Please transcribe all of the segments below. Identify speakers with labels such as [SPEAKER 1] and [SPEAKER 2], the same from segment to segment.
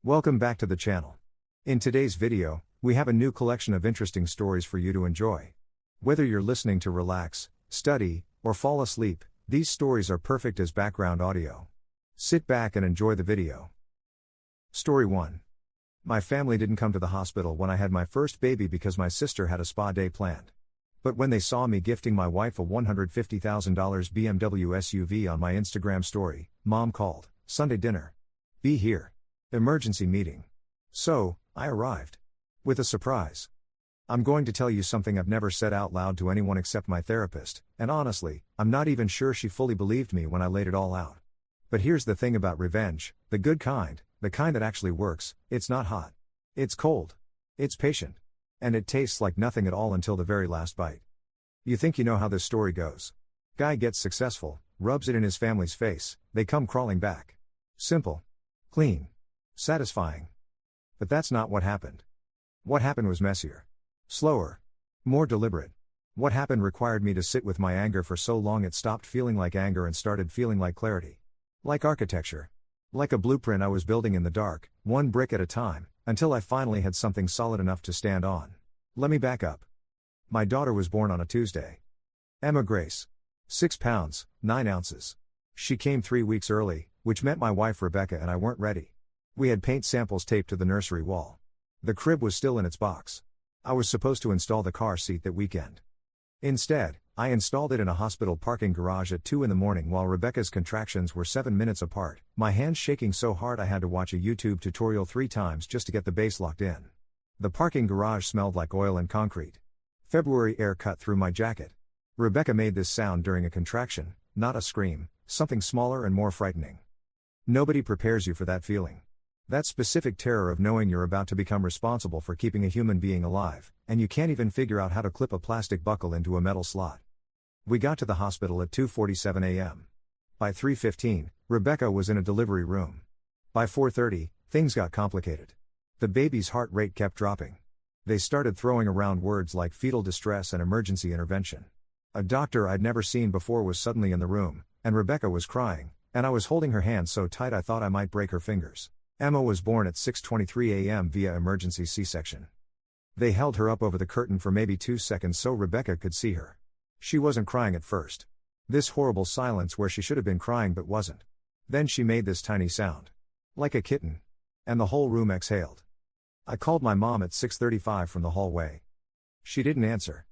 [SPEAKER 1] Welcome back to the channel. In today's video, we have a new collection of interesting stories for you to enjoy. Whether you're listening to relax, study, or fall asleep, these stories are perfect as background audio. Sit back and enjoy the video. Story 1. My family didn't come to the hospital when I had my first baby because my sister had a spa day planned. But when they saw me gifting my wife a $150,000 BMW SUV on my Instagram story, Mom called, "Sunday dinner. Be here. Emergency meeting." So, I arrived. With a surprise. I'm going to tell you something I've never said out loud to anyone except my therapist, and honestly, I'm not even sure she fully believed me when I laid it all out. But here's the thing about revenge, the good kind, the kind that actually works: it's not hot. It's cold. It's patient. And it tastes like nothing at all until the very last bite. You think you know how this story goes. Guy gets successful, rubs it in his family's face, they come crawling back. Simple. Clean. Satisfying. But that's not what happened. What happened was messier. Slower. More deliberate. What happened required me to sit with my anger for so long it stopped feeling like anger and started feeling like clarity. Like architecture. Like a blueprint I was building in the dark, one brick at a time, until I finally had something solid enough to stand on. Let me back up. My daughter was born on a Tuesday. Emma Grace. 6 pounds, 9 ounces. She came 3 weeks early, which meant my wife Rebecca and I weren't ready. We had paint samples taped to the nursery wall. The crib was still in its box. I was supposed to install the car seat that weekend. Instead, I installed it in a hospital parking garage at 2 in the morning while Rebecca's contractions were 7 minutes apart, my hands shaking so hard I had to watch a YouTube tutorial 3 times just to get the base locked in. The parking garage smelled like oil and concrete. February air cut through my jacket. Rebecca made this sound during a contraction, not a scream, something smaller and more frightening. Nobody prepares you for that feeling. That specific terror of knowing you're about to become responsible for keeping a human being alive, and you can't even figure out how to clip a plastic buckle into a metal slot. We got to the hospital at 2:47 a.m. By 3:15, Rebecca was in a delivery room. By 4:30, things got complicated. The baby's heart rate kept dropping. They started throwing around words like fetal distress and emergency intervention. A doctor I'd never seen before was suddenly in the room, and Rebecca was crying, and I was holding her hand so tight I thought I might break her fingers. Emma was born at 6:23 a.m. via emergency C-section. They held her up over the curtain for maybe 2 seconds so Rebecca could see her. She wasn't crying at first. This horrible silence where she should have been crying but wasn't. Then she made this tiny sound. Like a kitten. And the whole room exhaled. I called my mom at 6:35 from the hallway. She didn't answer.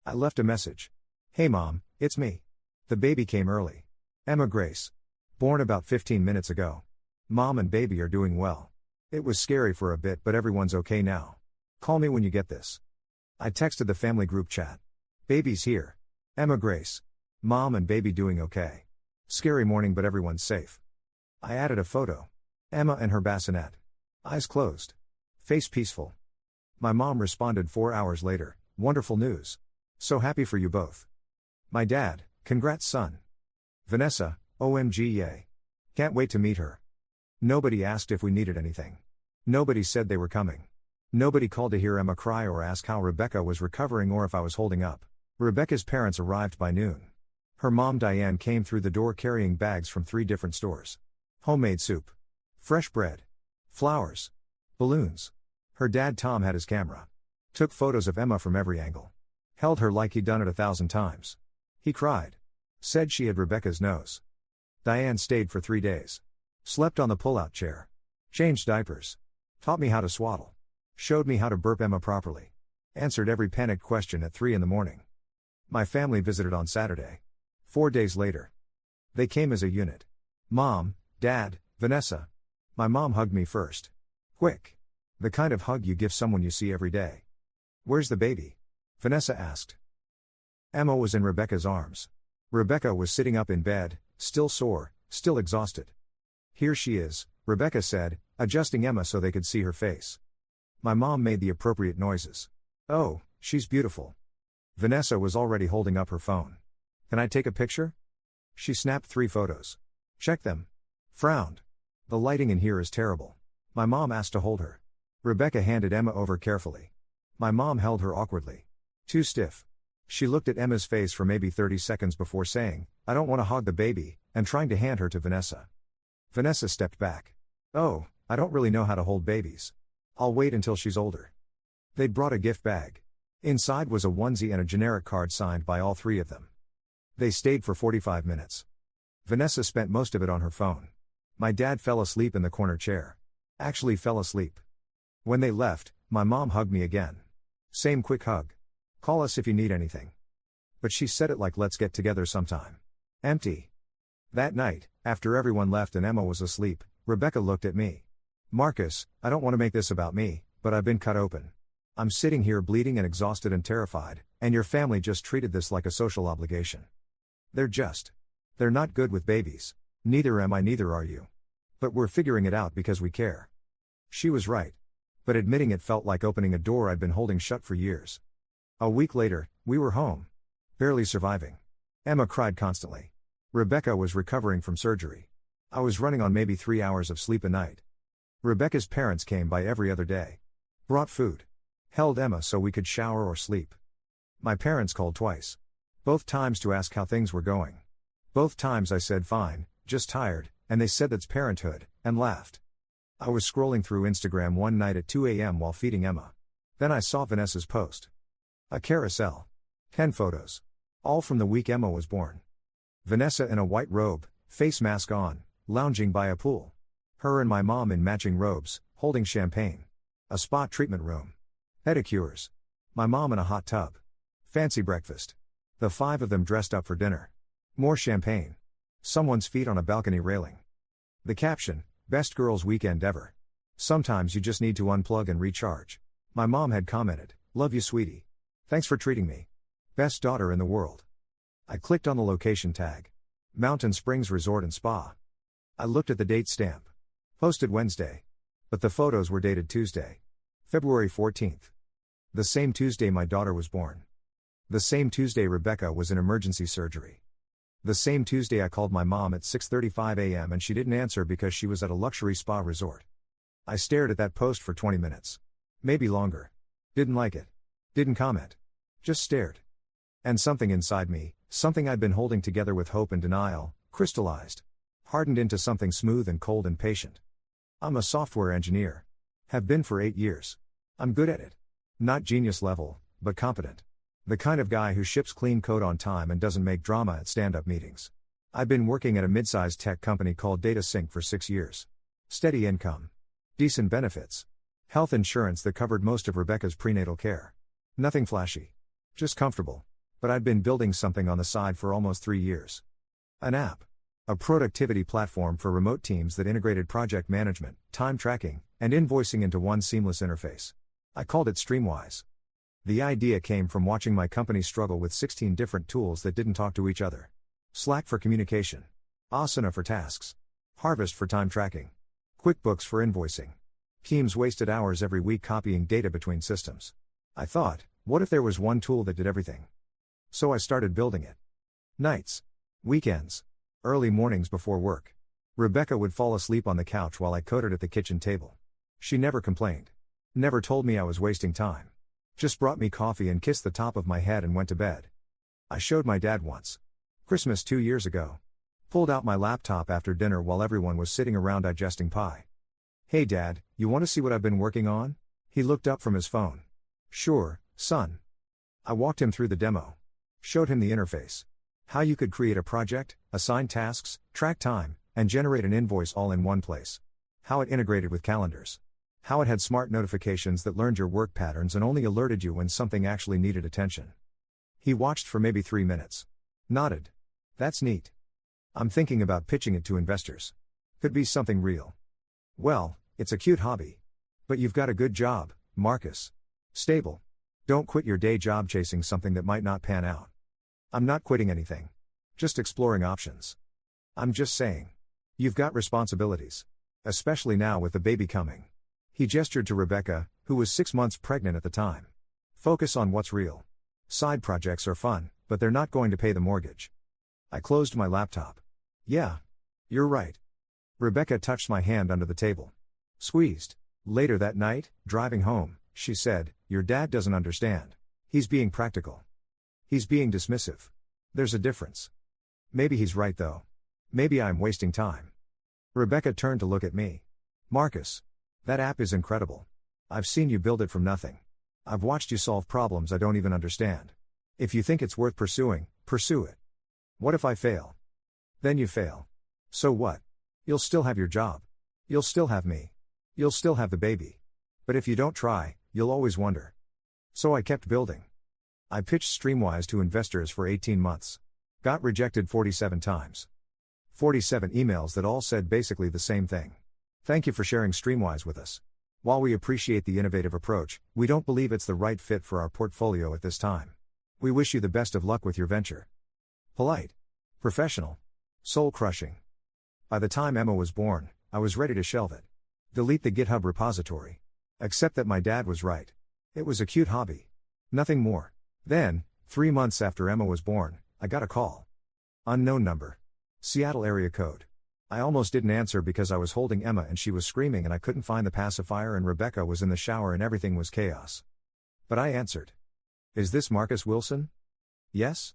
[SPEAKER 1] I left a message. "Hey Mom, it's me. The baby came early. Emma Grace. Born about 15 minutes ago. Mom and baby are doing well. It was scary for a bit but everyone's okay now. Call me when you get this." I texted the family group chat. "Baby's here. Emma Grace. Mom and baby doing okay. Scary morning but everyone's safe." I added a photo. Emma and her bassinet. Eyes closed. Face peaceful. My mom responded 4 hours later, "Wonderful news. So happy for you both." My dad, "Congrats son. Vanessa, OMG yay. Can't wait to meet her." Nobody asked if we needed anything. Nobody said they were coming. Nobody called to hear Emma cry or ask how Rebecca was recovering or if I was holding up. Rebecca's parents arrived by noon. Her mom Diane came through the door carrying bags from 3 different stores. Homemade soup. Fresh bread. Flowers. Balloons. Her dad Tom had his camera. Took photos of Emma from every angle. Held her like he'd done it 1,000 times. He cried. Said she had Rebecca's nose. Diane stayed for 3 days. Slept on the pull-out chair. Changed diapers. Taught me how to swaddle. Showed me how to burp Emma properly. Answered every panicked question at 3 in the morning. My family visited on Saturday. 4 days later. They came as a unit. Mom, Dad, Vanessa. My mom hugged me first. Quick. The kind of hug you give someone you see every day. "Where's the baby?" Vanessa asked. Emma was in Rebecca's arms. Rebecca was sitting up in bed, still sore, still exhausted. "Here she is," Rebecca said, adjusting Emma so they could see her face. My mom made the appropriate noises. "Oh, she's beautiful." Vanessa was already holding up her phone. "Can I take a picture?" She snapped 3 photos. "Check them." Frowned. "The lighting in here is terrible." My mom asked to hold her. Rebecca handed Emma over carefully. My mom held her awkwardly. Too stiff. She looked at Emma's face for maybe 30 seconds before saying, "I don't want to hog the baby," and trying to hand her to Vanessa. Vanessa stepped back. "Oh, I don't really know how to hold babies. I'll wait until she's older. They'd brought a gift bag. Inside was a onesie and a generic card signed by all three of them. They stayed for 45 minutes. Vanessa spent most of it on her phone. My dad fell asleep in the corner chair. Actually fell asleep. When they left, my mom hugged me again. Same quick hug. Call us if you need anything. But she said it like let's get together sometime. Empty. That night, after everyone left and Emma was asleep, Rebecca looked at me. Marcus, I don't want to make this about me, but I've been cut open. I'm sitting here bleeding and exhausted and terrified, and your family just treated this like a social obligation. They're not good with babies. Neither am I, neither are you. But we're figuring it out because we care. She was right. But admitting it felt like opening a door I'd been holding shut for years. A week later, we were home. Barely surviving. Emma cried constantly. Rebecca was recovering from surgery. I was running on maybe 3 hours of sleep a night. Rebecca's parents came by every other day. Brought food. Held Emma so we could shower or sleep. My parents called twice. Both times to ask how things were going. Both times I said fine, just tired, and they said that's parenthood, and laughed. I was scrolling through Instagram one night at 2 a.m. while feeding Emma. Then I saw Vanessa's post. A carousel. 10 photos. All from the week Emma was born. Vanessa in a white robe, face mask on, lounging by a pool. Her and my mom in matching robes, holding champagne. A spa treatment room. Pedicures. My mom in a hot tub. Fancy breakfast. The 5 of them dressed up for dinner. More champagne. Someone's feet on a balcony railing. The caption, best girls' weekend ever. Sometimes you just need to unplug and recharge. My mom had commented, love you sweetie. Thanks for treating me. Best daughter in the world. I clicked on the location tag. Mountain Springs Resort and Spa. I looked at the date stamp. Posted Wednesday. But the photos were dated Tuesday. February 14th. The same Tuesday my daughter was born. The same Tuesday Rebecca was in emergency surgery. The same Tuesday I called my mom at 6:35 a.m. and she didn't answer because she was at a luxury spa resort. I stared at that post for 20 minutes. Maybe longer. Didn't like it. Didn't comment. Just stared. And something inside me, something I'd been holding together with hope and denial, crystallized. Hardened into something smooth and cold and patient. I'm a software engineer. Have been for 8 years. I'm good at it. Not genius level, but competent. The kind of guy who ships clean code on time and doesn't make drama at stand-up meetings. I've been working at a mid-sized tech company called Data Sync for 6 years. Steady income. Decent benefits. Health insurance that covered most of Rebecca's prenatal care. Nothing flashy. Just comfortable. But I'd been building something on the side for almost 3 years. An app. A productivity platform for remote teams that integrated project management, time tracking, and invoicing into one seamless interface. I called it Streamwise. The idea came from watching my company struggle with 16 different tools that didn't talk to each other. Slack for communication. Asana for tasks. Harvest for time tracking. QuickBooks for invoicing. Teams wasted hours every week copying data between systems. I thought, what if there was one tool that did everything? So I started building it. Nights. Weekends. Early mornings before work. Rebecca would fall asleep on the couch while I coded at the kitchen table. She never complained. Never told me I was wasting time. Just brought me coffee and kissed the top of my head and went to bed. I showed my dad once. Christmas 2 years ago. Pulled out my laptop after dinner while everyone was sitting around digesting pie. Hey Dad, you want to see what I've been working on? He looked up from his phone. Sure, son. I walked him through the demo. Showed him the interface. How you could create a project, assign tasks, track time, and generate an invoice all in one place. How it integrated with calendars. How it had smart notifications that learned your work patterns and only alerted you when something actually needed attention. He watched for maybe 3 minutes. Nodded. That's neat. I'm thinking about pitching it to investors. Could be something real. Well, it's a cute hobby. But you've got a good job, Marcus. Stable. Don't quit your day job chasing something that might not pan out. I'm not quitting anything. Just exploring options. I'm just saying. You've got responsibilities. Especially now with the baby coming. He gestured to Rebecca, who was 6 months pregnant at the time. Focus on what's real. Side projects are fun, but they're not going to pay the mortgage. I closed my laptop. Yeah. You're right. Rebecca touched my hand under the table. Squeezed. Later that night, driving home, she said, your dad doesn't understand. He's being practical. He's being dismissive. There's a difference. Maybe he's right though. Maybe I'm wasting time. Rebecca turned to look at me. Marcus. That app is incredible. I've seen you build it from nothing. I've watched you solve problems I don't even understand. If you think it's worth pursuing, pursue it. What if I fail? Then you fail. So what? You'll still have your job. You'll still have me. You'll still have the baby. But if you don't try, you'll always wonder. So I kept building. I pitched Streamwise to investors for 18 months. Got rejected 47 times. 47 emails that all said basically the same thing. Thank you for sharing Streamwise with us. While we appreciate the innovative approach, we don't believe it's the right fit for our portfolio at this time. We wish you the best of luck with your venture. Polite. Professional. Soul-crushing. By the time Emma was born, I was ready to shelve it. Delete the GitHub repository. Except that my dad was right. It was a cute hobby. Nothing more. Then, 3 months after Emma was born, I got a call. Unknown number. Seattle area code. I almost didn't answer because I was holding Emma and she was screaming and I couldn't find the pacifier and Rebecca was in the shower and everything was chaos. But I answered. Is this Marcus Wilson? Yes?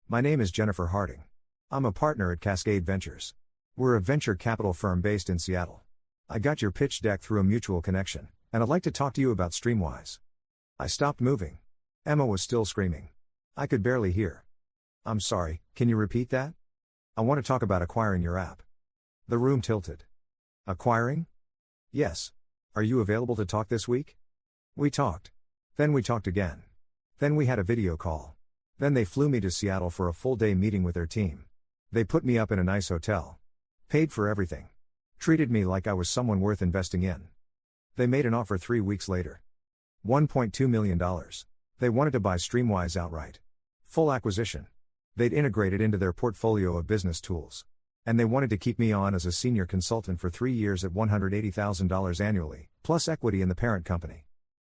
[SPEAKER 1] My name is Jennifer Harding. I'm a partner at Cascade Ventures. We're a venture capital firm based in Seattle. I got your pitch deck through a mutual connection, and I'd like to talk to you about Streamwise. I stopped moving. Emma was still screaming. I could barely hear. I'm sorry, can you repeat that? I want to talk about acquiring your app. The room tilted. Acquiring? Yes. Are you available to talk this week? We talked. Then we talked again. Then we had a video call. Then they flew me to Seattle for a full-day meeting with their team. They put me up in a nice hotel. Paid for everything. Treated me like I was someone worth investing in. They made an offer 3 weeks later. $1.2 million. They wanted to buy Streamwise outright. Full acquisition. They'd integrate it into their portfolio of business tools. And they wanted to keep me on as a senior consultant for 3 years at $180,000 annually, plus equity in the parent company.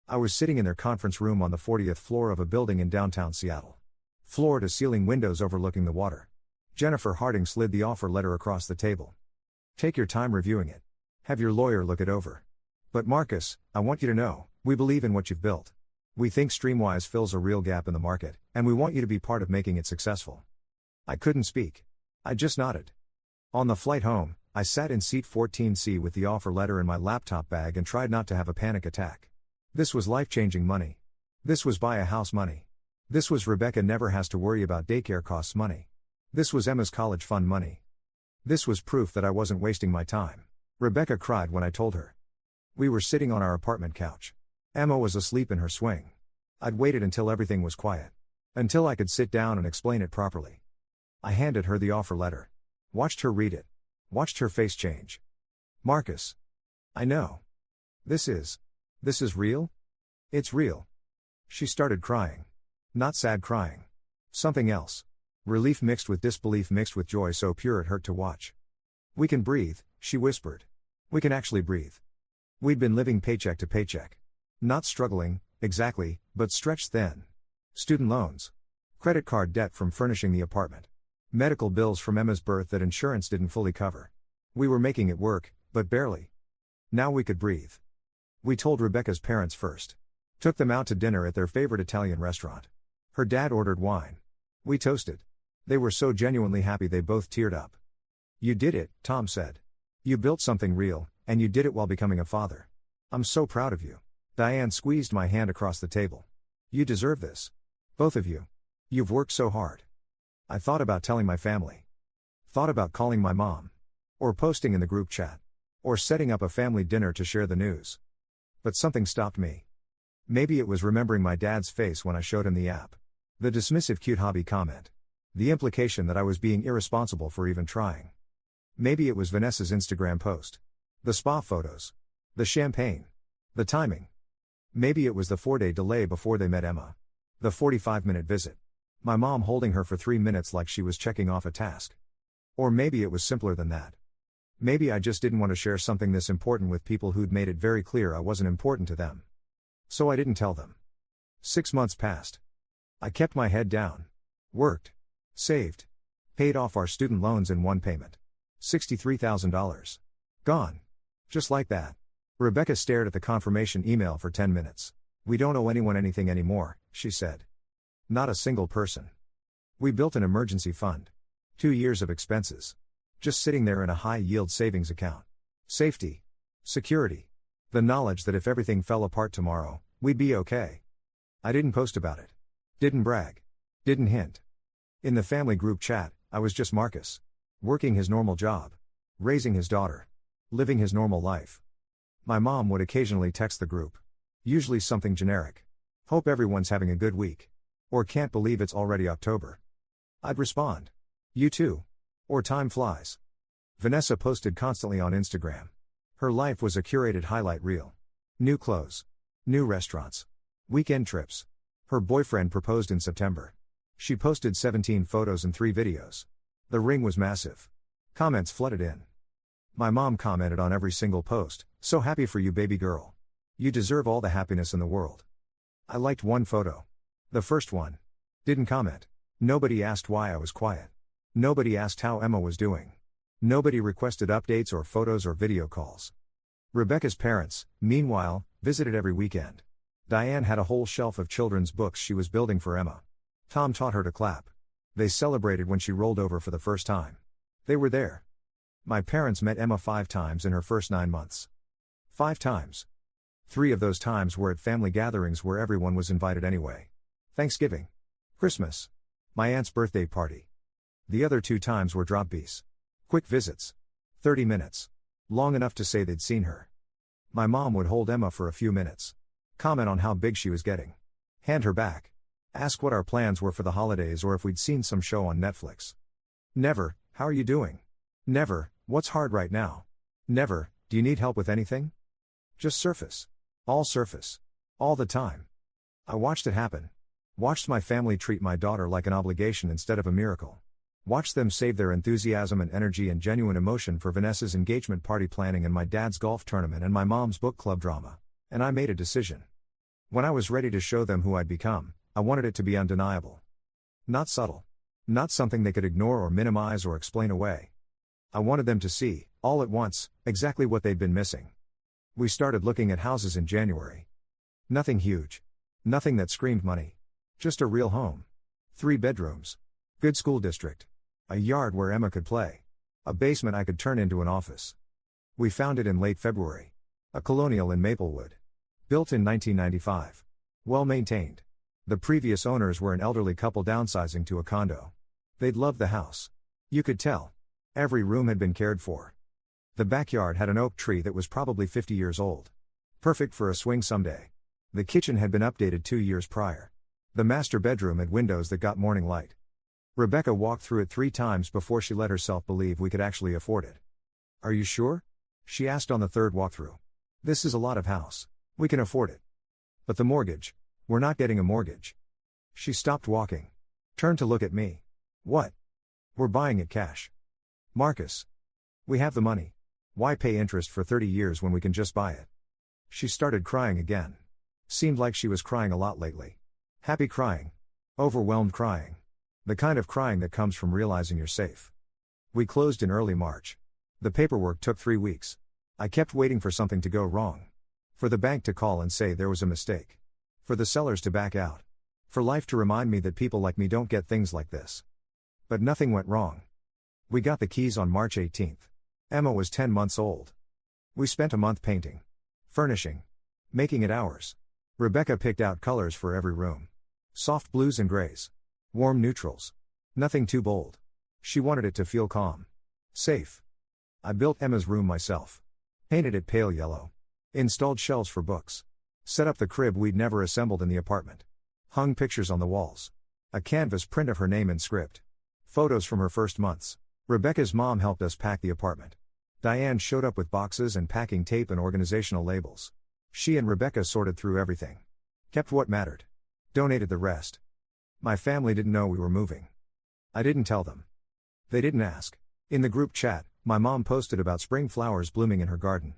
[SPEAKER 1] I was sitting in their conference room on the 40th floor of a building in downtown Seattle. Floor-to-ceiling windows overlooking the water. Jennifer Harding slid the offer letter across the table. Take your time reviewing it. Have your lawyer look it over. But Marcus, I want you to know, we believe in what you've built. We think Streamwise fills a real gap in the market, and we want you to be part of making it successful. I couldn't speak. I just nodded. On the flight home, I sat in seat 14C with the offer letter in my laptop bag and tried not to have a panic attack. This was life-changing money. This was buy a house money. This was Rebecca never has to worry about daycare costs money. This was Emma's college fund money. This was proof that I wasn't wasting my time. Rebecca cried when I told her. We were sitting on our apartment couch. Emma was asleep in her swing. I'd waited until everything was quiet. Until I could sit down and explain it properly. I handed her the offer letter. Watched her read it. Watched her face change. Marcus. I know. This is real? It's real. She started crying. Not sad crying. Something else. Relief mixed with disbelief mixed with joy so pure it hurt to watch. We can breathe, she whispered. We can actually breathe. We'd been living paycheck to paycheck. Not struggling, exactly, but stretched thin. Student loans. Credit card debt from furnishing the apartment. Medical bills from Emma's birth that insurance didn't fully cover. We were making it work, but barely. Now we could breathe. We told Rebecca's parents first. Took them out to dinner at their favorite Italian restaurant. Her dad ordered wine. We toasted. They were so genuinely happy they both teared up. You did it, Tom said. You built something real, and you did it while becoming a father. I'm so proud of you. Diane squeezed my hand across the table. You deserve this. Both of you. You've worked so hard. I thought about telling my family. Thought about calling my mom. Or posting in the group chat. Or setting up a family dinner to share the news. But something stopped me. Maybe it was remembering my dad's face when I showed him the app. The dismissive cute hobby comment. The implication that I was being irresponsible for even trying. Maybe it was Vanessa's Instagram post. The spa photos. The champagne. The timing. Maybe it was the 4-day delay before they met Emma. The 45-minute visit. My mom holding her for 3 minutes like she was checking off a task. Or maybe it was simpler than that. Maybe I just didn't want to share something this important with people who'd made it very clear I wasn't important to them. So I didn't tell them. 6 months passed. I kept my head down. Worked. Saved. Paid off our student loans in one payment. $63,000. Gone. Just like that. Rebecca stared at the confirmation email for 10 minutes. We don't owe anyone anything anymore, she said. Not a single person. We built an emergency fund. 2 years of expenses. Just sitting there in a high-yield savings account. Safety. Security. The knowledge that if everything fell apart tomorrow, we'd be okay. I didn't post about it. Didn't brag. Didn't hint. In the family group chat, I was just Marcus. Working his normal job. Raising his daughter. Living his normal life. My mom would occasionally text the group. Usually something generic. Hope everyone's having a good week. Or can't believe it's already October. I'd respond. You too. Or time flies. Vanessa posted constantly on Instagram. Her life was a curated highlight reel. New clothes. New restaurants. Weekend trips. Her boyfriend proposed in September. She posted 17 photos and 3 videos. The ring was massive. Comments flooded in. My mom commented on every single post, "So happy for you, baby girl. You deserve all the happiness in the world." I liked one photo. The first one. Didn't comment. Nobody asked why I was quiet. Nobody asked how Emma was doing. Nobody requested updates or photos or video calls. Rebecca's parents, meanwhile, visited every weekend. Diane had a whole shelf of children's books she was building for Emma. Tom taught her to clap. They celebrated when she rolled over for the first time. They were there. My parents met Emma 5 times in her first 9 months. 5 times. 3 of those times were at family gatherings where everyone was invited anyway. Thanksgiving. Christmas. My aunt's birthday party. The other 2 times were drop-bys. Quick visits. 30 minutes. Long enough to say they'd seen her. My mom would hold Emma for a few minutes. Comment on how big she was getting. Hand her back. Ask what our plans were for the holidays or if we'd seen some show on Netflix. Never, "How are you doing?" Never, "What's hard right now?" Never, "Do you need help with anything?" Just surface. All surface. All the time. I watched it happen. Watched my family treat my daughter like an obligation instead of a miracle. Watched them save their enthusiasm and energy and genuine emotion for Vanessa's engagement party planning and my dad's golf tournament and my mom's book club drama. And I made a decision. When I was ready to show them who I'd become, I wanted it to be undeniable. Not subtle. Not something they could ignore or minimize or explain away. I wanted them to see, all at once, exactly what they'd been missing. We started looking at houses in January. Nothing huge. Nothing that screamed money. Just a real home. 3 bedrooms. Good school district. A yard where Emma could play. A basement I could turn into an office. We found it in late February. A colonial in Maplewood. Built in 1995. Well maintained. The previous owners were an elderly couple downsizing to a condo. They'd loved the house. You could tell. Every room had been cared for. The backyard had an oak tree that was probably 50 years old. Perfect for a swing someday. The kitchen had been updated 2 years prior. The master bedroom had windows that got morning light. Rebecca walked through it 3 times before she let herself believe we could actually afford it. "Are you sure?" she asked on the 3rd walkthrough. "This is a lot of house. We can afford it." "But the mortgage. We're not getting a mortgage." She stopped walking. Turned to look at me. "What?" "We're buying it cash." "Marcus. We have the money. Why pay interest for 30 years when we can just buy it?" She started crying again. Seemed like she was crying a lot lately. Happy crying. Overwhelmed crying. The kind of crying that comes from realizing you're safe. We closed in early March. The paperwork took 3 weeks. I kept waiting for something to go wrong. For the bank to call and say there was a mistake. For the sellers to back out. For life to remind me that people like me don't get things like this. But nothing went wrong. We got the keys on March 18th. Emma was 10 months old. We spent a month painting. Furnishing. Making it ours. Rebecca picked out colors for every room. Soft blues and grays. Warm neutrals. Nothing too bold. She wanted it to feel calm. Safe. I built Emma's room myself. Painted it pale yellow. Installed shelves for books. Set up the crib we'd never assembled in the apartment. Hung pictures on the walls. A canvas print of her name in script. Photos from her first months. Rebecca's mom helped us pack the apartment. Diane showed up with boxes and packing tape and organizational labels. She and Rebecca sorted through everything. Kept what mattered. Donated the rest. My family didn't know we were moving. I didn't tell them. They didn't ask. In the group chat, my mom posted about spring flowers blooming in her garden.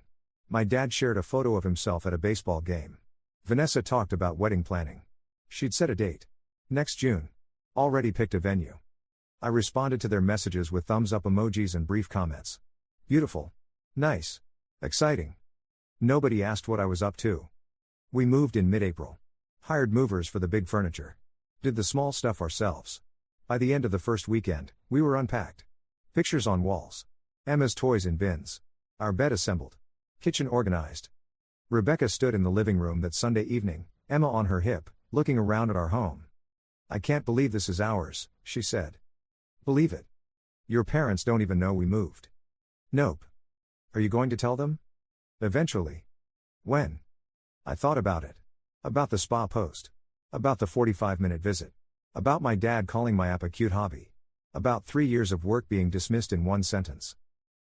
[SPEAKER 1] My dad shared a photo of himself at a baseball game. Vanessa talked about wedding planning. She'd set a date. Next June. Already picked a venue. I responded to their messages with thumbs up emojis and brief comments. Beautiful. Nice. Exciting. Nobody asked what I was up to. We moved in mid-April. Hired movers for the big furniture. Did the small stuff ourselves. By the end of the first weekend, we were unpacked. Pictures on walls. Emma's toys in bins. Our bed assembled. Kitchen organized. Rebecca stood in the living room that Sunday evening, Emma on her hip, looking around at our home. "I can't believe this is ours," she said. "Believe it. Your parents don't even know we moved." "Nope. Are you going to tell them?" "Eventually." "When?" "I thought about it. About the spa post. About the 45-minute visit. About my dad calling my app a cute hobby. About 3 years of work being dismissed in one sentence."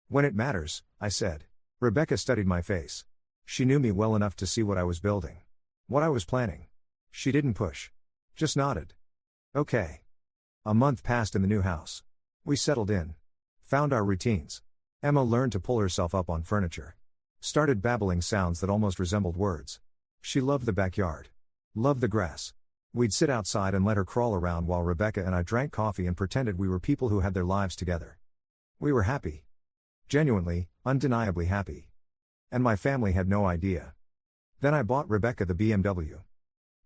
[SPEAKER 1] "When it matters," I said. Rebecca studied my face. She knew me well enough to see what I was building. What I was planning. She didn't push. Just nodded. "Okay." A month passed in the new house. We settled in. Found our routines. Emma learned to pull herself up on furniture. Started babbling sounds that almost resembled words. She loved the backyard. Loved the grass. We'd sit outside and let her crawl around while Rebecca and I drank coffee and pretended we were people who had their lives together. We were happy. Genuinely, undeniably happy. And my family had no idea. Then I bought Rebecca the BMW.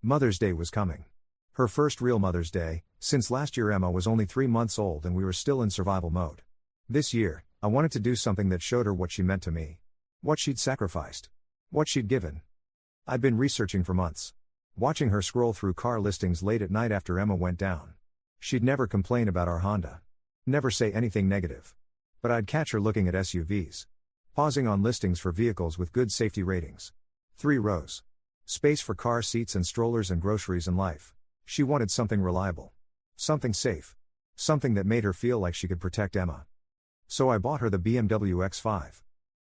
[SPEAKER 1] Mother's Day was coming. Her first real Mother's Day, since last year Emma was only 3 months old and we were still in survival mode. This year, I wanted to do something that showed her what she meant to me. What she'd sacrificed. What she'd given. I'd been researching for months. Watching her scroll through car listings late at night after Emma went down. She'd never complain about our Honda. Never say anything negative. But I'd catch her looking at SUVs. Pausing on listings for vehicles with good safety ratings. 3 rows. Space for car seats and strollers and groceries and life. She wanted something reliable. Something safe. Something that made her feel like she could protect Emma. So I bought her the BMW X5.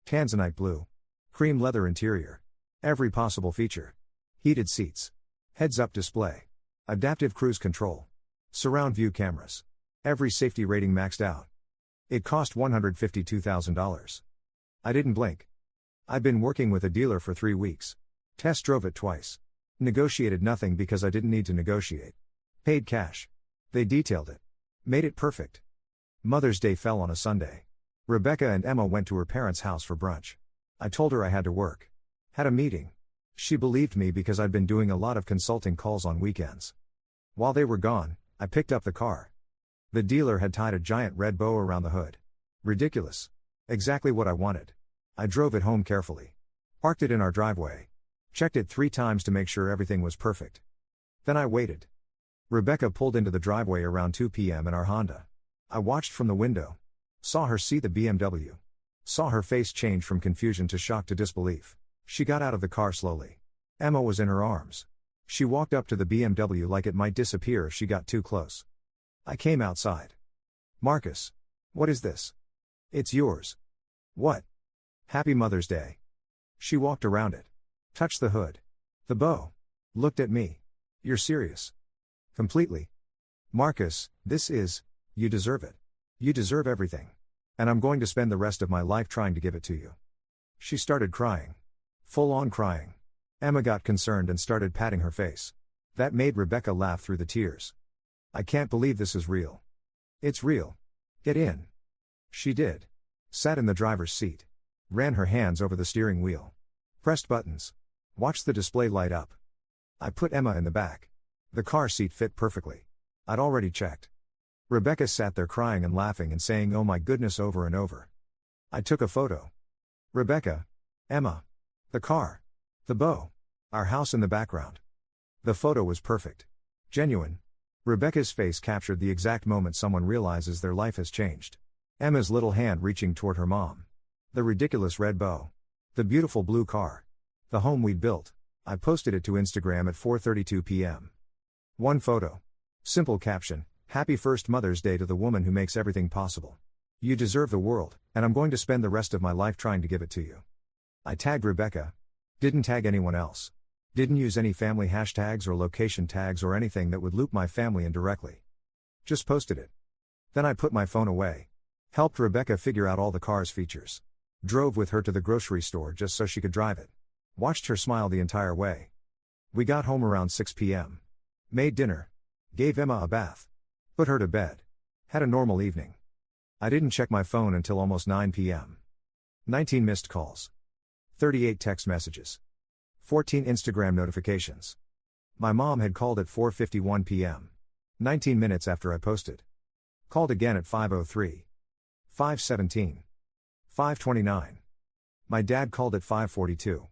[SPEAKER 1] Tanzanite blue. Cream leather interior. Every possible feature. Heated seats. Heads-up display. Adaptive cruise control. Surround view cameras. Every safety rating maxed out. It cost $152,000. I didn't blink. I'd been working with a dealer for 3 weeks. Test drove it twice. Negotiated nothing because I didn't need to negotiate. Paid cash. They detailed it. Made it perfect. Mother's Day fell on a Sunday. Rebecca and Emma went to her parents' house for brunch. I told her I had to work. Had a meeting. She believed me because I'd been doing a lot of consulting calls on weekends. While they were gone, I picked up the car. The dealer had tied a giant red bow around the hood. Ridiculous. Exactly what I wanted. I drove it home carefully. Parked it in our driveway. Checked it 3 times to make sure everything was perfect. Then I waited. Rebecca pulled into the driveway around 2 p.m. in our Honda. I watched from the window. Saw her see the BMW. Saw her face change from confusion to shock to disbelief. She got out of the car slowly. Emma was in her arms. She walked up to the BMW like it might disappear if she got too close. I came outside. "Marcus. What is this?" "It's yours." "What?" "Happy Mother's Day." She walked around it. Touched the hood. The bow. Looked at me. "You're serious?" "Completely." "Marcus, this is, you deserve it. You deserve everything. And I'm going to spend the rest of my life trying to give it to you." She started crying. Full on crying. Emma got concerned and started patting her face. That made Rebecca laugh through the tears. "I can't believe this is real." "It's real. Get in." She did. Sat in the driver's seat. Ran her hands over the steering wheel. Pressed buttons. Watched the display light up. I put Emma in the back. The car seat fit perfectly. I'd already checked. Rebecca sat there crying and laughing and saying "oh my goodness" over and over. I took a photo. Rebecca. Emma. The car. The bow. Our house in the background. The photo was perfect. Genuine. Rebecca's face captured the exact moment someone realizes their life has changed. Emma's little hand reaching toward her mom. The ridiculous red bow. The beautiful blue car. The home we'd built. I posted it to Instagram at 4:32 p.m. One photo. Simple caption: "Happy first Mother's Day to the woman who makes everything possible. You deserve the world, and I'm going to spend the rest of my life trying to give it to you." I tagged Rebecca. Didn't tag anyone else. Didn't use any family hashtags or location tags or anything that would loop my family in directly. Just posted it. Then I put my phone away. Helped Rebecca figure out all the car's features. Drove with her to the grocery store just so she could drive it. Watched her smile the entire way. We got home around 6 p.m. Made dinner. Gave Emma a bath. Put her to bed. Had a normal evening. I didn't check my phone until almost 9 p.m. 19 missed calls. 38 text messages. 14 Instagram notifications. My mom had called at 4:51 p.m. 19 minutes after I posted. Called again at 5:03. 5:17. 5:29. My dad called at 5:42.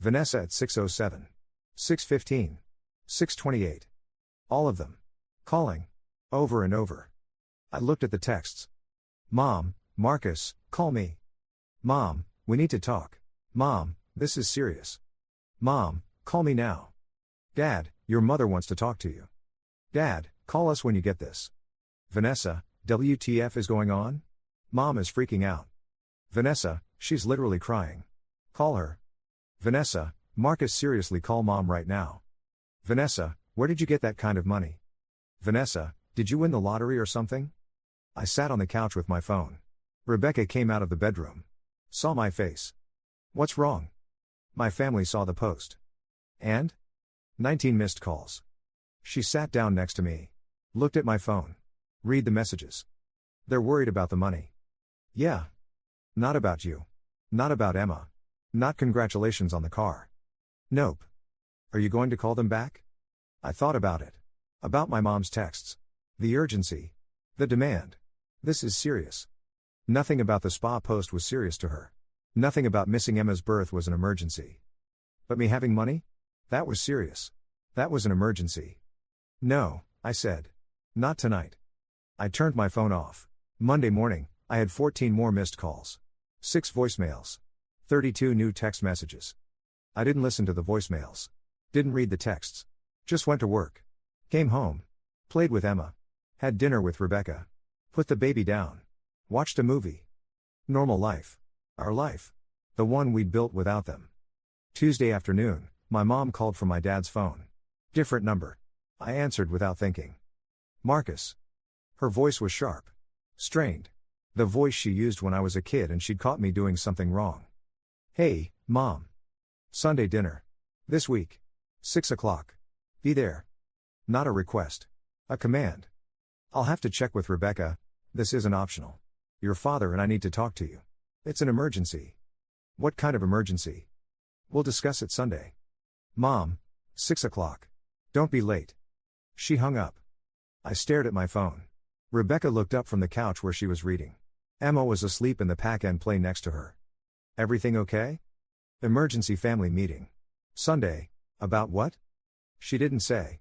[SPEAKER 1] Vanessa at 6:07. 6:15. 6:28. All of them. Calling. Over and over. I looked at the texts. Mom, Marcus, call me. Mom, we need to talk. Mom, this is serious. Mom, call me now. Dad, your mother wants to talk to you. Dad, call us when you get this. Vanessa, WTF is going on? Mom is freaking out. Vanessa, she's literally crying. Call her. Vanessa, Marcus, seriously call mom right now. Vanessa, where did you get that kind of money? Vanessa, did you win the lottery or something? I sat on the couch with my phone. Rebecca came out of the bedroom. Saw my face. What's wrong? My family saw the post. And? 19 missed calls. She sat down next to me. Looked at my phone. Read the messages. They're worried about the money. Yeah. Not about you. Not about Emma. Not congratulations on the car. Nope. Are you going to call them back? I thought about it. About my mom's texts. The urgency. The demand. This is serious. Nothing about the spa post was serious to her. Nothing about missing Emma's birth was an emergency. But me having money? That was serious. That was an emergency. No, I said. Not tonight. I turned my phone off. Monday morning, I had 14 more missed calls. 6 voicemails. 32 new text messages. I didn't listen to the voicemails. Didn't read the texts. Just went to work. Came home. Played with Emma. Had dinner with Rebecca. Put the baby down. Watched a movie. Normal life. Our life. The one we'd built without them. Tuesday afternoon, my mom called from my dad's phone. Different number. I answered without thinking. Marcus. Her voice was sharp. Strained. The voice she used when I was a kid and she'd caught me doing something wrong. Hey, Mom. Sunday dinner. This week. 6 o'clock. Be there. Not a request. A command. I'll have to check with Rebecca. This isn't optional. Your father and I need to talk to you. It's an emergency. What kind of emergency? We'll discuss it Sunday. Mom. 6 o'clock. Don't be late. She hung up. I stared at my phone. Rebecca looked up from the couch where she was reading. Emma was asleep in the pack-and play next to her. Everything okay? Emergency family meeting. Sunday. About what? She didn't say.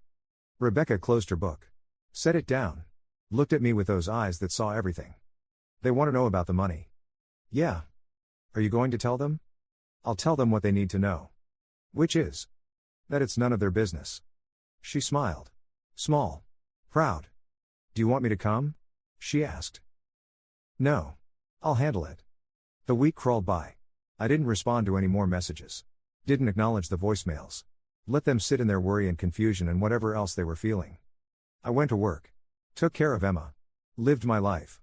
[SPEAKER 1] Rebecca closed her book. Set it down. Looked at me with those eyes that saw everything. They want to know about the money. Yeah. Are you going to tell them? I'll tell them what they need to know. Which is? That it's none of their business. She smiled. Small. Proud. Do you want me to come? She asked. No. I'll handle it. The week crawled by. I didn't respond to any more messages. Didn't acknowledge the voicemails. Let them sit in their worry and confusion and whatever else they were feeling. I went to work. Took care of Emma. Lived my life.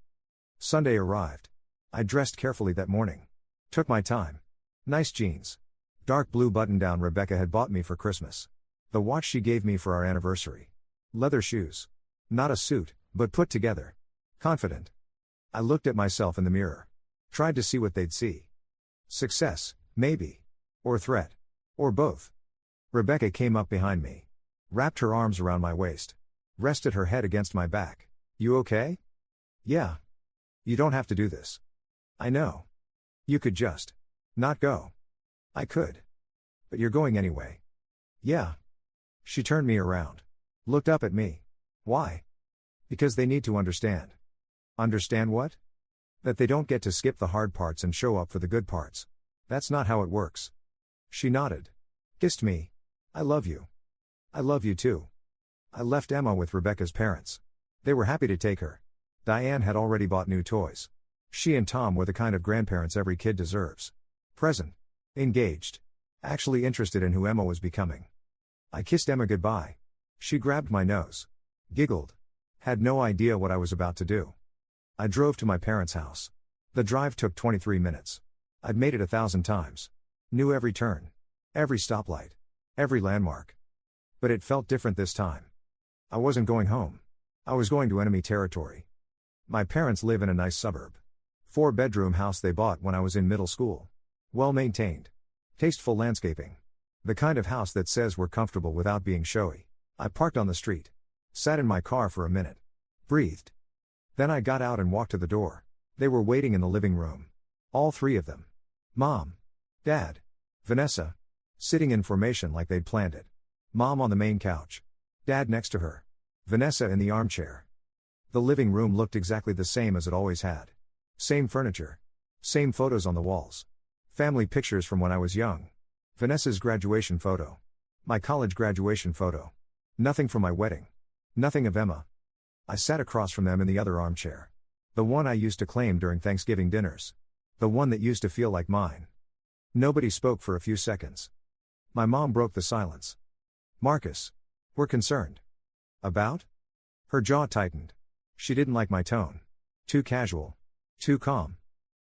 [SPEAKER 1] Sunday arrived. I dressed carefully that morning. Took my time. Nice jeans. Dark blue button-down Rebecca had bought me for Christmas. The watch she gave me for our anniversary. Leather shoes. Not a suit, but put together. Confident. I looked at myself in the mirror. Tried to see what they'd see. Success, maybe. Or threat. Or both. Rebecca came up behind me. Wrapped her arms around my waist. Rested her head against my back. You okay? Yeah. You don't have to do this. I know. You could just not go. I could. But you're going anyway. Yeah. She turned me around. Looked up at me. Why? Because they need to understand. Understand what? That they don't get to skip the hard parts and show up for the good parts. That's not how it works. She nodded. Kissed me. I love you. I love you too. I left Emma with Rebecca's parents. They were happy to take her. Diane had already bought new toys. She and Tom were the kind of grandparents every kid deserves. Present. Engaged. Actually interested in who Emma was becoming. I kissed Emma goodbye. She grabbed my nose. Giggled. Had no idea what I was about to do. I drove to my parents' house. The drive took 23 minutes. I'd made it 1,000 times. Knew every turn. Every stoplight. Every landmark. But it felt different this time. I wasn't going home. I was going to enemy territory. My parents live in a nice suburb. 4-bedroom house they bought when I was in middle school. Well maintained. Tasteful landscaping. The kind of house that says we're comfortable without being showy. I parked on the street. Sat in my car for a minute. Breathed. Then I got out and walked to the door. They were waiting in the living room. All 3 of them. Mom. Dad. Vanessa. Sitting in formation like they'd planned it. Mom on the main couch. Dad next to her. Vanessa in the armchair. The living room looked exactly the same as it always had. Same furniture. Same photos on the walls. Family pictures from when I was young. Vanessa's graduation photo. My college graduation photo. Nothing from my wedding. Nothing of Emma. I sat across from them in the other armchair. The one I used to claim during Thanksgiving dinners. The one that used to feel like mine. Nobody spoke for a few seconds. My mom broke the silence. Marcus. We're concerned. About? Her jaw tightened. She didn't like my tone. Too casual. Too calm.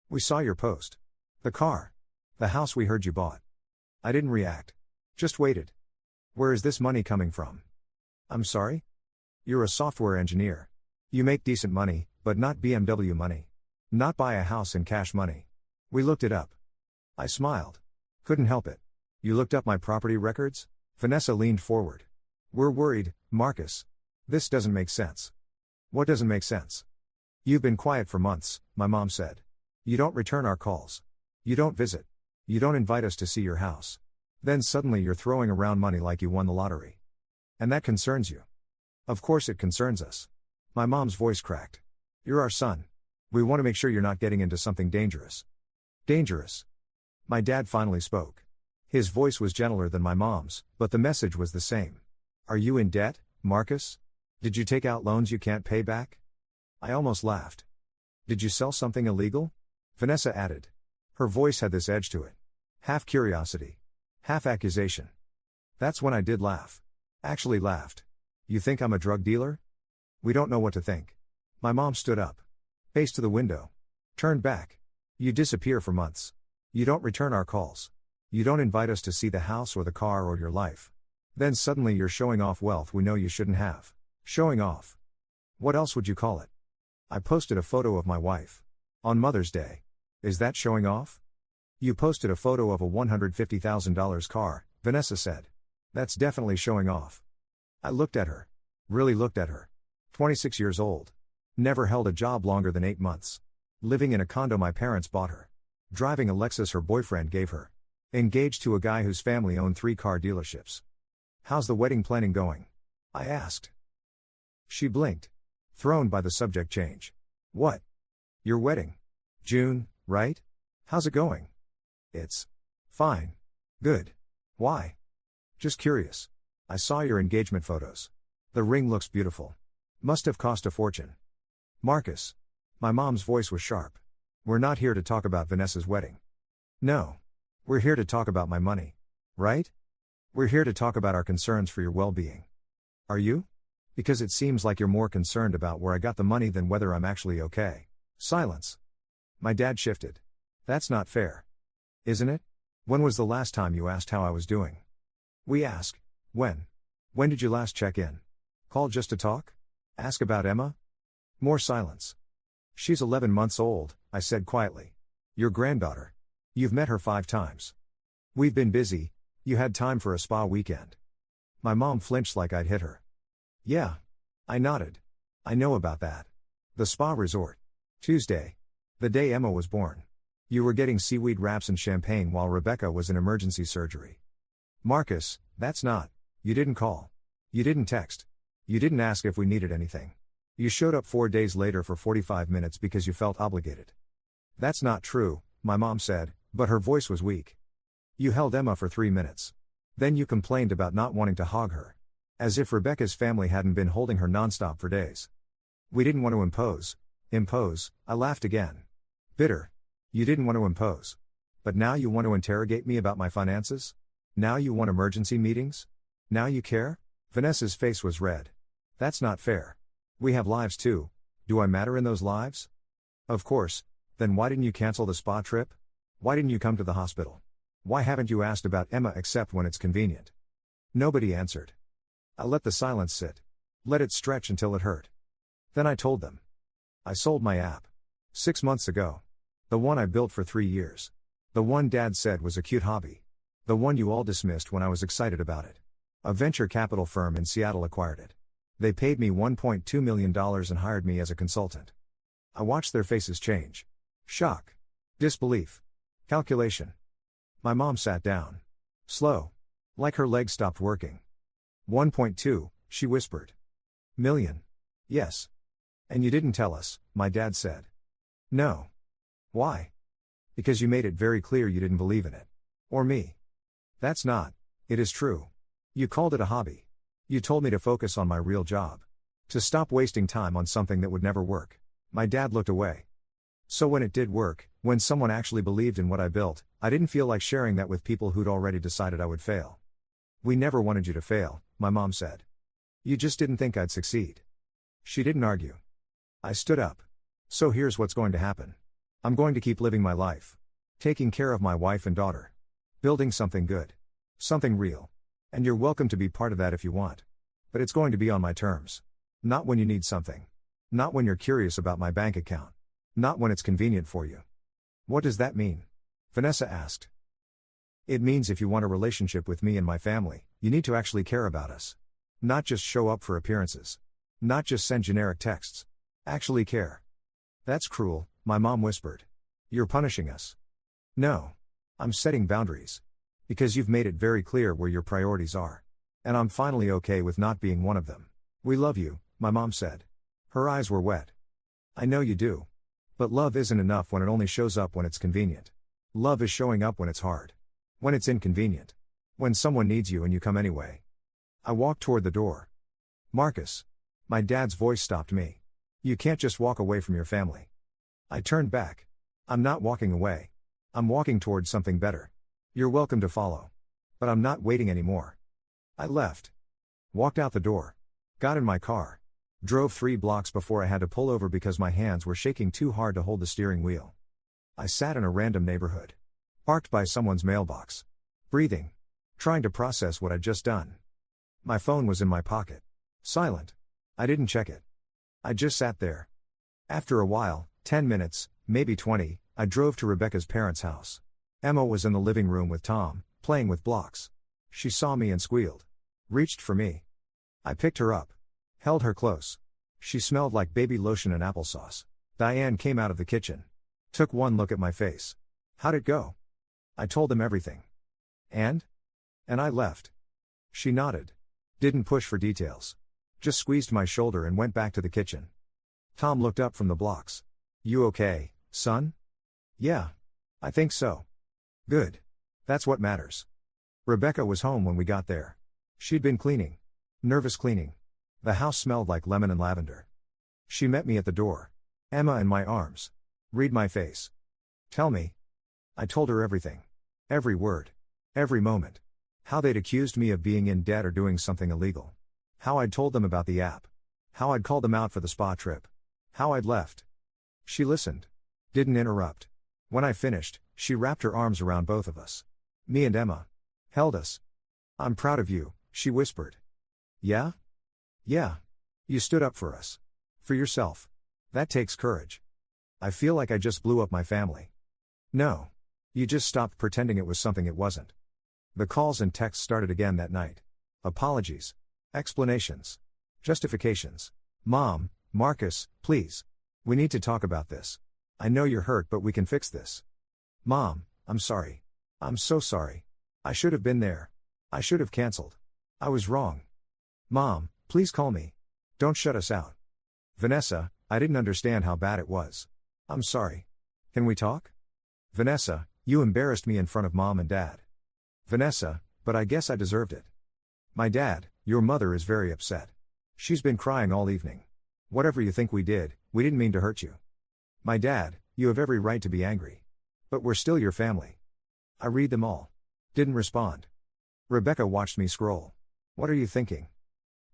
[SPEAKER 1] We saw your post. The car. The house we heard you bought. I didn't react. Just waited. Where is this money coming from? I'm sorry? You're a software engineer. You make decent money, but not BMW money. Not buy a house in cash money. We looked it up. I smiled. Couldn't help it. You looked up my property records? Vanessa leaned forward. We're worried, Marcus. This doesn't make sense. What doesn't make sense? You've been quiet for months, my mom said. You don't return our calls. You don't visit. You don't invite us to see your house. Then suddenly you're throwing around money like you won the lottery. And that concerns you. Of course it concerns us. My mom's voice cracked. You're our son. We want to make sure you're not getting into something dangerous. Dangerous. My dad finally spoke. His voice was gentler than my mom's, but the message was the same. Are you in debt, Marcus? Did you take out loans you can't pay back? I almost laughed. Did you sell something illegal? Vanessa added. Her voice had this edge to it. Half curiosity. Half accusation. That's when I did laugh. Actually laughed. You think I'm a drug dealer? We don't know what to think. My mom stood up. Paced to the window. Turned back. You disappear for months. You don't return our calls. You don't invite us to see the house or the car or your life. Then suddenly you're showing off wealth we know you shouldn't have. Showing off. What else would you call it? I posted a photo of my wife. On Mother's Day. Is that showing off? You posted a photo of a $150,000 car, Vanessa said. That's definitely showing off. I looked at her. Really looked at her. 26 years old. Never held a job longer than 8 months. Living in a condo my parents bought her. Driving a Lexus her boyfriend gave her. Engaged to a guy whose family owned 3 car dealerships. How's the wedding planning going? I asked. She blinked. Thrown by the subject change. What? Your wedding? June, right? How's it going? It's fine. Good. Why? Just curious. I saw your engagement photos. The ring looks beautiful. Must have cost a fortune. Marcus. My mom's voice was sharp. We're not here to talk about Vanessa's wedding. No. We're here to talk about my money. Right? We're here to talk about our concerns for your well-being. Are you? Because it seems like you're more concerned about where I got the money than whether I'm actually okay. Silence. My dad shifted. That's not fair. Isn't it? When was the last time you asked how I was doing? We ask. When? When did you last check in? Call just to talk? Ask about Emma? More silence. She's 11 months old, I said quietly. Your granddaughter. You've met her 5 times. We've been busy. You had time for a spa weekend. My mom flinched like I'd hit her. Yeah. I nodded. I know about that. The spa resort. Tuesday. The day Emma was born. You were getting seaweed wraps and champagne while Rebecca was in emergency surgery. Marcus, that's not. You didn't call. You didn't text. You didn't ask if we needed anything. You showed up 4 days later for 45 minutes because you felt obligated. That's not true, my mom said, but her voice was weak. You held Emma for 3 minutes. Then you complained about not wanting to hog her. As if Rebecca's family hadn't been holding her nonstop for days. We didn't want to impose. Impose, I laughed again. Bitter. You didn't want to impose. But now you want to interrogate me about my finances? Now you want emergency meetings? Now you care? Vanessa's face was red. That's not fair. We have lives too. Do I matter in those lives? Of course. Then why didn't you cancel the spa trip? Why didn't you come to the hospital? Why haven't you asked about Emma except when it's convenient? Nobody answered. I let the silence sit. Let it stretch until it hurt. Then I told them. I sold my app. 6 months ago. The one I built for 3 years. The one Dad said was a cute hobby. The one you all dismissed when I was excited about it. A venture capital firm in Seattle acquired it. They paid me $1.2 million and hired me as a consultant. I watched their faces change. Shock. Disbelief. Calculation. My mom sat down. Slow. Like her legs stopped working. 1.2, she whispered. Million. Yes. And you didn't tell us, my dad said. No. Why? Because you made it very clear you didn't believe in it. Or me. That's not. It is true. You called it a hobby. You told me to focus on my real job. To stop wasting time on something that would never work. My dad looked away. So when it did work, when someone actually believed in what I built, I didn't feel like sharing that with people who'd already decided I would fail. We never wanted you to fail, my mom said. You just didn't think I'd succeed. She didn't argue. I stood up. So here's what's going to happen. I'm going to keep living my life. Taking care of my wife and daughter. Building something good. Something real. And you're welcome to be part of that if you want. But it's going to be on my terms. Not when you need something. Not when you're curious about my bank account. Not when it's convenient for you. What does that mean? Vanessa asked. It means if you want a relationship with me and my family, you need to actually care about us. Not just show up for appearances. Not just send generic texts. Actually care. That's cruel, my mom whispered. You're punishing us. No. I'm setting boundaries. Because you've made it very clear where your priorities are. And I'm finally okay with not being one of them. We love you, my mom said. Her eyes were wet. I know you do. But love isn't enough when it only shows up when it's convenient. Love is showing up when it's hard. When it's inconvenient. When someone needs you and you come anyway. I walked toward the door. Marcus. My dad's voice stopped me. You can't just walk away from your family. I turned back. I'm not walking away. I'm walking towards something better. You're welcome to follow. But I'm not waiting anymore. I left. Walked out the door. Got in my car. Drove 3 blocks before I had to pull over because my hands were shaking too hard to hold the steering wheel. I sat in a random neighborhood. Parked by someone's mailbox. Breathing. Trying to process what I'd just done. My phone was in my pocket. Silent. I didn't check it. I just sat there. After a while, 10 minutes, maybe 20, I drove to Rebecca's parents' house. Emma was in the living room with Tom, playing with blocks. She saw me and squealed. Reached for me. I picked her up. Held her close. She smelled like baby lotion and applesauce. Diane came out of the kitchen. Took one look at my face. How'd it go? I told them everything. And I left. She nodded. Didn't push for details. Just squeezed my shoulder and went back to the kitchen. Tom looked up from the blocks. You okay, son? Yeah. I think so. Good. That's what matters. Rebecca was home when we got there. She'd been cleaning. Nervous cleaning. The house smelled like lemon and lavender. She met me at the door. Emma in my arms. Read my face. Tell me. I told her everything. Every word. Every moment. How they'd accused me of being in debt or doing something illegal. How I'd told them about the app. How I'd called them out for the spa trip. How I'd left. She listened. Didn't interrupt. When I finished, she wrapped her arms around both of us. Me and Emma. Held us. I'm proud of you, she whispered. Yeah? Yeah. You stood up for us. For yourself. That takes courage. I feel like I just blew up my family. No. You just stopped pretending it was something it wasn't. The calls and texts started again that night. Apologies. Explanations. Justifications. Mom, Marcus, please. We need to talk about this. I know you're hurt, but we can fix this. Mom, I'm sorry. I'm so sorry. I should have been there. I should have canceled. I was wrong. Mom, please call me. Don't shut us out. Vanessa, I didn't understand how bad it was. I'm sorry. Can we talk? Vanessa, you embarrassed me in front of Mom and Dad. Vanessa, but I guess I deserved it. My dad, your mother is very upset. She's been crying all evening. Whatever you think we didn't mean to hurt you. My dad, you have every right to be angry. But we're still your family. I read them all. Didn't respond. Rebecca watched me scroll. What are you thinking?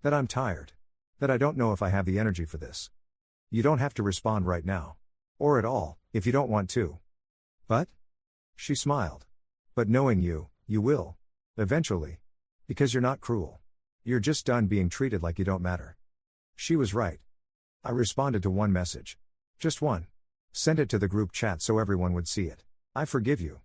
[SPEAKER 1] That I'm tired. That I don't know if I have the energy for this. You don't have to respond right now. Or at all, if you don't want to. But? She smiled. But knowing you, you will. Eventually. Because you're not cruel. You're just done being treated like you don't matter. She was right. I responded to one message. Just one. Sent it to the group chat so everyone would see it. I forgive you.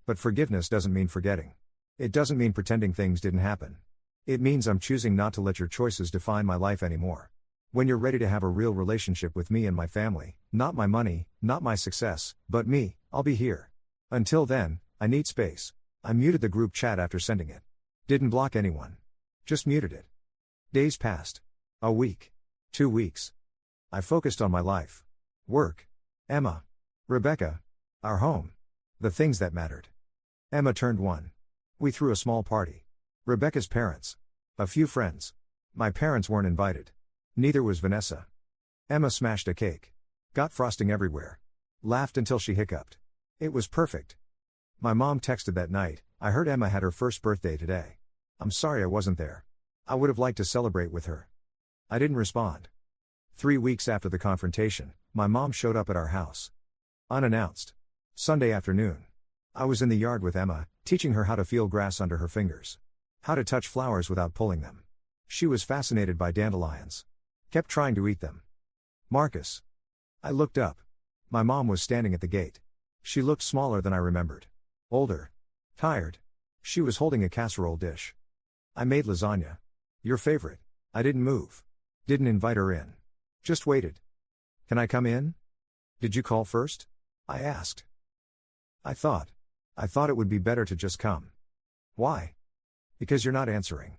[SPEAKER 1] But forgiveness doesn't mean forgetting. It doesn't mean pretending things didn't happen. It means I'm choosing not to let your choices define my life anymore. When you're ready to have a real relationship with me and my family, not my money, not my success, but me, I'll be here. Until then, I need space. I muted the group chat after sending it. Didn't block anyone. Just muted it. Days passed. A week. 2 weeks. I focused on my life. Work. Emma. Rebecca. Our home. The things that mattered. Emma turned 1. We threw a small party. Rebecca's parents. A few friends. My parents weren't invited. Neither was Vanessa. Emma smashed a cake. Got frosting everywhere. Laughed until she hiccuped. It was perfect. My mom texted that night, "I heard Emma had her first birthday today. I'm sorry I wasn't there. I would have liked to celebrate with her." I didn't respond. 3 weeks after the confrontation, my mom showed up at our house. Unannounced. Sunday afternoon. I was in the yard with Emma, teaching her how to feel grass under her fingers. How to touch flowers without pulling them. She was fascinated by dandelions. Kept trying to eat them. Marcus. I looked up. My mom was standing at the gate. She looked smaller than I remembered. Older. Tired. She was holding a casserole dish. I made lasagna. Your favorite. I didn't move. Didn't invite her in. Just waited. "Can I come in?" "Did you call first?" I asked. I thought it would be better to just come." "Why?" "Because you're not answering."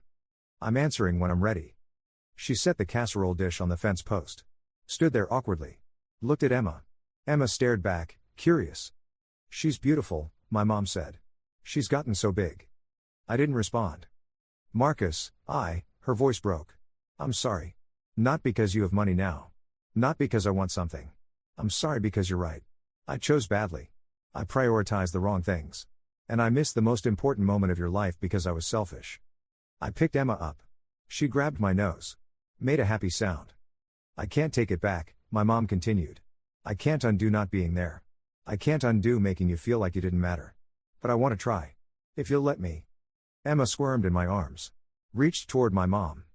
[SPEAKER 1] "I'm answering when I'm ready." She set the casserole dish on the fence post. Stood there awkwardly. Looked at Emma. Emma stared back, curious. "She's beautiful," my mom said. "She's gotten so big." I didn't respond. "Marcus, her voice broke. "I'm sorry. Not because you have money now. Not because I want something. I'm sorry because you're right. I chose badly. I prioritized the wrong things. And I missed the most important moment of your life because I was selfish." I picked Emma up. She grabbed my nose. Made a happy sound. "I can't take it back," my mom continued. "I can't undo not being there. I can't undo making you feel like you didn't matter. But I want to try. If you'll let me." Emma squirmed in my arms. Reached toward my mom.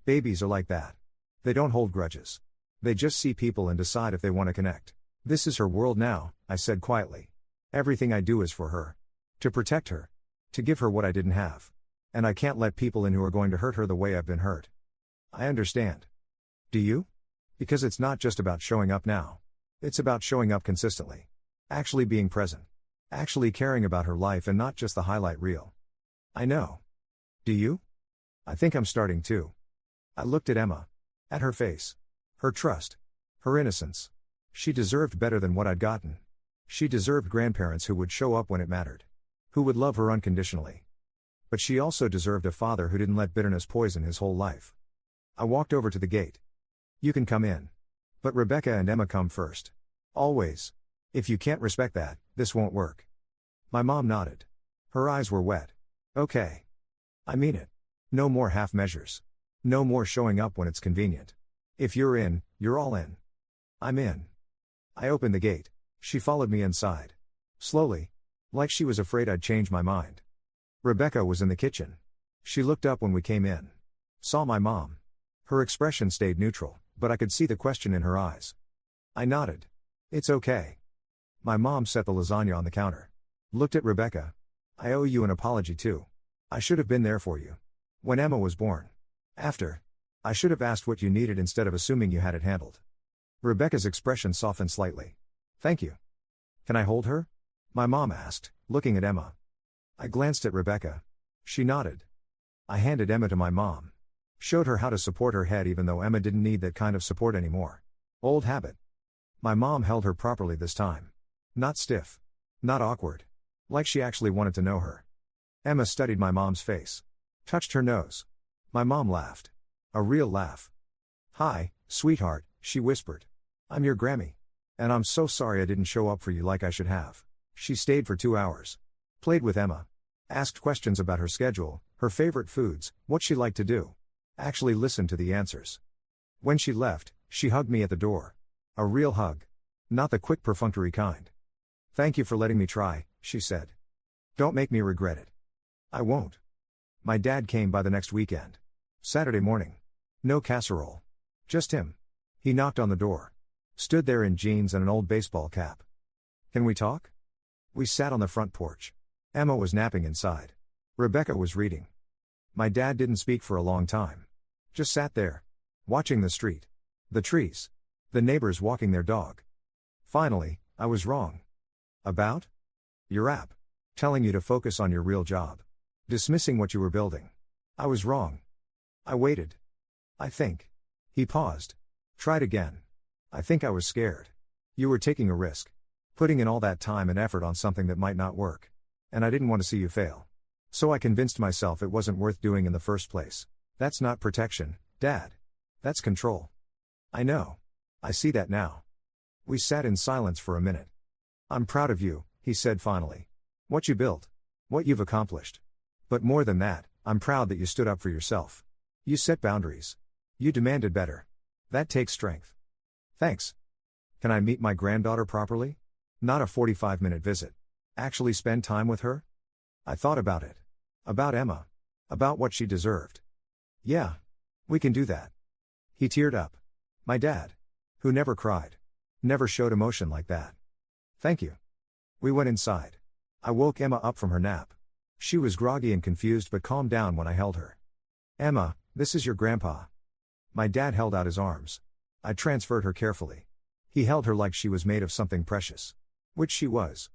[SPEAKER 1] Babies are like that. They don't hold grudges. They just see people and decide if they want to connect. "This is her world now," I said quietly. "Everything I do is for her. To protect her. To give her what I didn't have. And I can't let people in who are going to hurt her the way I've been hurt." "I understand." "Do you?" "Because it's not just about showing up now. It's about showing up consistently. Actually being present. Actually caring about her life and not just the highlight reel." "I know." "Do you?" "I think I'm starting to." I looked at Emma. At her face. Her trust. Her innocence. She deserved better than what I'd gotten. She deserved grandparents who would show up when it mattered. Who would love her unconditionally. But she also deserved a father who didn't let bitterness poison his whole life. I walked over to the gate. "You can come in. But Rebecca and Emma come first. Always. If you can't respect that, this won't work." My mom nodded. Her eyes were wet. "Okay. I mean it. No more half measures. No more showing up when it's convenient. If you're in, you're all in." "I'm in." I opened the gate. She followed me inside. Slowly. Like she was afraid I'd change my mind. Rebecca was in the kitchen. She looked up when we came in. Saw my mom. Her expression stayed neutral, but I could see the question in her eyes. I nodded. "It's okay." My mom set the lasagna on the counter. Looked at Rebecca. "I owe you an apology too. I should have been there for you. When Emma was born. After. I should have asked what you needed instead of assuming you had it handled." Rebecca's expression softened slightly. "Thank you." "Can I hold her?" my mom asked, looking at Emma. I glanced at Rebecca. She nodded. I handed Emma to my mom. Showed her how to support her head even though Emma didn't need that kind of support anymore. Old habit. My mom held her properly this time. Not stiff. Not awkward. Like she actually wanted to know her. Emma studied my mom's face. Touched her nose. My mom laughed. A real laugh. "Hi, sweetheart," she whispered. "I'm your Grammy. And I'm so sorry I didn't show up for you like I should have." She stayed for 2 hours. Played with Emma. Asked questions about her schedule, her favorite foods, what she liked to do. Actually listened to the answers. When she left, she hugged me at the door. A real hug. Not the quick perfunctory kind. "Thank you for letting me try," she said. "Don't make me regret it." "I won't." My dad came by the next weekend. Saturday morning. No casserole. Just him. He knocked on the door. Stood there in jeans and an old baseball cap. "Can we talk?" We sat on the front porch. Emma was napping inside. Rebecca was reading. My dad didn't speak for a long time. Just sat there. Watching the street. The trees. The neighbors walking their dog. Finally, I was wrong. "About?" "Your app." telling you to focus on your real job. Dismissing what you were building. I was wrong. I waited. I think. He paused. Tried again. I think I was scared. You were taking a risk. Putting in all that time and effort on something that might not work. And I didn't want to see you fail. So I convinced myself it wasn't worth doing in the first place. That's not protection, Dad. That's control. I know. I see that now. We sat in silence for a minute. I'm proud of you, he said finally. What you built. What you've accomplished. But more than that, I'm proud that you stood up for yourself. You set boundaries. You demanded better. That takes strength. Thanks. Can I meet my granddaughter properly? Not a 45-minute visit. Actually spend time with her? I thought about it. About Emma. About what she deserved. Yeah. We can do that. He teared up. My dad. Who never cried. Never showed emotion like that. Thank you. We went inside. I woke Emma up from her nap. She was groggy and confused but calmed down when I held her. Emma, this is your grandpa. My dad held out his arms. I transferred her carefully. He held her like she was made of something precious. Which she was.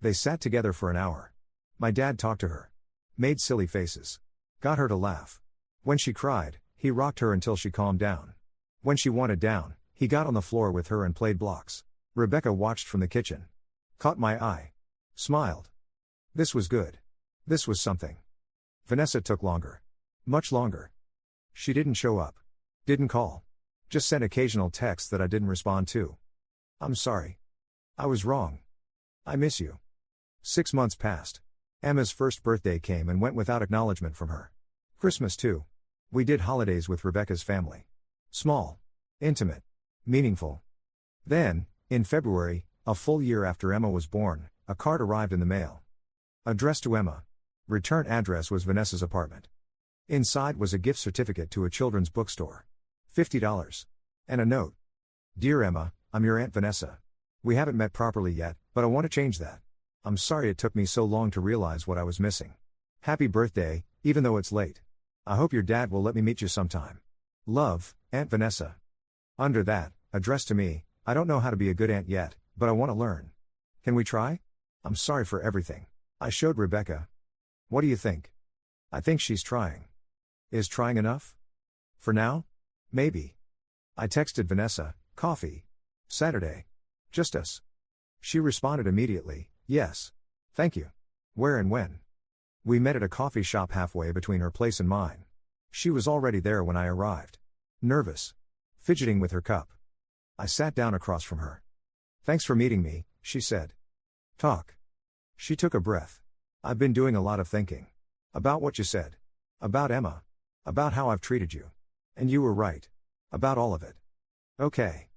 [SPEAKER 1] They sat together for an hour. My dad talked to her. Made silly faces. Got her to laugh. When she cried, he rocked her until she calmed down. When she wanted down, he got on the floor with her and played blocks. Rebecca watched from the kitchen. Caught my eye. Smiled. This was good. This was something. Vanessa took longer. Much longer. She didn't show up. Didn't call. Just sent occasional texts that I didn't respond to. I'm sorry. I was wrong. I miss you. 6 months passed. Emma's first birthday came and went without acknowledgement from her. Christmas too. We did holidays with Rebecca's family. Small. Intimate. Meaningful. Then, in February, a full year after Emma was born, a card arrived in the mail. Addressed to Emma. Return address was Vanessa's apartment. Inside was a gift certificate to a children's bookstore. $50. And a note. Dear Emma, I'm your Aunt Vanessa. We haven't met properly yet, but I want to change that. I'm sorry it took me so long to realize what I was missing. Happy birthday, even though it's late. I hope your dad will let me meet you sometime. Love, Aunt Vanessa. Under that, addressed to me, I don't know how to be a good aunt yet, but I want to learn. Can we try? I'm sorry for everything. I showed Rebecca. What do you think? I think she's trying. Is trying enough? For now? Maybe. I texted Vanessa, coffee. Saturday. Just us. She responded immediately, yes. Thank you. Where and when? We met at a coffee shop halfway between her place and mine. She was already there when I arrived. Nervous. Fidgeting with her cup. I sat down across from her. Thanks for meeting me, she said. Talk. She took a breath. I've been doing a lot of thinking. About what you said. About Emma. About how I've treated you. And you were right. About all of it. Okay.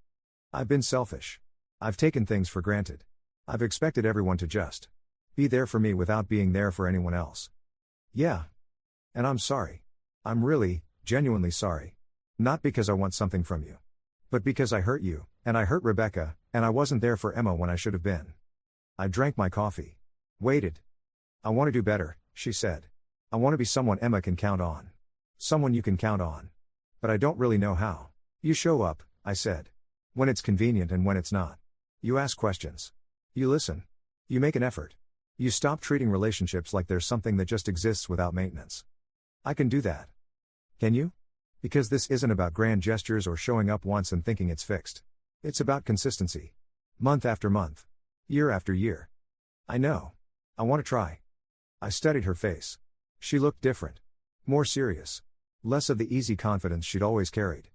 [SPEAKER 1] I've been selfish. I've taken things for granted. I've expected everyone to just be there for me without being there for anyone else. Yeah. And I'm sorry. I'm really, genuinely sorry. Not because I want something from you. But because I hurt you, and I hurt Rebecca, and I wasn't there for Emma when I should have been. I drank my coffee. Waited. I want to do better, she said. I want to be someone Emma can count on. Someone you can count on. But I don't really know how. You show up, I said. When it's convenient and when it's not. You ask questions. You listen. You make an effort. You stop treating relationships like there's something that just exists without maintenance. I can do that. Can you? Because this isn't about grand gestures or showing up once and thinking it's fixed. It's about consistency. Month after month. Year after year. I know. I want to try. I studied her face. She looked different. More serious. Less of the easy confidence she'd always carried.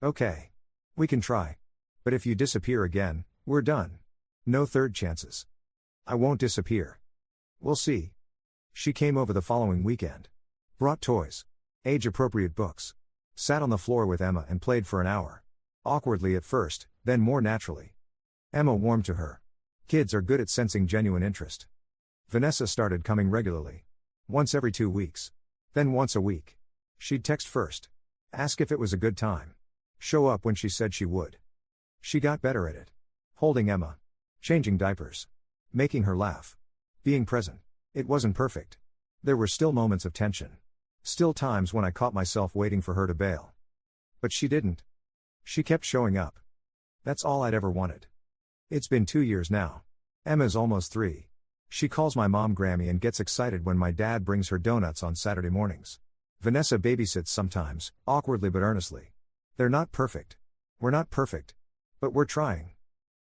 [SPEAKER 1] Okay. We can try. But if you disappear again, we're done. No third chances. I won't disappear. We'll see. She came over the following weekend. Brought toys. Age-appropriate books. Sat on the floor with Emma and played for an hour. Awkwardly at first, then more naturally. Emma warmed to her. Kids are good at sensing genuine interest. Vanessa started coming regularly. Once every 2 weeks. Then once a week. She'd text first. Ask if it was a good time. Show up when she said she would. She got better at it. Holding Emma. Changing diapers. Making her laugh. Being present. It wasn't perfect. There were still moments of tension. Still times when I caught myself waiting for her to bail. But she didn't. She kept showing up. That's all I'd ever wanted. It's been 2 years now. Emma's almost 3. She calls my mom Grammy and gets excited when my dad brings her donuts on Saturday mornings. Vanessa babysits sometimes, awkwardly but earnestly. They're not perfect. We're not perfect. But we're trying.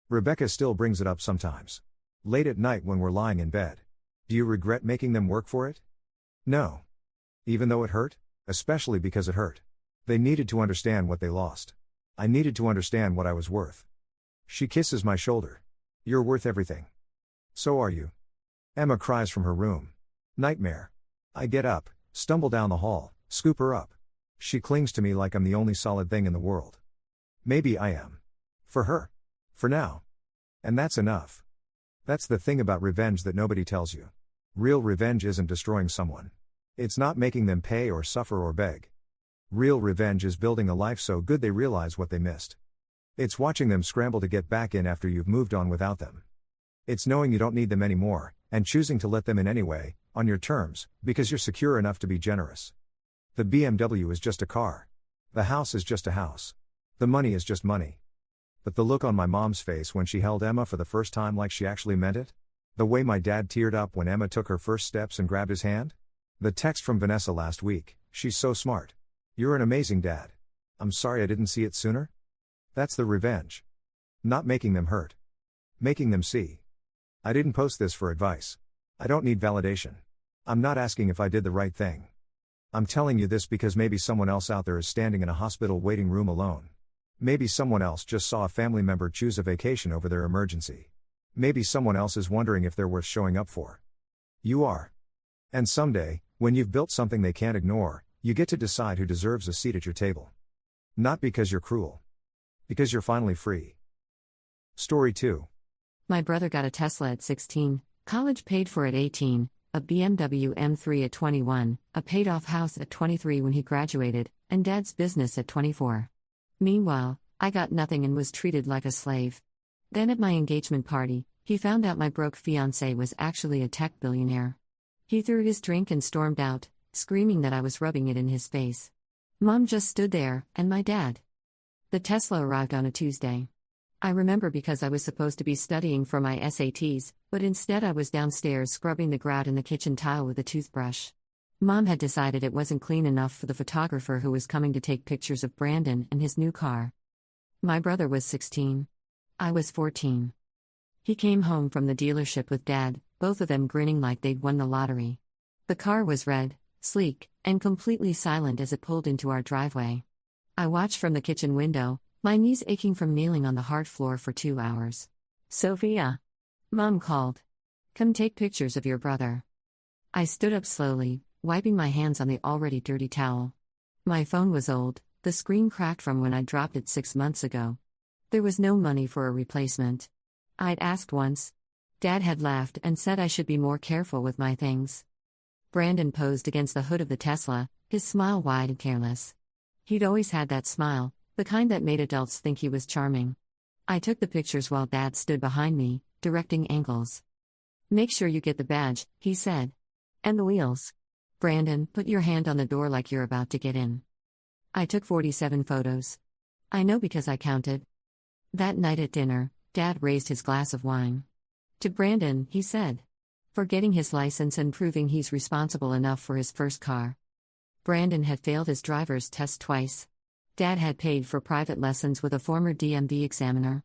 [SPEAKER 1] Rebecca still brings it up sometimes. Late at night when we're lying in bed. Do you regret making them work for it? No. Even though it hurt? Especially because it hurt. They needed to understand what they lost. I needed to understand what I was worth. She kisses my shoulder. You're worth everything. So are you. Emma cries from her room. Nightmare. I get up, stumble down the hall, scoop her up. She clings to me like I'm the only solid thing in the world. Maybe I am. For her. For now. And that's enough. That's the thing about revenge that nobody tells you. Real revenge isn't destroying someone. It's not making them pay or suffer or beg. Real revenge is building a life so good they realize what they missed. It's watching them scramble to get back in after you've moved on without them. It's knowing you don't need them anymore, and choosing to let them in anyway, on your terms, because you're secure enough to be generous. The BMW is just a car. The house is just a house. The money is just money. But the look on my mom's face when she held Emma for the first time like she actually meant it? The way my dad teared up when Emma took her first steps and grabbed his hand? The text from Vanessa last week, she's so smart. You're an amazing dad. I'm sorry I didn't see it sooner? That's the revenge. Not making them hurt. Making them see. I didn't post this for advice. I don't need validation. I'm not asking if I did the right thing. I'm telling you this because maybe someone else out there is standing in a hospital waiting room alone. Maybe someone else just saw a family member choose a vacation over their emergency. Maybe someone else is wondering if they're worth showing up for. You are. And someday, when you've built something they can't ignore, you get to decide who deserves a seat at your table. Not because you're cruel. Because you're finally free. Story 2.
[SPEAKER 2] My brother got a Tesla at 16, college paid for at 18, a BMW M3 at 21, a paid-off house at 23 when he graduated, and dad's business at 24. Meanwhile, I got nothing and was treated like a slave. Then at my engagement party, he found out my broke fiancé was actually a tech billionaire. He threw his drink and stormed out, screaming that I was rubbing it in his face. Mom just stood there, and my dad. The Tesla arrived on a Tuesday. I remember because I was supposed to be studying for my SATs, but instead I was downstairs scrubbing the grout in the kitchen tile with a toothbrush. Mom had decided it wasn't clean enough for the photographer who was coming to take pictures of Brandon and his new car. My brother was 16. I was 14. He came home from the dealership with Dad, both of them grinning like they'd won the lottery. The car was red, sleek, and completely silent as it pulled into our driveway. I watched from the kitchen window, my knees aching from kneeling on the hard floor for 2 hours. Sophia. Mom called. Come take pictures of your brother. I stood up slowly, wiping my hands on the already dirty towel. My phone was old, the screen cracked from when I dropped it 6 months ago. There was no money for a replacement. I'd asked once. Dad had laughed and said I should be more careful with my things. Brandon posed against the hood of the Tesla, his smile wide and careless. He'd always had that smile, the kind that made adults think he was charming. I took the pictures while Dad stood behind me, directing angles. Make sure you get the badge, he said. And the wheels. Brandon, put your hand on the door like you're about to get in. I took 47 photos. I know because I counted. That night at dinner, Dad raised his glass of wine. To Brandon, he said. For getting his license and proving he's responsible enough for his first car. Brandon had failed his driver's test twice. Dad had paid for private lessons with a former DMV examiner.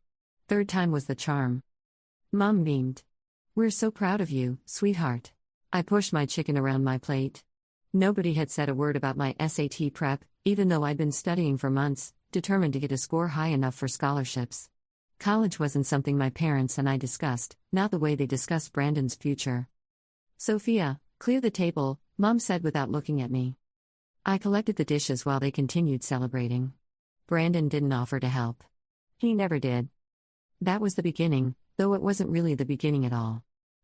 [SPEAKER 2] Third time was the charm. Mom beamed. We're so proud of you, sweetheart. I pushed my chicken around my plate. Nobody had said a word about my SAT prep, even though I'd been studying for months, determined to get a score high enough for scholarships. College wasn't something my parents and I discussed, not the way they discussed Brandon's future. Sophia, clear the table, Mom said without looking at me. I collected the dishes while they continued celebrating. Brandon didn't offer to help. He never did. That was the beginning, though it wasn't really the beginning at all.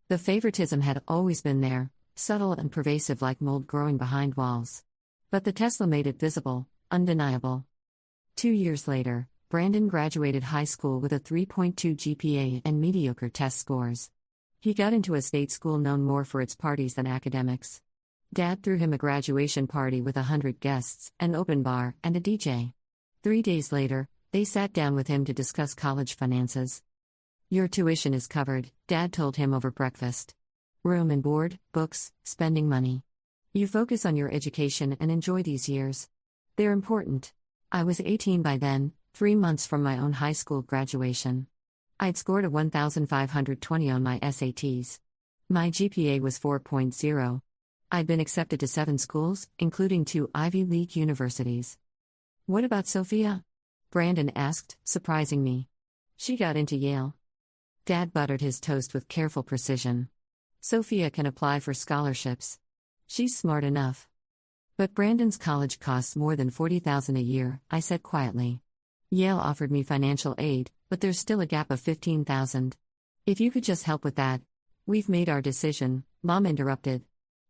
[SPEAKER 2] The favoritism had always been there, subtle and pervasive like mold growing behind walls. But the Tesla made it visible, undeniable. 2 years later, Brandon graduated high school with a 3.2 GPA and mediocre test scores. He got into a state school known more for its parties than academics. Dad threw him a graduation party with 100 guests, an open bar, and a DJ. 3 days later, they sat down with him to discuss college finances. Your tuition is covered, Dad told him over breakfast. Room and board, books, spending money. You focus on your education and enjoy these years. They're important. I was 18 by then, 3 months from my own high school graduation. I'd scored a 1,520 on my SATs. My GPA was 4.0. I'd been accepted to 7 schools, including 2 Ivy League universities. What about Sophia? Brandon asked, surprising me. She got into Yale. Dad buttered his toast with careful precision. Sophia can apply for scholarships. She's smart enough. But Brandon's college costs more than $40,000 a year, I said quietly. Yale offered me financial aid, but there's still a gap of $15,000. If you could just help with that. We've made our decision, Mom interrupted.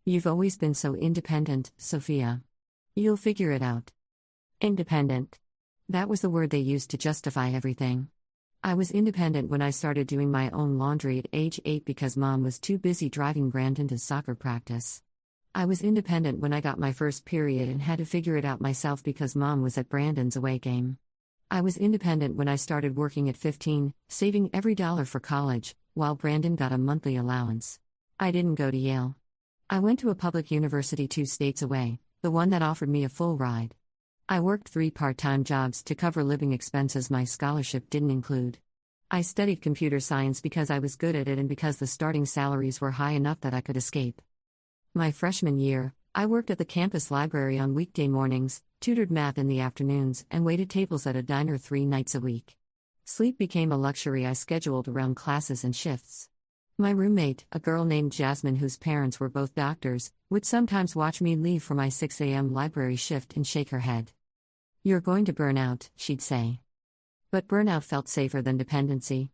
[SPEAKER 2] You've always been so independent, Sophia. You'll figure it out. Independent. That was the word they used to justify everything. I was independent when I started doing my own laundry at age 8 because Mom was too busy driving Brandon to soccer practice. I was independent when I got my first period and had to figure it out myself because Mom was at Brandon's away game. I was independent when I started working at 15, saving every dollar for college, while Brandon got a monthly allowance. I didn't go to Yale. I went to a public university 2 states away, the one that offered me a full ride. I worked 3 part-time jobs to cover living expenses my scholarship didn't include. I studied computer science because I was good at it and because the starting salaries were high enough that I could escape. My freshman year, I worked at the campus library on weekday mornings, tutored math in the afternoons, and waited tables at a diner 3 nights a week. Sleep became a luxury I scheduled around classes and shifts. My roommate, a girl named Jasmine whose parents were both doctors, would sometimes watch me leave for my 6 a.m. library shift and shake her head. You're going to burn out, she'd say. But burnout felt safer than dependency.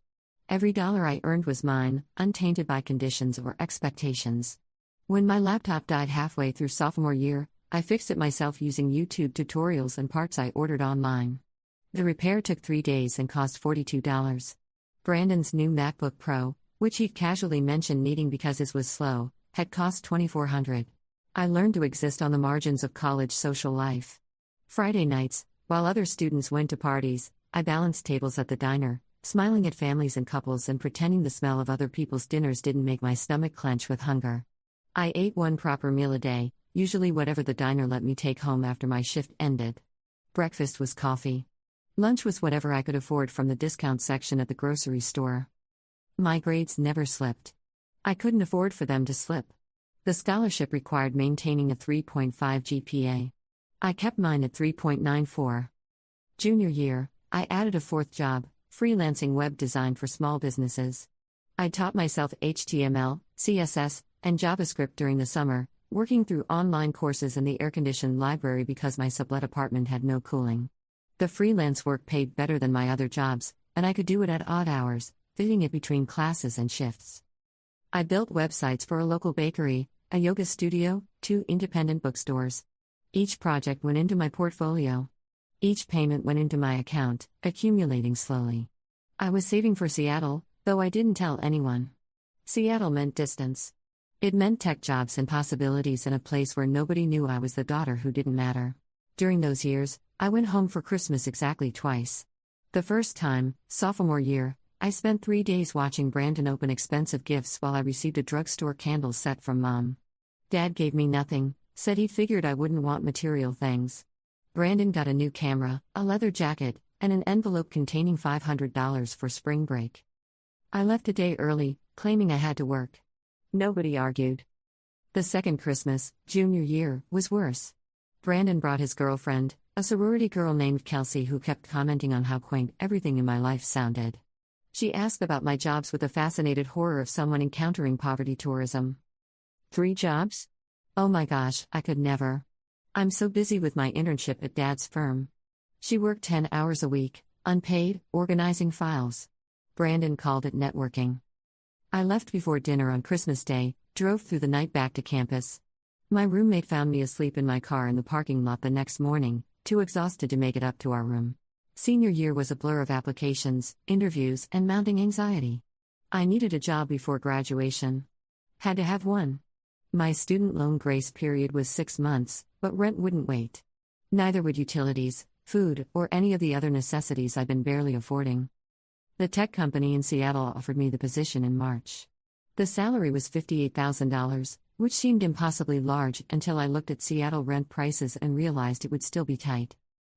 [SPEAKER 2] Every dollar I earned was mine, untainted by conditions or expectations. When my laptop died halfway through sophomore year, I fixed it myself using YouTube tutorials and parts I ordered online. The repair took 3 days and cost $42. Brandon's new MacBook Pro, which he'd casually mentioned needing because his was slow, had cost $2,400. I learned to exist on the margins of college social life. Friday nights, while other students went to parties, I balanced tables at the diner, smiling at families and couples and pretending the smell of other people's dinners didn't make my stomach clench with hunger. I ate 1 proper meal a day, usually whatever the diner let me take home after my shift ended. Breakfast was coffee. Lunch was whatever I could afford from the discount section at the grocery store. My grades never slipped. I couldn't afford for them to slip. The scholarship required maintaining a 3.5 GPA. I kept mine at 3.94. Junior year, I added a 4th job, freelancing web design for small businesses. I taught myself HTML, CSS, and JavaScript during the summer, working through online courses in the air-conditioned library because my sublet apartment had no cooling. The freelance work paid better than my other jobs, and I could do it at odd hours, fitting it between classes and shifts. I built websites for a local bakery, a yoga studio, 2 independent bookstores. Each project went into my portfolio. Each payment went into my account, accumulating slowly. I was saving for Seattle, though I didn't tell anyone. Seattle meant distance. It meant tech jobs and possibilities in a place where nobody knew I was the daughter who didn't matter. During those years, I went home for Christmas exactly twice. The first time, sophomore year, I spent 3 days watching Brandon open expensive gifts while I received a drugstore candle set from Mom. Dad gave me nothing, said he figured I wouldn't want material things. Brandon got a new camera, a leather jacket, and an envelope containing $500 for spring break. I left a day early, claiming I had to work. Nobody argued. The second Christmas, junior year, was worse. Brandon brought his girlfriend, a sorority girl named Kelsey who kept commenting on how quaint everything in my life sounded. She asked about my jobs with a fascinated horror of someone encountering poverty tourism. 3 jobs? Oh my gosh, I could never. I'm so busy with my internship at Dad's firm. She worked 10 hours a week, unpaid, organizing files. Brandon called it networking. I left before dinner on Christmas Day, drove through the night back to campus. My roommate found me asleep in my car in the parking lot the next morning, too exhausted to make it up to our room. Senior year was a blur of applications, interviews, and mounting anxiety. I needed a job before graduation. Had to have one. My student loan grace period was 6 months, but rent wouldn't wait. Neither would utilities, food, or any of the other necessities I'd been barely affording. The tech company in Seattle offered me the position in March. The salary was $58,000, which seemed impossibly large until I looked at Seattle rent prices and realized it would still be tight.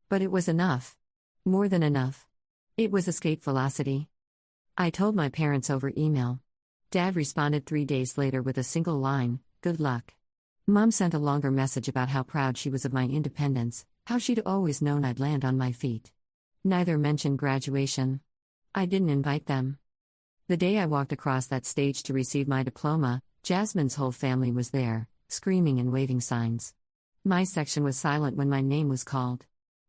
[SPEAKER 2] But it was enough. More than enough. It was escape velocity. I told my parents over email. Dad responded 3 days later with a single line, "Good luck." Mom sent a longer message about how proud she was of my independence, how she'd always known I'd land on my feet. Neither mentioned graduation. I didn't invite them. The day I walked across that stage to receive my diploma, Jasmine's whole family was there, screaming and waving signs. My section was silent when my name was called.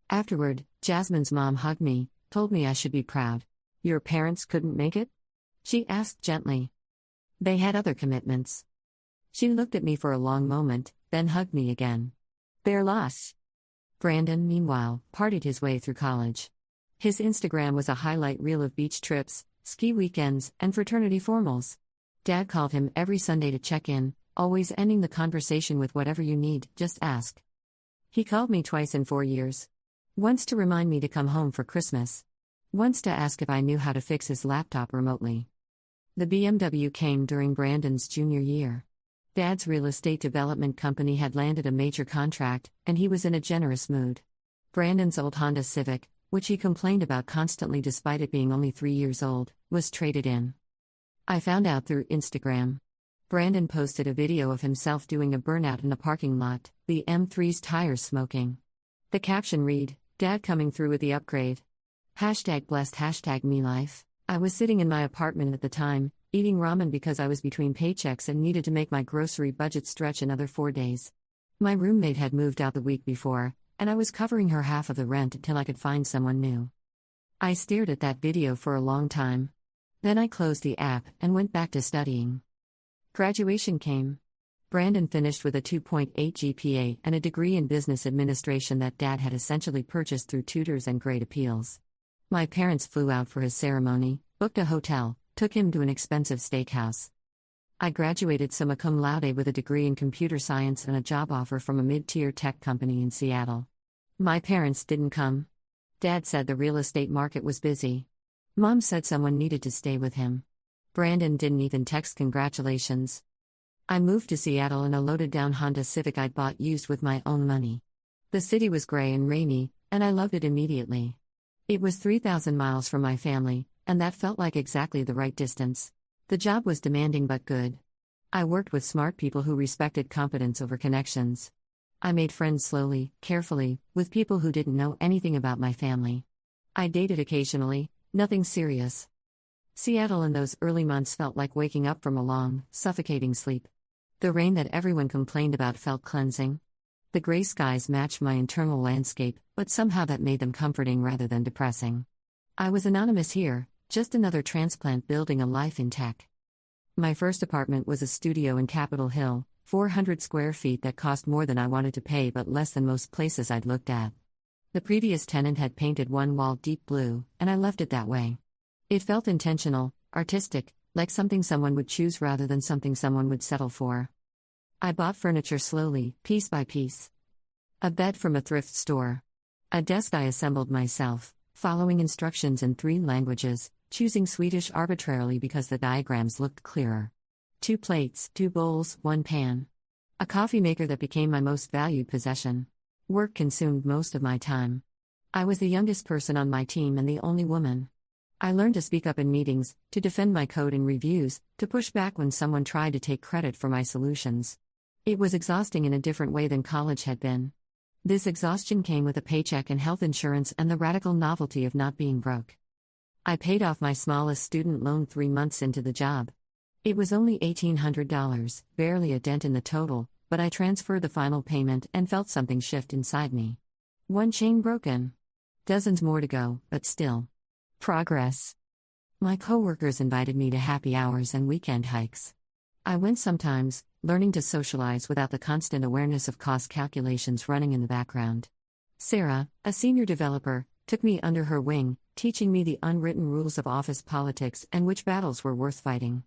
[SPEAKER 2] Afterward, Jasmine's mom hugged me, told me I should be proud. "Your parents couldn't make it?" she asked gently. "They had other commitments." She looked at me for a long moment, then hugged me again. Their loss. Brandon, meanwhile, partied his way through college. His Instagram was a highlight reel of beach trips, ski weekends, and fraternity formals. Dad called him every Sunday to check in, always ending the conversation with "Whatever you need, just ask." He called me twice in 4 years. Once to remind me to come home for Christmas. Once to ask if I knew how to fix his laptop remotely. The BMW came during Brandon's junior year. Dad's real estate development company had landed a major contract, and he was in a generous mood. Brandon's old Honda Civic, which he complained about constantly despite it being only 3 years old, was traded in. I found out through Instagram. Brandon posted a video of himself doing a burnout in a parking lot, the M3's tires smoking. The caption read, "Dad coming through with the upgrade." #blessed #me life. I was sitting in my apartment at the time, eating ramen because I was between paychecks and needed to make my grocery budget stretch another 4 days. My roommate had moved out the week before, and I was covering her half of the rent until I could find someone new. I stared at that video for a long time. Then I closed the app and went back to studying. Graduation came. Brandon finished with a 2.8 GPA and a degree in business administration that Dad had essentially purchased through tutors and great appeals. My parents flew out for his ceremony, booked a hotel, took him to an expensive steakhouse. I graduated summa cum laude with a degree in computer science and a job offer from a mid-tier tech company in Seattle. My parents didn't come. Dad said the real estate market was busy. Mom said someone needed to stay with him. Brandon didn't even text congratulations. I moved to Seattle in a loaded-down Honda Civic I'd bought used with my own money. The city was gray and rainy, and I loved it immediately. It was 3,000 miles from my family, and that felt like exactly the right distance. The job was demanding but good. I worked with smart people who respected competence over connections. I made friends slowly, carefully, with people who didn't know anything about my family. I dated occasionally, nothing serious. Seattle in those early months felt like waking up from a long, suffocating sleep. The rain that everyone complained about felt cleansing. The gray skies matched my internal landscape, but somehow that made them comforting rather than depressing. I was anonymous here, just another transplant building a life in tech. My first apartment was a studio in Capitol Hill, 400 square feet that cost more than I wanted to pay but less than most places I'd looked at. The previous tenant had painted one wall deep blue, and I left it that way. It felt intentional, artistic, like something someone would choose rather than something someone would settle for. I bought furniture slowly, piece by piece. A bed from a thrift store. A desk I assembled myself, following instructions in 3 languages, choosing Swedish arbitrarily because the diagrams looked clearer. 2 plates, 2 bowls, 1 pan. A coffee maker that became my most valued possession. Work consumed most of my time. I was the youngest person on my team and the only woman. I learned to speak up in meetings, to defend my code in reviews, to push back when someone tried to take credit for my solutions. It was exhausting in a different way than college had been. This exhaustion came with a paycheck and health insurance and the radical novelty of not being broke. I paid off my smallest student loan 3 months into the job. It was only $1,800, barely a dent in the total, but I transferred the final payment and felt something shift inside me. 1 chain broken. Dozens more to go, but still. Progress. My coworkers invited me to happy hours and weekend hikes. I went sometimes, learning to socialize without the constant awareness of cost calculations running in the background. Sarah, a senior developer, took me under her wing, teaching me the unwritten rules of office politics and which battles were worth fighting.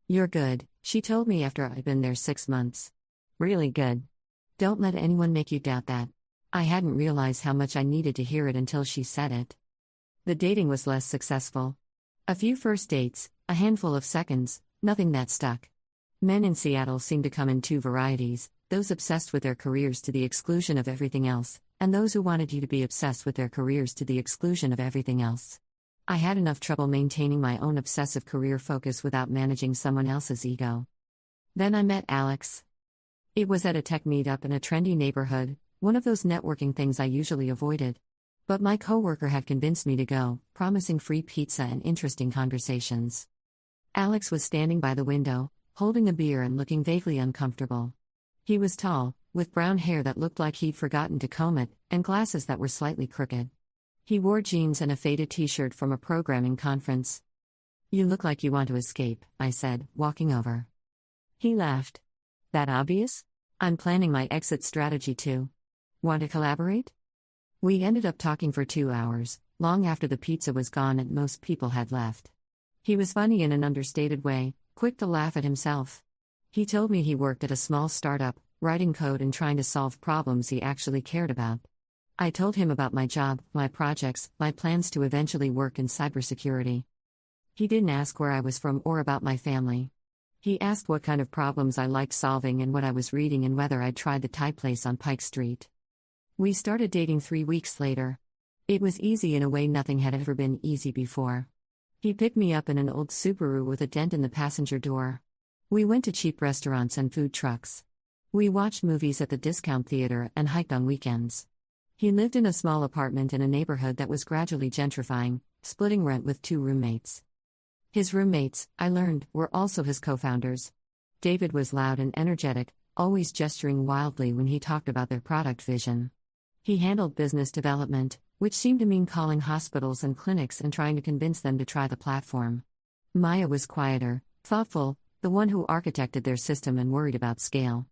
[SPEAKER 2] "You're good," she told me after I'd been there 6 months. "Really good. Don't let anyone make you doubt that." I hadn't realized how much I needed to hear it until she said it. The dating was less successful. A few first dates, a handful of seconds, Nothing that stuck. Men in Seattle seem to come in two varieties: those obsessed with their careers to the exclusion of everything else, and those who wanted you to be obsessed with their careers to the exclusion of everything else. I had enough trouble maintaining my own obsessive career focus without managing someone else's ego. Then I met Alex. It was at a tech meetup in a trendy neighborhood, one of those networking things I usually avoided. But my coworker had convinced me to go, promising free pizza and interesting conversations. Alex was standing by the window, holding a beer and looking vaguely uncomfortable. He was tall, with brown hair that looked like he'd forgotten to comb it, and glasses that were slightly crooked. He wore jeans and a faded t-shirt from a programming conference. "You look like you want to escape," I said, walking over. He laughed. "That obvious? I'm planning my exit strategy too. Want to collaborate?" We ended up talking for 2 hours, long after the pizza was gone and most people had left. He was funny in an understated way, quick to laugh at himself. He told me he worked at a small startup, writing code and trying to solve problems he actually cared about. I told him about my job, my projects, my plans to eventually work in cybersecurity. He didn't ask where I was from or about my family. He asked what kind of problems I liked solving and what I was reading and whether I'd tried the Thai place on Pike Street. We started dating 3 weeks later. It was easy in a way nothing had ever been easy before. He picked me up in an old Subaru with a dent in the passenger door. We went to cheap restaurants and food trucks. We watched movies at the discount theater and hiked on weekends. He lived in a small apartment in a neighborhood that was gradually gentrifying, splitting rent with 2 roommates. His roommates, I learned, were also his co-founders. David was loud and energetic, always gesturing wildly when he talked about their product vision. He handled business development, which seemed to mean calling hospitals and clinics and trying to convince them to try the platform. Maya was quieter, thoughtful, the one who architected their system and worried about scale.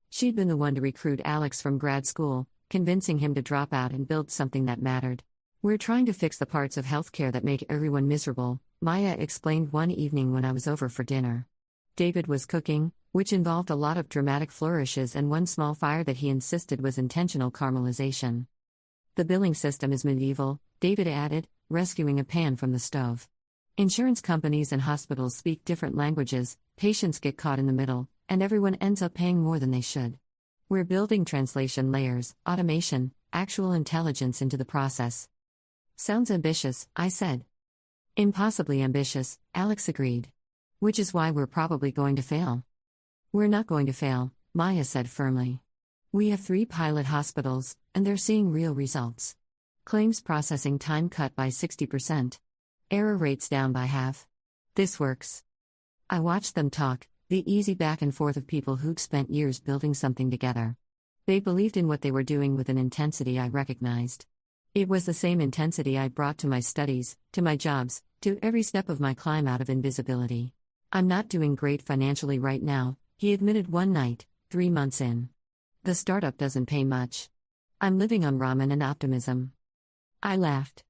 [SPEAKER 2] She'd been the one to recruit Alex from grad school, convincing him to drop out and build something that mattered. "We're trying to fix the parts of healthcare that make everyone miserable," Maya explained one evening when I was over for dinner. David was cooking, which involved a lot of dramatic flourishes and one small fire that he insisted was intentional caramelization. "The billing system is medieval," David added, rescuing a pan from the stove. "Insurance companies and hospitals speak different languages, patients get caught in the middle, and everyone ends up paying more than they should. We're building translation layers, automation, actual intelligence into the process." "Sounds ambitious," I said. "Impossibly ambitious," Alex agreed. "Which is why we're probably going to fail." "We're not going to fail," Maya said firmly. "We have 3 pilot hospitals, and they're seeing real results. Claims processing time cut by 60%. Error rates down by half. This works." I watched them talk, the easy back and forth of people who'd spent years building something together. They believed in what they were doing with an intensity I recognized. It was the same intensity I brought to my studies, to my jobs, to every step of my climb out of invisibility. "I'm not doing great financially right now," he admitted one night, 3 months in. "The startup doesn't pay much. I'm living on ramen and optimism." I laughed.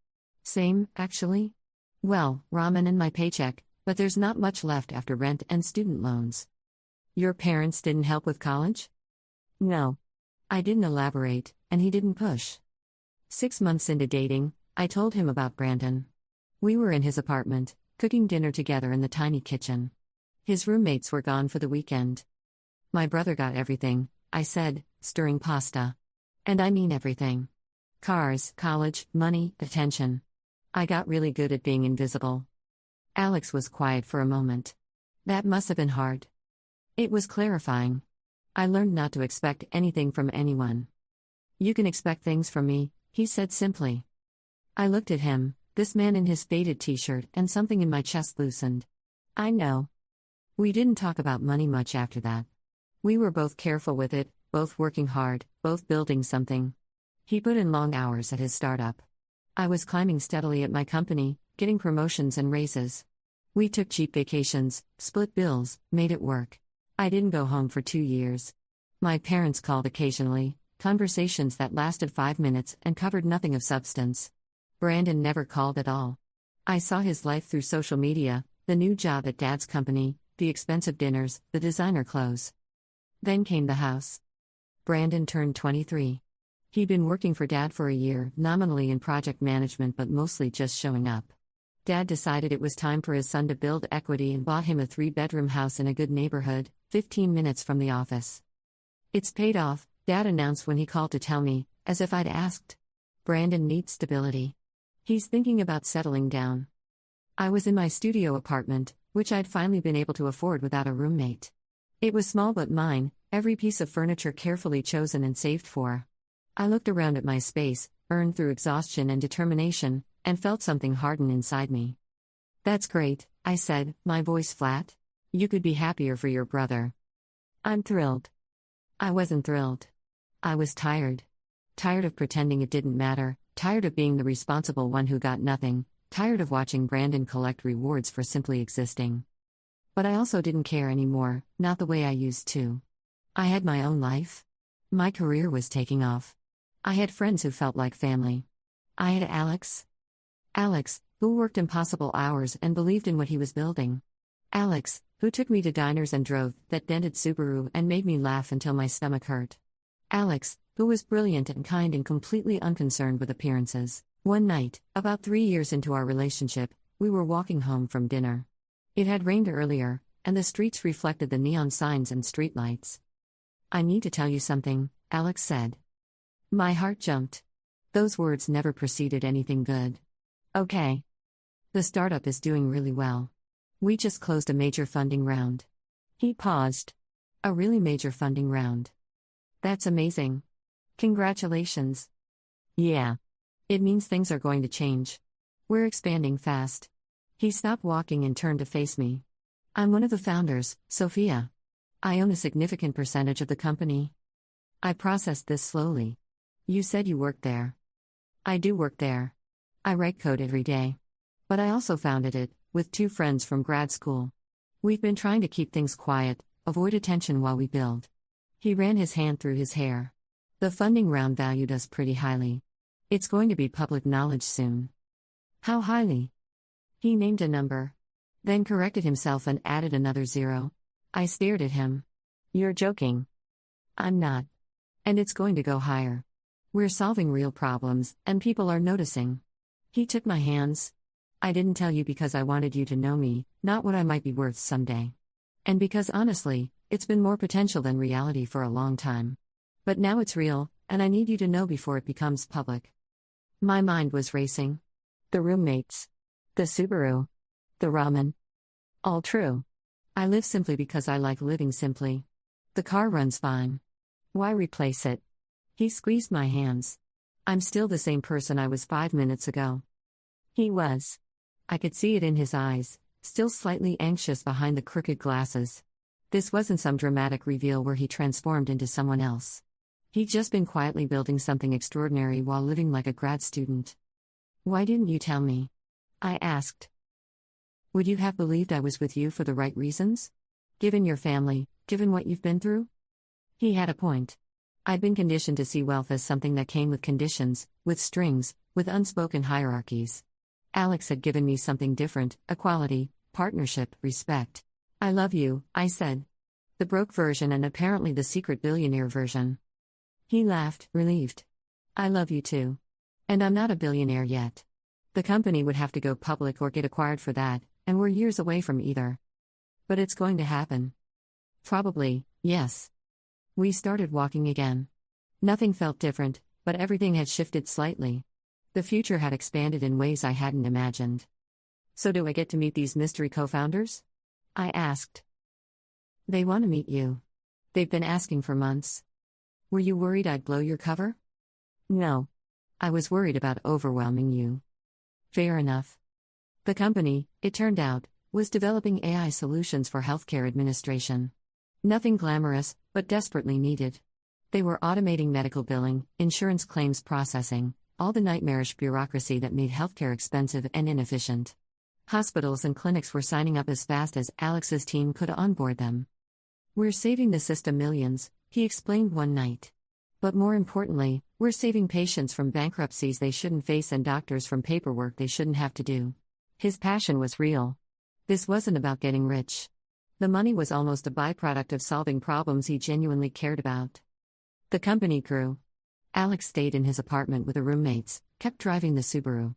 [SPEAKER 2] "Same, actually. Well, ramen and my paycheck, but there's not much left after rent and student loans." "Your parents didn't help with college?" "No." I didn't elaborate, and he didn't push. 6 months into dating, I told him about Brandon. We were in his apartment, cooking dinner together in the tiny kitchen. His roommates were gone for the weekend. "My brother got everything," I said, stirring pasta. "And I mean everything. Cars, college, money, attention. I got really good at being invisible." Alex was quiet for a moment. "That must have been hard." It was clarifying. I learned not to expect anything from anyone. "You can expect things from me," he said simply. I looked at him, this man in his faded t-shirt, and something in my chest loosened. "I know." We didn't talk about money much after that. We were both careful with it, both working hard, both building something. He put in long hours at his startup. I was climbing steadily at my company, getting promotions and raises. We took cheap vacations, split bills, made it work. I didn't go home for 2 years. My parents called occasionally, conversations that lasted 5 minutes and covered nothing of substance. Brandon never called at all. I saw his life through social media, the new job at Dad's company, the expensive dinners, the designer clothes. Then came the house. Brandon turned 23. He'd been working for Dad for a year, nominally in project management but mostly just showing up. Dad decided it was time for his son to build equity and bought him a 3-bedroom house in a good neighborhood, 15 minutes from the office. "It's paid off," Dad announced when he called to tell me, as if I'd asked. "Brandon needs stability. He's thinking about settling down." I was in my studio apartment, which I'd finally been able to afford without a roommate. It was small but mine, every piece of furniture carefully chosen and saved for. I looked around at my space, earned through exhaustion and determination, and felt something harden inside me. "That's great," I said, my voice flat. "You could be happier for your brother." "I'm thrilled." I wasn't thrilled. I was tired. Tired of pretending it didn't matter, tired of being the responsible one who got nothing, tired of watching Brandon collect rewards for simply existing. But I also didn't care anymore, not the way I used to. I had my own life. My career was taking off. I had friends who felt like family. I had Alex. Alex, who worked impossible hours and believed in what he was building. Alex, who took me to diners and drove that dented Subaru and made me laugh until my stomach hurt. Alex, who was brilliant and kind and completely unconcerned with appearances. One night, about 3 years into our relationship, we were walking home from dinner. It had rained earlier, and the streets reflected the neon signs and streetlights. "I need to tell you something," Alex said. My heart jumped. Those words never preceded anything good. "Okay. The startup is doing really well. We just closed a major funding round." He paused. "A really major funding round. That's amazing. Congratulations." "Yeah. It means things are going to change. We're expanding fast." He stopped walking and turned to face me. "I'm one of the founders, Sophia. I own a significant percentage of the company." I processed this slowly. "You said you worked there." "I do work there. I write code every day. But I also founded it, with 2 friends from grad school. We've been trying to keep things quiet, avoid attention while we build." He ran his hand through his hair. "The funding round valued us pretty highly. It's going to be public knowledge soon." "How highly?" He named a number. Then corrected himself and added another 0. I stared at him. "You're joking." "I'm not. And it's going to go higher. We're solving real problems, and people are noticing." He took my hands. "I didn't tell you because I wanted you to know me, not what I might be worth someday. And because honestly, it's been more potential than reality for a long time. But now it's real, and I need you to know before it becomes public." My mind was racing. The roommates. The Subaru. The ramen. All true. I live simply because I like living simply. The car runs fine. Why replace it? He squeezed my hands. "I'm still the same person I was 5 minutes ago." He was. I could see it in his eyes, still slightly anxious behind the crooked glasses. This wasn't some dramatic reveal where he transformed into someone else. He'd just been quietly building something extraordinary while living like a grad student. "Why didn't you tell me?" I asked. "Would you have believed I was with you for the right reasons? Given your family, given what you've been through?" He had a point. I'd been conditioned to see wealth as something that came with conditions, with strings, with unspoken hierarchies. Alex had given me something different: equality, partnership, respect. "I love you," I said. The broke version and apparently the secret billionaire version. He laughed, relieved. "I love you too. And I'm not a billionaire yet. The company would have to go public or get acquired for that, and we're years away from either. But it's going to happen." "Probably, yes." We started walking again. Nothing felt different, but everything had shifted slightly. The future had expanded in ways I hadn't imagined. "So do I get to meet these mystery co-founders?" I asked. "They want to meet you. They've been asking for months." "Were you worried I'd blow your cover?" "No. I was worried about overwhelming you." "Fair enough." The company, it turned out, was developing AI solutions for healthcare administration. Nothing glamorous, but desperately needed. They were automating medical billing, insurance claims processing, all the nightmarish bureaucracy that made healthcare expensive and inefficient. Hospitals and clinics were signing up as fast as Alex's team could onboard them. "We're saving the system millions," he explained one night. "But more importantly, we're saving patients from bankruptcies they shouldn't face and doctors from paperwork they shouldn't have to do." His passion was real. This wasn't about getting rich. The money was almost a byproduct of solving problems he genuinely cared about. The company grew. Alex stayed in his apartment with the roommates, kept driving the Subaru.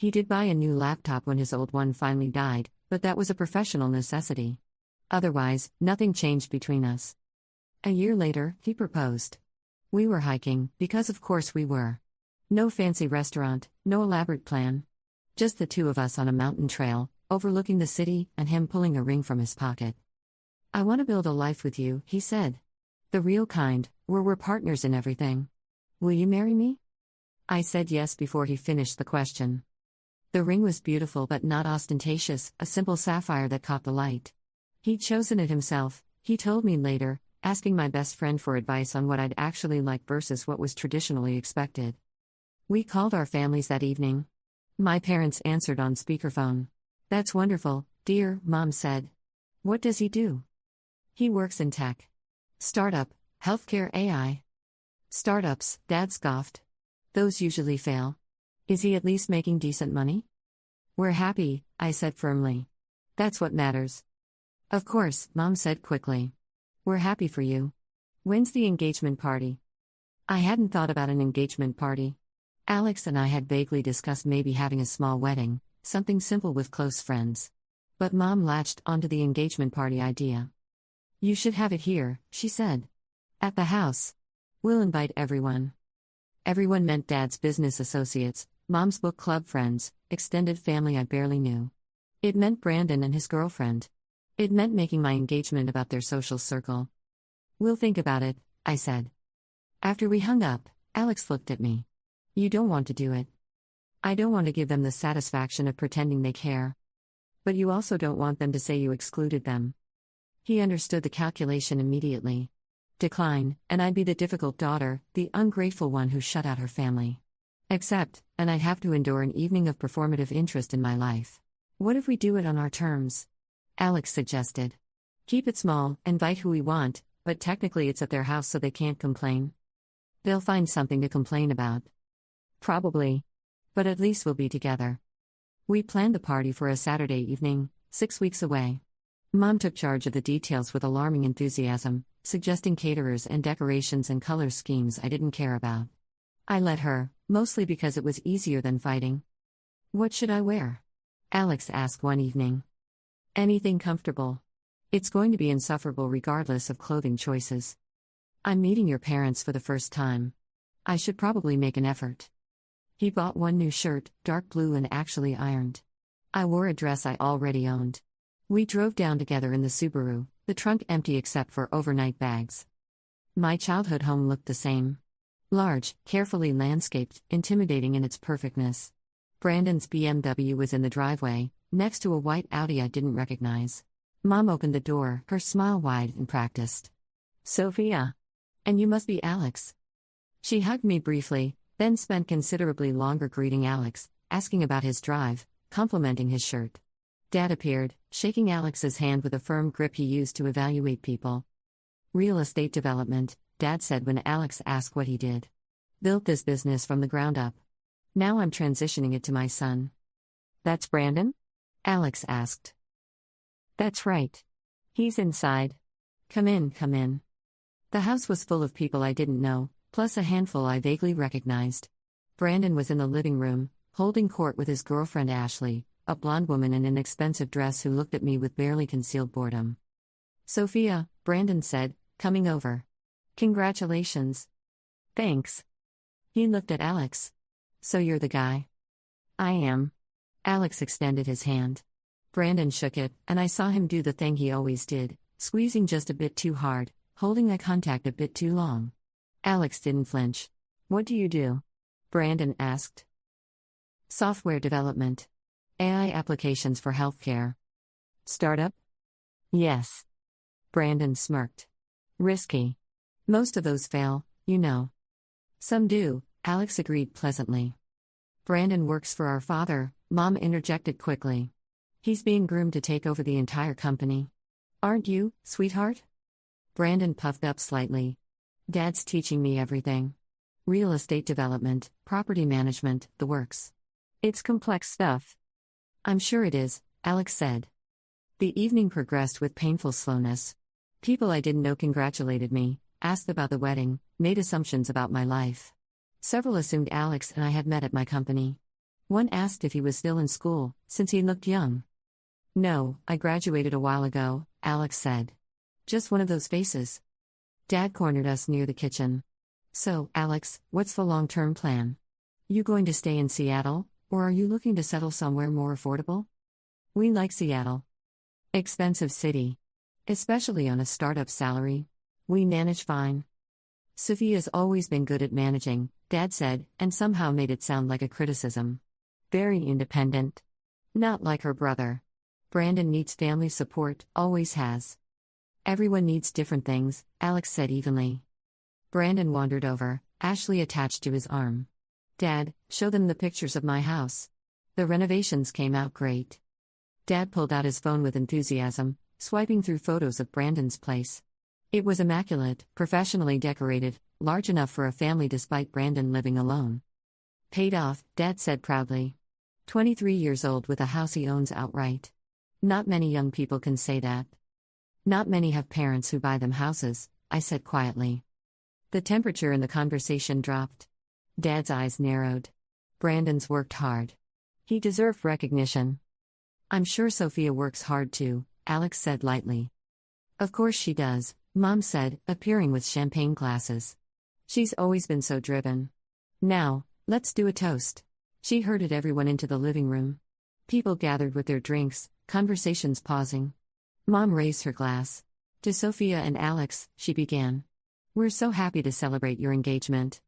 [SPEAKER 2] He did buy a new laptop when his old one finally died, but that was a professional necessity. Otherwise, nothing changed between us. A year later, he proposed. We were hiking, because of course we were. No fancy restaurant, no elaborate plan. Just the two of us on a mountain trail, overlooking the city, and him pulling a ring from his pocket. I want to build a life with you, he said. The real kind, where we're partners in everything. Will you marry me? I said yes before he finished the question. The ring was beautiful but not ostentatious, a simple sapphire that caught the light. He'd chosen it himself, he told me later, asking my best friend for advice on what I'd actually like versus what was traditionally expected. We called our families that evening. My parents answered on speakerphone. That's wonderful, dear, Mom said. What does he do? He works in tech. Startup, healthcare AI. Startups, Dad scoffed. Those usually fail. Is he at least making decent money? We're happy, I said firmly. That's what matters. Of course, Mom said quickly. We're happy for you. When's the engagement party? I hadn't thought about an engagement party. Alex and I had vaguely discussed maybe having a small wedding, something simple with close friends. But Mom latched onto the engagement party idea. You should have it here, she said. At the house. We'll invite everyone. Everyone meant Dad's business associates, Mom's book club friends, extended family I barely knew. It meant Brandon and his girlfriend. It meant making my engagement about their social circle. We'll think about it, I said. After we hung up, Alex looked at me. You don't want to do it. I don't want to give them the satisfaction of pretending they care. But you also don't want them to say you excluded them. He understood the calculation immediately. Decline, and I'd be the difficult daughter, the ungrateful one who shut out her family. Accept, and I'd have to endure an evening of performative interest in my life. What if we do it on our terms? Alex suggested. Keep it small, invite who we want, but technically it's at their house so they can't complain. They'll find something to complain about. Probably. But at least we'll be together. We planned the party for a Saturday evening, 6 weeks away. Mom took charge of the details with alarming enthusiasm, suggesting caterers and decorations and color schemes I didn't care about. I let her, mostly because it was easier than fighting. What should I wear? Alex asked one evening. Anything comfortable. It's going to be insufferable regardless of clothing choices. I'm meeting your parents for the first time. I should probably make an effort. He bought one new shirt, dark blue and actually ironed. I wore a dress I already owned. We drove down together in the Subaru, the trunk empty except for overnight bags. My childhood home looked the same. Large, carefully landscaped, intimidating in its perfectness. Brandon's BMW was in the driveway, next to a white Audi I didn't recognize. Mom opened the door, her smile wide and practiced. Sophia. And you must be Alex. She hugged me briefly, then spent considerably longer greeting Alex, asking about his drive, complimenting his shirt. Dad appeared, shaking Alex's hand with a firm grip he used to evaluate people. Real estate development, Dad said when Alex asked what he did. Built this business from the ground up. Now I'm transitioning it to my son. That's Brandon? Alex asked. That's right. He's inside. Come in, come in. The house was full of people I didn't know, plus a handful I vaguely recognized. Brandon was in the living room, holding court with his girlfriend Ashley, a blonde woman in an expensive dress who looked at me with barely concealed boredom. Sophia, Brandon said, coming over. Congratulations. Thanks. He looked at Alex. So you're the guy? I am. Alex extended his hand. Brandon shook it, and I saw him do the thing he always did, squeezing just a bit too hard, holding eye contact a bit too long. Alex didn't flinch. What do you do? Brandon asked. Software development. AI applications for healthcare. Startup? Yes. Brandon smirked. Risky. Most of those fail, you know. Some do, Alex agreed pleasantly. Brandon works for our father, Mom interjected quickly. He's being groomed to take over the entire company. Aren't you, sweetheart? Brandon puffed up slightly. Dad's teaching me everything. Real estate development, property management, the works. It's complex stuff. I'm sure it is, Alex said. The evening progressed with painful slowness. People I didn't know congratulated me, asked about the wedding, made assumptions about my life. Several assumed Alex and I had met at my company. One asked if he was still in school, since he looked young. No, I graduated a while ago, Alex said. Just one of those faces. Dad cornered us near the kitchen. So, Alex, what's the long-term plan? You going to stay in Seattle, or are you looking to settle somewhere more affordable? We like Seattle. Expensive city. Especially on a startup salary. We manage fine. Sophia's always been good at managing, Dad said, and somehow made it sound like a criticism. Very independent. Not like her brother. Brandon needs family support, always has. Everyone needs different things, Alex said evenly. Brandon wandered over, Ashley attached to his arm. Dad, show them the pictures of my house. The renovations came out great. Dad pulled out his phone with enthusiasm, swiping through photos of Brandon's place. It was immaculate, professionally decorated, large enough for a family despite Brandon living alone. Paid off, Dad said proudly. 23 years old with a house he owns outright. Not many young people can say that. Not many have parents who buy them houses, I said quietly. The temperature in the conversation dropped. Dad's eyes narrowed. Brandon's worked hard. He deserved recognition. I'm sure Sophia works hard too, Alex said lightly. Of course she does, Mom said, appearing with champagne glasses. She's always been so driven. Now, let's do a toast. She herded everyone into the living room. People gathered with their drinks, conversations pausing. Mom raised her glass. To Sophia and Alex, she began. We're so happy to celebrate your engagement.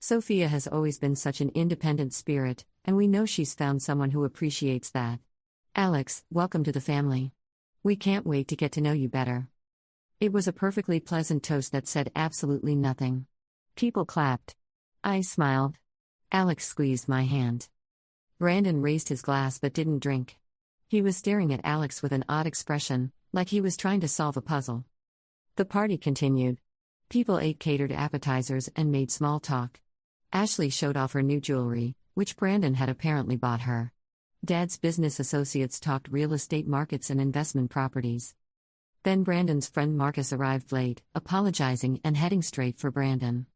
[SPEAKER 2] Sophia has always been such an independent spirit, and we know she's found someone who appreciates that. Alex, welcome to the family. We can't wait to get to know you better. It was a perfectly pleasant toast that said absolutely nothing. People clapped. I smiled. Alex squeezed my hand. Brandon raised his glass but didn't drink. He was staring at Alex with an odd expression, like he was trying to solve a puzzle. The party continued. People ate catered appetizers and made small talk. Ashley showed off her new jewelry, which Brandon had apparently bought her. Dad's business associates talked real estate markets and investment properties. Then Brandon's friend Marcus arrived late, apologizing and heading straight for Brandon.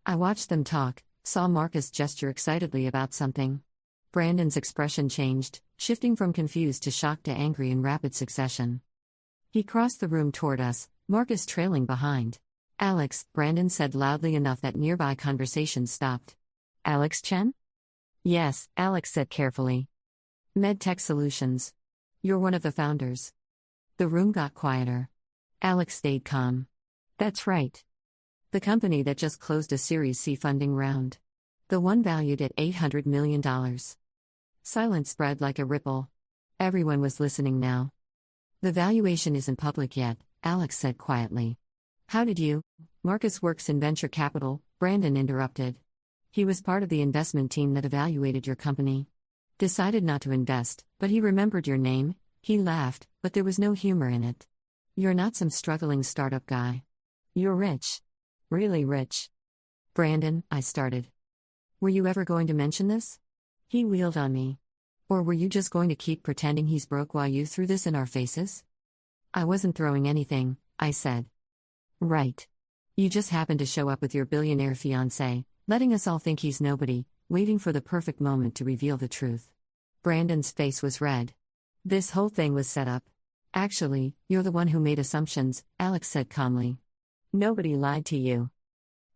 [SPEAKER 2] I watched them talk, saw Marcus gesture excitedly about something. Brandon's expression changed, shifting from confused to shocked to angry in rapid succession. He crossed the room toward us, Marcus trailing behind. Alex, Brandon said loudly enough that nearby conversation stopped. Alex Chen? Yes, Alex said carefully. MedTech Solutions. You're one of the founders. The room got quieter. Alex stayed calm. That's right. The company that just closed a Series C funding round. The one valued at $800 million. Silence spread like a ripple. Everyone was listening now. The valuation isn't public yet, Alex said quietly. How did you? Marcus works in venture capital, Brandon interrupted. He was part of the investment team that evaluated your company. Decided not to invest, but he remembered your name. He laughed, but there was no humor in it. You're not some struggling startup guy. You're rich. Really rich. Brandon, I started. Were you ever going to mention this? He wheeled on me. Or were you just going to keep pretending he's broke while you threw this in our faces? I wasn't throwing anything, I said. Right. You just happened to show up with your billionaire fiancé, letting us all think he's nobody, waiting for the perfect moment to reveal the truth. Brandon's face was red. This whole thing was set up. Actually, you're the one who made assumptions, Alex said calmly. Nobody lied to you.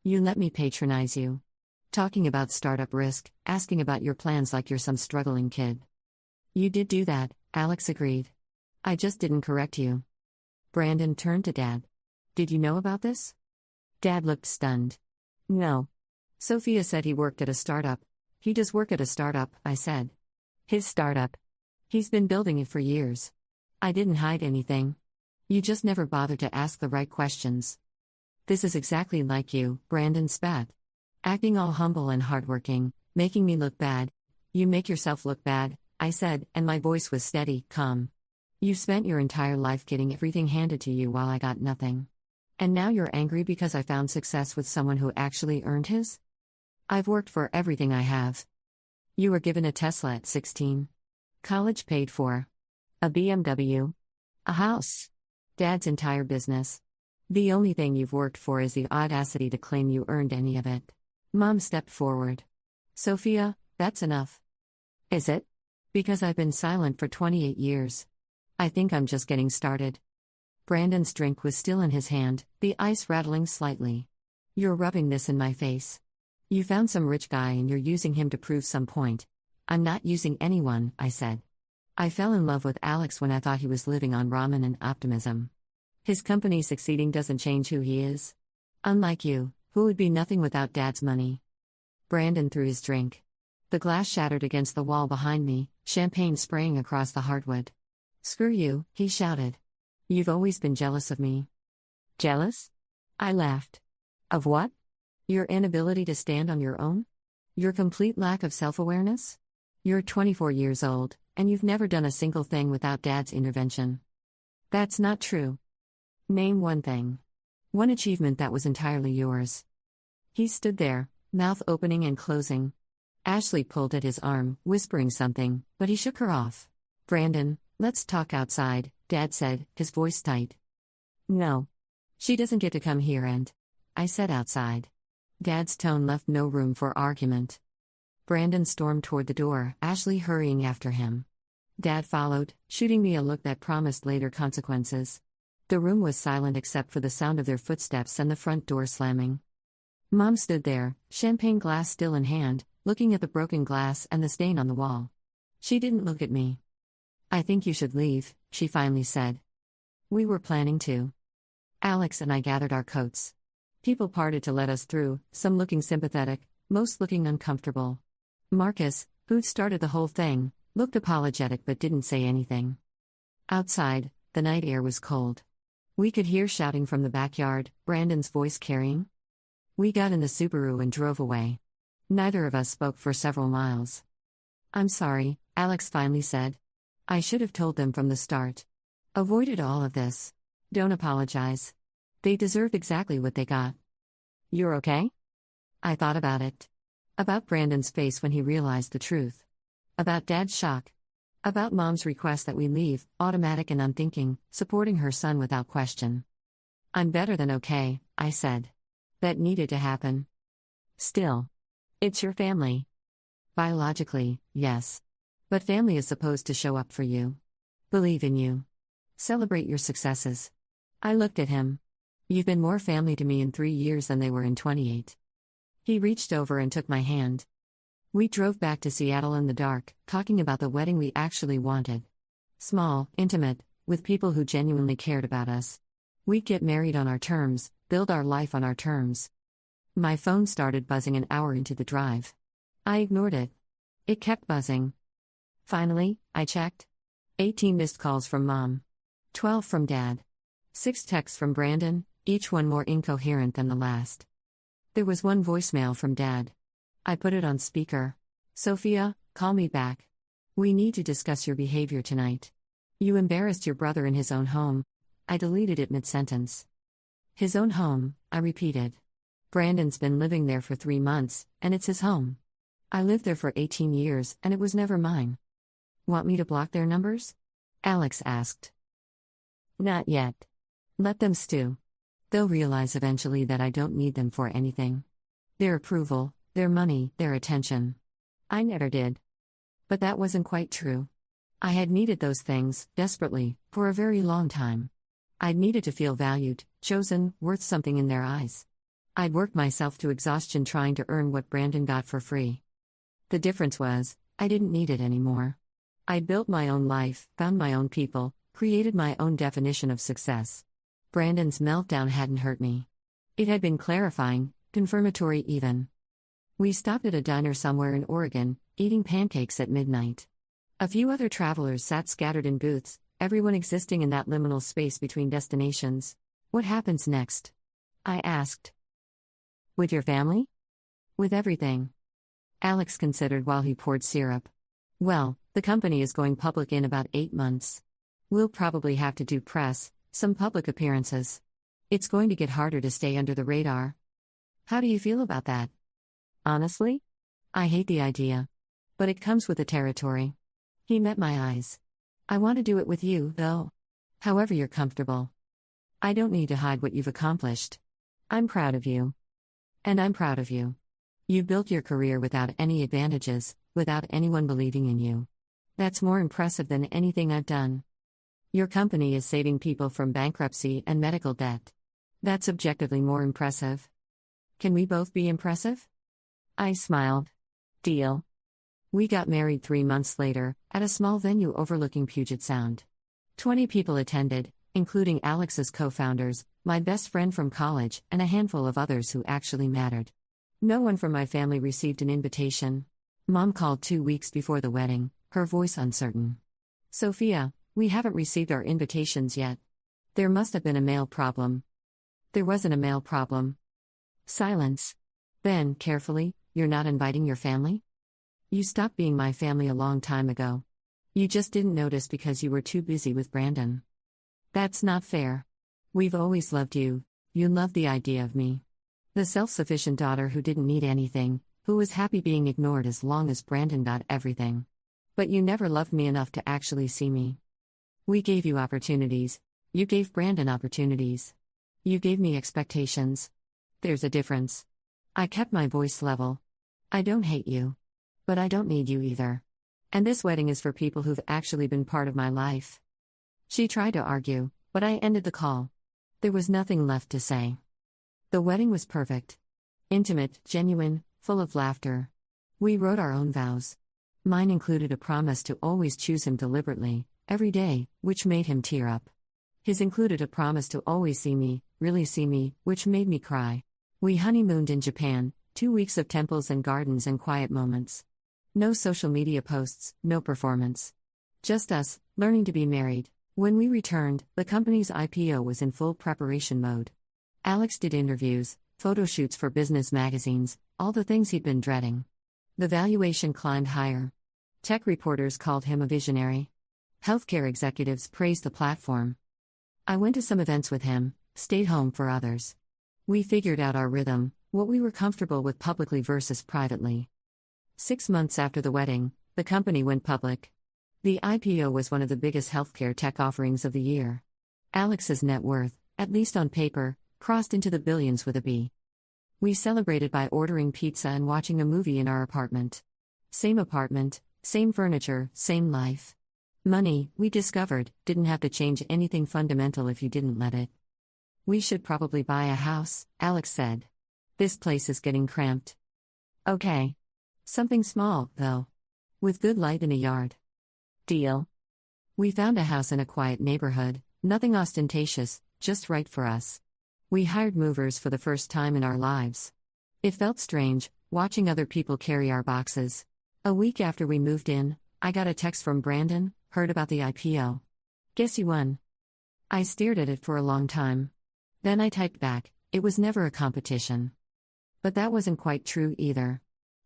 [SPEAKER 2] You let me patronize you. Talking about startup risk, asking about your plans like you're some struggling kid. You did do that, Alex agreed. I just didn't correct you. Brandon turned to Dad. Did you know about this? Dad looked stunned. No. Sophia said he worked at a startup. He does work at a startup, I said. His startup. He's been building it for years. I didn't hide anything. You just never bothered to ask the right questions. This is exactly like you, Brandon spat. Acting all humble and hardworking, making me look bad. You make yourself look bad, I said, and my voice was steady, calm. You spent your entire life getting everything handed to you while I got nothing. And now you're angry because I found success with someone who actually earned his? I've worked for everything I have. You were given a Tesla at 16. College paid for. A BMW. A house. Dad's entire business. The only thing you've worked for is the audacity to claim you earned any of it. Mom stepped forward. Sophia, that's enough. Is it? Because I've been silent for 28 years. I think I'm just getting started. Brandon's drink was still in his hand, the ice rattling slightly. You're rubbing this in my face. You found some rich guy and you're using him to prove some point. I'm not using anyone, I said. I fell in love with Alex when I thought he was living on ramen and optimism. His company succeeding doesn't change who he is. Unlike you, who would be nothing without Dad's money. Brandon threw his drink. The glass shattered against the wall behind me, champagne spraying across the hardwood. Screw you, he shouted. You've always been jealous of me. Jealous? I laughed. Of what? Your inability to stand on your own? Your complete lack of self-awareness? You're 24 years old, and you've never done a single thing without Dad's intervention. That's not true. Name one thing. One achievement that was entirely yours. He stood there, mouth opening and closing. Ashley pulled at his arm, whispering something, but he shook her off. Brandon, let's talk outside, Dad said, his voice tight. No. She doesn't get to come here and... I said outside. Dad's tone left no room for argument. Brandon stormed toward the door, Ashley hurrying after him. Dad followed, shooting me a look that promised later consequences. The room was silent except for the sound of their footsteps and the front door slamming. Mom stood there, champagne glass still in hand, looking at the broken glass and the stain on the wall. She didn't look at me. I think you should leave, she finally said. We were planning to. Alex and I gathered our coats. People parted to let us through, some looking sympathetic, most looking uncomfortable. Marcus, who'd started the whole thing, looked apologetic but didn't say anything. Outside, the night air was cold. We could hear shouting from the backyard, Brandon's voice carrying. We got in the Subaru and drove away. Neither of us spoke for several miles. I'm sorry, Alex finally said. I should have told them from the start. Avoided all of this. Don't apologize. They deserved exactly what they got. You're okay? I thought about it. About Brandon's face when he realized the truth. About Dad's shock. About Mom's request that we leave, automatic and unthinking, supporting her son without question. I'm better than okay, I said. That needed to happen. Still. It's your family. Biologically, yes. But family is supposed to show up for you. Believe in you. Celebrate your successes. I looked at him. You've been more family to me in 3 years than they were in 28. He reached over and took my hand. We drove back to Seattle in the dark, talking about the wedding we actually wanted. Small, intimate, with people who genuinely cared about us. We'd get married on our terms, build our life on our terms. My phone started buzzing an hour into the drive. I ignored it. It kept buzzing. Finally, I checked. 18 missed calls from Mom. 12 from Dad. 6 texts from Brandon, each one more incoherent than the last. There was one voicemail from Dad. I put it on speaker. Sophia, call me back. We need to discuss your behavior tonight. You embarrassed your brother in his own home. I deleted it mid-sentence. His own home, I repeated. Brandon's been living there for 3 months, and it's his home. I lived there for 18 years, and it was never mine. Want me to block their numbers? Alex asked. Not yet. Let them stew. They'll realize eventually that I don't need them for anything. Their approval, their money, their attention. I never did. But that wasn't quite true. I had needed those things, desperately, for a very long time. I'd needed to feel valued, chosen, worth something in their eyes. I'd worked myself to exhaustion trying to earn what Brandon got for free. The difference was, I didn't need it anymore. I'd built my own life, found my own people, created my own definition of success. Brandon's meltdown hadn't hurt me. It had been clarifying, confirmatory even. We stopped at a diner somewhere in Oregon, eating pancakes at midnight. A few other travelers sat scattered in booths, everyone existing in that liminal space between destinations. What happens next? I asked. With your family? With everything. Alex considered while he poured syrup. Well, the company is going public in about 8 months. We'll probably have to do press, some public appearances. It's going to get harder to stay under the radar. How do you feel about that? Honestly? I hate the idea. But it comes with the territory. He met my eyes. I want to do it with you, though. However you're comfortable. I don't need to hide what you've accomplished. I'm proud of you. And I'm proud of you. You built your career without any advantages, without anyone believing in you. That's more impressive than anything I've done. Your company is saving people from bankruptcy and medical debt. That's objectively more impressive. Can we both be impressive? I smiled. Deal. We got married 3 months later, at a small venue overlooking Puget Sound. 20 people attended, including Alex's co-founders, my best friend from college, and a handful of others who actually mattered. No one from my family received an invitation. Mom called 2 weeks before the wedding, her voice uncertain. Sophia, we haven't received our invitations yet. There must have been a mail problem. There wasn't a mail problem. Silence. Then, carefully, you're not inviting your family? You stopped being my family a long time ago. You just didn't notice because you were too busy with Brandon. That's not fair. We've always loved you. You loved the idea of me. The self-sufficient daughter who didn't need anything, who was happy being ignored as long as Brandon got everything. But you never loved me enough to actually see me. We gave you opportunities. You gave Brandon opportunities. You gave me expectations. There's a difference. I kept my voice level. I don't hate you. But I don't need you either. And this wedding is for people who've actually been part of my life. She tried to argue, but I ended the call. There was nothing left to say. The wedding was perfect. Intimate, genuine, full of laughter. We wrote our own vows. Mine included a promise to always choose him deliberately, every day, which made him tear up. His included a promise to always see me, really see me, which made me cry. We honeymooned in Japan, 2 weeks of temples and gardens and quiet moments. No social media posts, no performance. Just us, learning to be married. When we returned, the company's IPO was in full preparation mode. Alex did interviews, photo shoots for business magazines, all the things he'd been dreading. The valuation climbed higher. Tech reporters called him a visionary. Healthcare executives praised the platform. I went to some events with him, stayed home for others. We figured out our rhythm, what we were comfortable with publicly versus privately. 6 months after the wedding, the company went public. The IPO was one of the biggest healthcare tech offerings of the year. Alex's net worth, at least on paper, crossed into the billions with a B. We celebrated by ordering pizza and watching a movie in our apartment. Same apartment, same furniture, same life. Money, we discovered, didn't have to change anything fundamental if you didn't let it. We should probably buy a house, Alex said. This place is getting cramped. Okay. Something small, though. With good light in a yard. Deal. We found a house in a quiet neighborhood, nothing ostentatious, just right for us. We hired movers for the first time in our lives. It felt strange, watching other people carry our boxes. A week after we moved in, I got a text from Brandon, heard about the IPO. Guess you won. I stared at it for a long time. Then I typed back, it was never a competition. But that wasn't quite true either.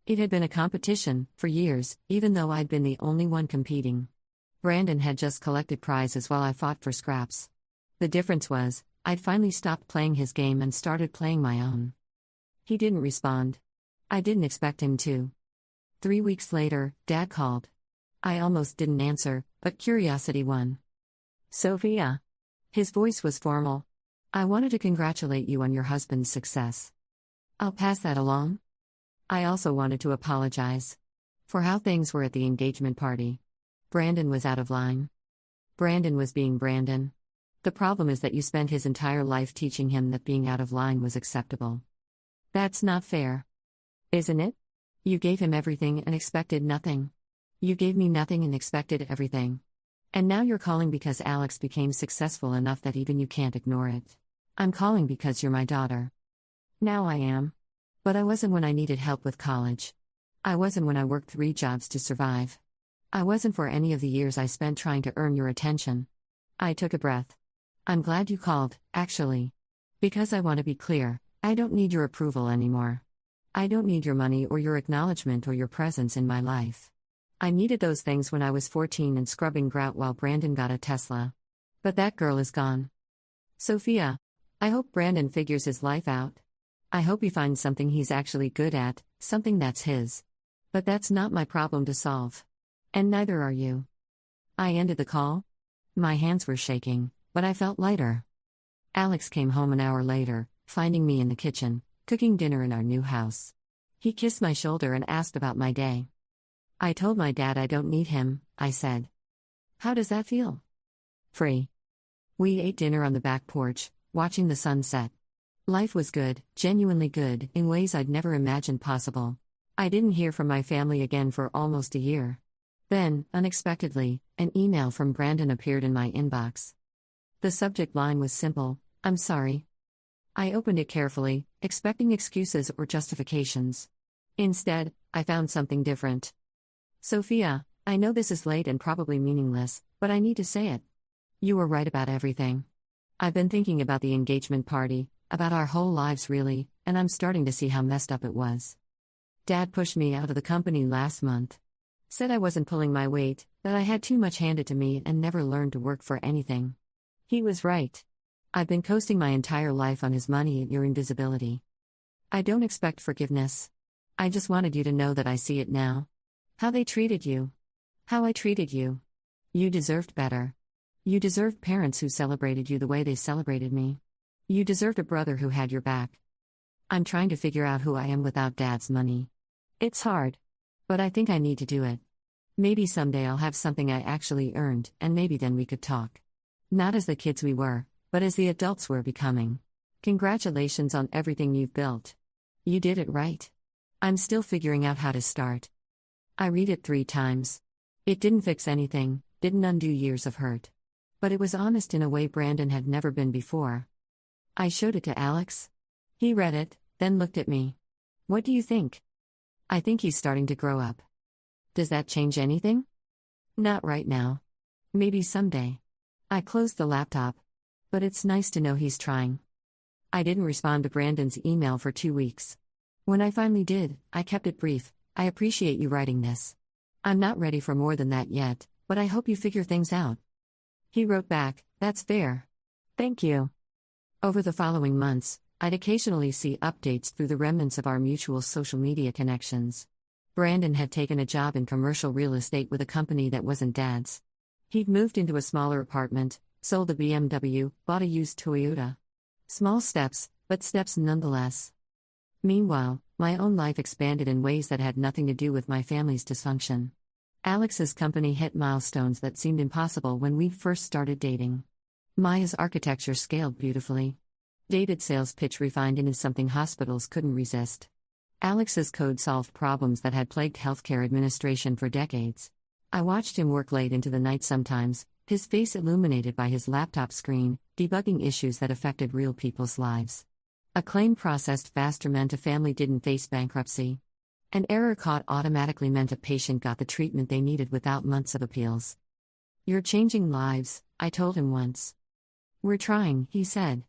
[SPEAKER 2] It had been a competition, for years, even though I'd been the only one competing. Brandon had just collected prizes while I fought for scraps. The difference was, I'd finally stopped playing his game and started playing my own. He didn't respond. I didn't expect him to. 3 weeks later, Dad called. I almost didn't answer, but curiosity won. Sophia. His voice was formal. I wanted to congratulate you on your husband's success. I'll pass that along. I also wanted to apologize for how things were at the engagement party. Brandon was out of line. Brandon was being Brandon. The problem is that you spent his entire life teaching him that being out of line was acceptable. That's not fair. Isn't it? You gave him everything and expected nothing. You gave me nothing and expected everything. And now you're calling because Alex became successful enough that even you can't ignore it. I'm calling because you're my daughter. Now I am. But I wasn't when I needed help with college. I wasn't when I worked 3 jobs to survive. I wasn't for any of the years I spent trying to earn your attention. I took a breath. I'm glad you called, actually. Because I want to be clear, I don't need your approval anymore. I don't need your money or your acknowledgement or your presence in my life. I needed those things when I was 14 and scrubbing grout while Brandon got a Tesla. But that girl is gone. Sophia, I hope Brandon figures his life out. I hope he finds something he's actually good at, something that's his. But that's not my problem to solve. And neither are you. I ended the call. My hands were shaking, but I felt lighter. Alex came home an hour later, finding me in the kitchen, cooking dinner in our new house. He kissed my shoulder and asked about my day. I told my dad I don't need him, I said. How does that feel? Free. We ate dinner on the back porch, watching the sun set. Life was good, genuinely good, in ways I'd never imagined possible. I didn't hear from my family again for almost a year. Then, unexpectedly, an email from Brandon appeared in my inbox. The subject line was simple: I'm sorry. I opened it carefully, expecting excuses or justifications. Instead, I found something different. Sophia, I know this is late and probably meaningless, but I need to say it. You were right about everything. I've been thinking about the engagement party, about our whole lives really, and I'm starting to see how messed up it was. Dad pushed me out of the company last month. Said I wasn't pulling my weight, that I had too much handed to me and never learned to work for anything. He was right. I've been coasting my entire life on his money and your invisibility. I don't expect forgiveness. I just wanted you to know that I see it now. How they treated you. How I treated you. You deserved better. You deserved parents who celebrated you the way they celebrated me. You deserved a brother who had your back. I'm trying to figure out who I am without Dad's money. It's hard. But I think I need to do it. Maybe someday I'll have something I actually earned, and maybe then we could talk. Not as the kids we were, but as the adults we're becoming. Congratulations on everything you've built. You did it right. I'm still figuring out how to start. I read it 3 times. It didn't fix anything, didn't undo years of hurt. But it was honest in a way Brandon had never been before. I showed it to Alex. He read it, then looked at me. What do you think? I think he's starting to grow up. Does that change anything? Not right now. Maybe someday. I closed the laptop. But it's nice to know he's trying. I didn't respond to Brandon's email for 2 weeks. When I finally did, I kept it brief. I appreciate you writing this. I'm not ready for more than that yet, but I hope you figure things out. He wrote back, that's fair. Thank you. Over the following months, I'd occasionally see updates through the remnants of our mutual social media connections. Brandon had taken a job in commercial real estate with a company that wasn't Dad's. He'd moved into a smaller apartment, sold a BMW, bought a used Toyota. Small steps, but steps nonetheless. Meanwhile, my own life expanded in ways that had nothing to do with my family's dysfunction. Alex's company hit milestones that seemed impossible when we first started dating. Maya's architecture scaled beautifully. David's sales pitch refined into something hospitals couldn't resist. Alex's code solved problems that had plagued healthcare administration for decades. I watched him work late into the night sometimes, his face illuminated by his laptop screen, debugging issues that affected real people's lives. A claim processed faster meant a family didn't face bankruptcy. An error caught automatically meant a patient got the treatment they needed without months of appeals. You're changing lives, I told him once. We're trying, he said.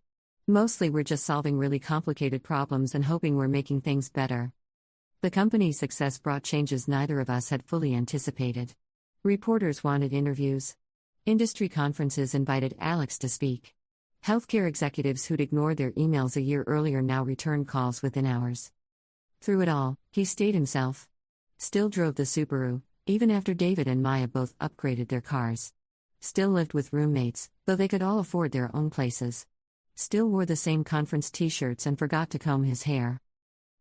[SPEAKER 2] Mostly we're just solving really complicated problems and hoping we're making things better. The company's success brought changes neither of us had fully anticipated. Reporters wanted interviews. Industry conferences invited Alex to speak. Healthcare executives who'd ignored their emails a year earlier now returned calls within hours. Through it all, he stayed himself. Still drove the Subaru, even after David and Maya both upgraded their cars. Still lived with roommates, though they could all afford their own places. Still wore the same conference t-shirts and forgot to comb his hair.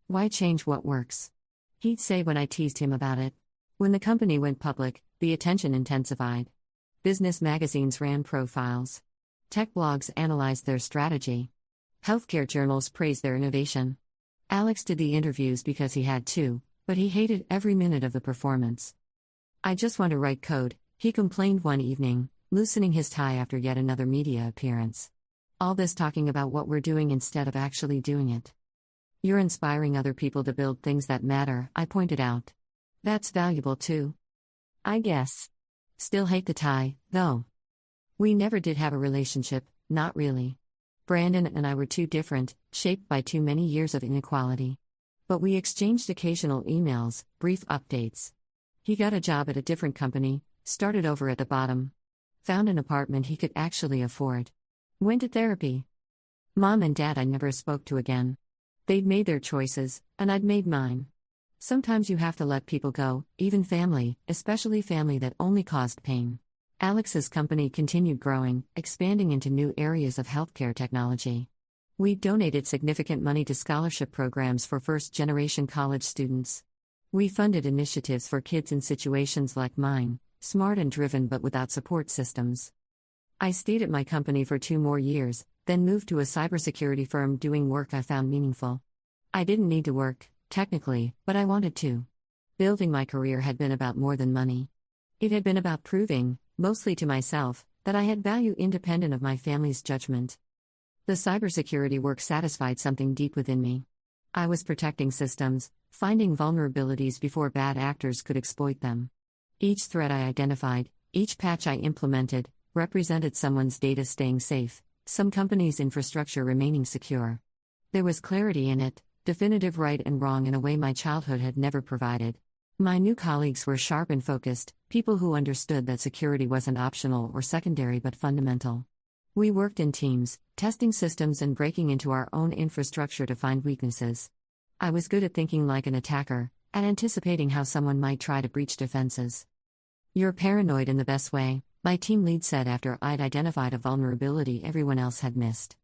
[SPEAKER 2] Why change what works? He'd say when I teased him about it. When the company went public, the attention intensified. Business magazines ran profiles. Tech blogs analyzed their strategy. Healthcare journals praised their innovation. Alex did the interviews because he had to, but he hated every minute of the performance. I just want to write code, he complained one evening, loosening his tie after yet another media appearance. All this talking about what we're doing instead of actually doing it. You're inspiring other people to build things that matter, I pointed out. That's valuable too. I guess. Still hate the tie, though. We never did have a relationship, not really. Brandon and I were too different, shaped by too many years of inequality. But we exchanged occasional emails, brief updates. He got a job at a different company, started over at the bottom. Found an apartment he could actually afford. Went to therapy. Mom and Dad I never spoke to again. They'd made their choices, and I'd made mine. Sometimes you have to let people go, even family, especially family that only caused pain. Alex's company continued growing, expanding into new areas of healthcare technology. We donated significant money to scholarship programs for first-generation college students. We funded initiatives for kids in situations like mine, smart and driven but without support systems. I stayed at my company for 2 more years, then moved to a cybersecurity firm doing work I found meaningful. I didn't need to work, technically, but I wanted to. Building my career had been about more than money. It had been about proving, mostly to myself, that I had value independent of my family's judgment. The cybersecurity work satisfied something deep within me. I was protecting systems, finding vulnerabilities before bad actors could exploit them. Each threat I identified, each patch I implemented, represented someone's data staying safe, some company's infrastructure remaining secure. There was clarity in it, definitive right and wrong in a way my childhood had never provided. My new colleagues were sharp and focused, people who understood that security wasn't optional or secondary but fundamental. We worked in teams, testing systems and breaking into our own infrastructure to find weaknesses. I was good at thinking like an attacker, at anticipating how someone might try to breach defenses. "You're paranoid in the best way," my team lead said after I'd identified a vulnerability everyone else had missed.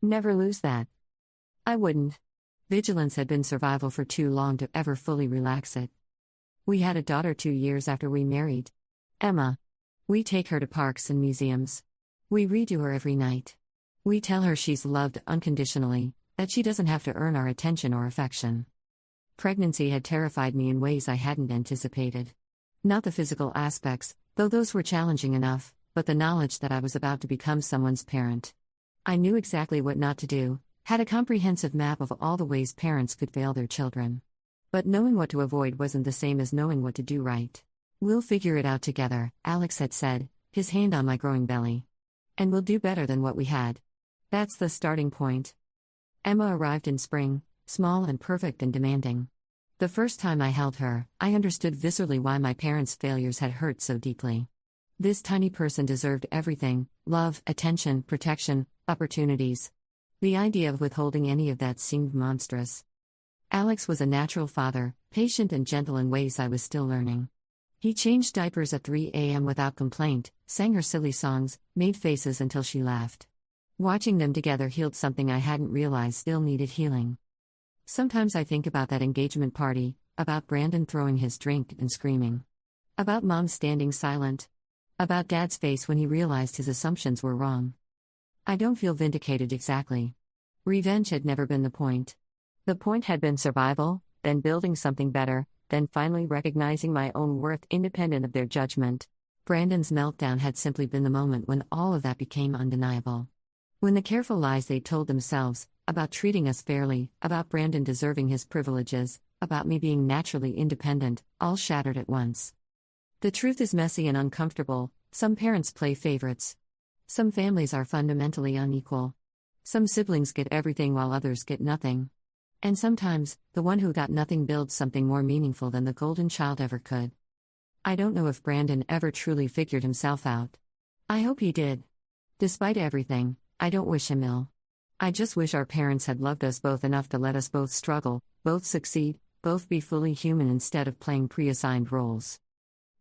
[SPEAKER 2] "Never lose that." I wouldn't. Vigilance had been survival for too long to ever fully relax it. We had a daughter 2 years after we married. Emma. We take her to parks and museums. We read to her every night. We tell her she's loved unconditionally, that she doesn't have to earn our attention or affection. Pregnancy had terrified me in ways I hadn't anticipated. Not the physical aspects, though those were challenging enough, but the knowledge that I was about to become someone's parent. I knew exactly what not to do, had a comprehensive map of all the ways parents could fail their children. But knowing what to avoid wasn't the same as knowing what to do right. "We'll figure it out together," Alex had said, his hand on my growing belly. "And we'll do better than what we had." That's the starting point. Emma arrived in spring, small and perfect and demanding. The first time I held her, I understood viscerally why my parents' failures had hurt so deeply. This tiny person deserved everything: love, attention, protection, opportunities. The idea of withholding any of that seemed monstrous. Alex was a natural father, patient and gentle in ways I was still learning. He changed diapers at 3 a.m. without complaint, sang her silly songs, made faces until she laughed. Watching them together healed something I hadn't realized still needed healing. Sometimes I think about that engagement party, about Brandon throwing his drink and screaming. About Mom standing silent. About Dad's face when he realized his assumptions were wrong. I don't feel vindicated exactly. Revenge had never been the point. The point had been survival, then building something better, then finally recognizing my own worth independent of their judgment. Brandon's meltdown had simply been the moment when all of that became undeniable. When the careful lies they told themselves, about treating us fairly, about Brandon deserving his privileges, about me being naturally independent, all shattered at once. The truth is messy and uncomfortable. Some parents play favorites. Some families are fundamentally unequal. Some siblings get everything while others get nothing. And sometimes, the one who got nothing builds something more meaningful than the golden child ever could. I don't know if Brandon ever truly figured himself out. I hope he did. Despite everything, I don't wish him ill. I just wish our parents had loved us both enough to let us both struggle, both succeed, both be fully human instead of playing pre-assigned roles.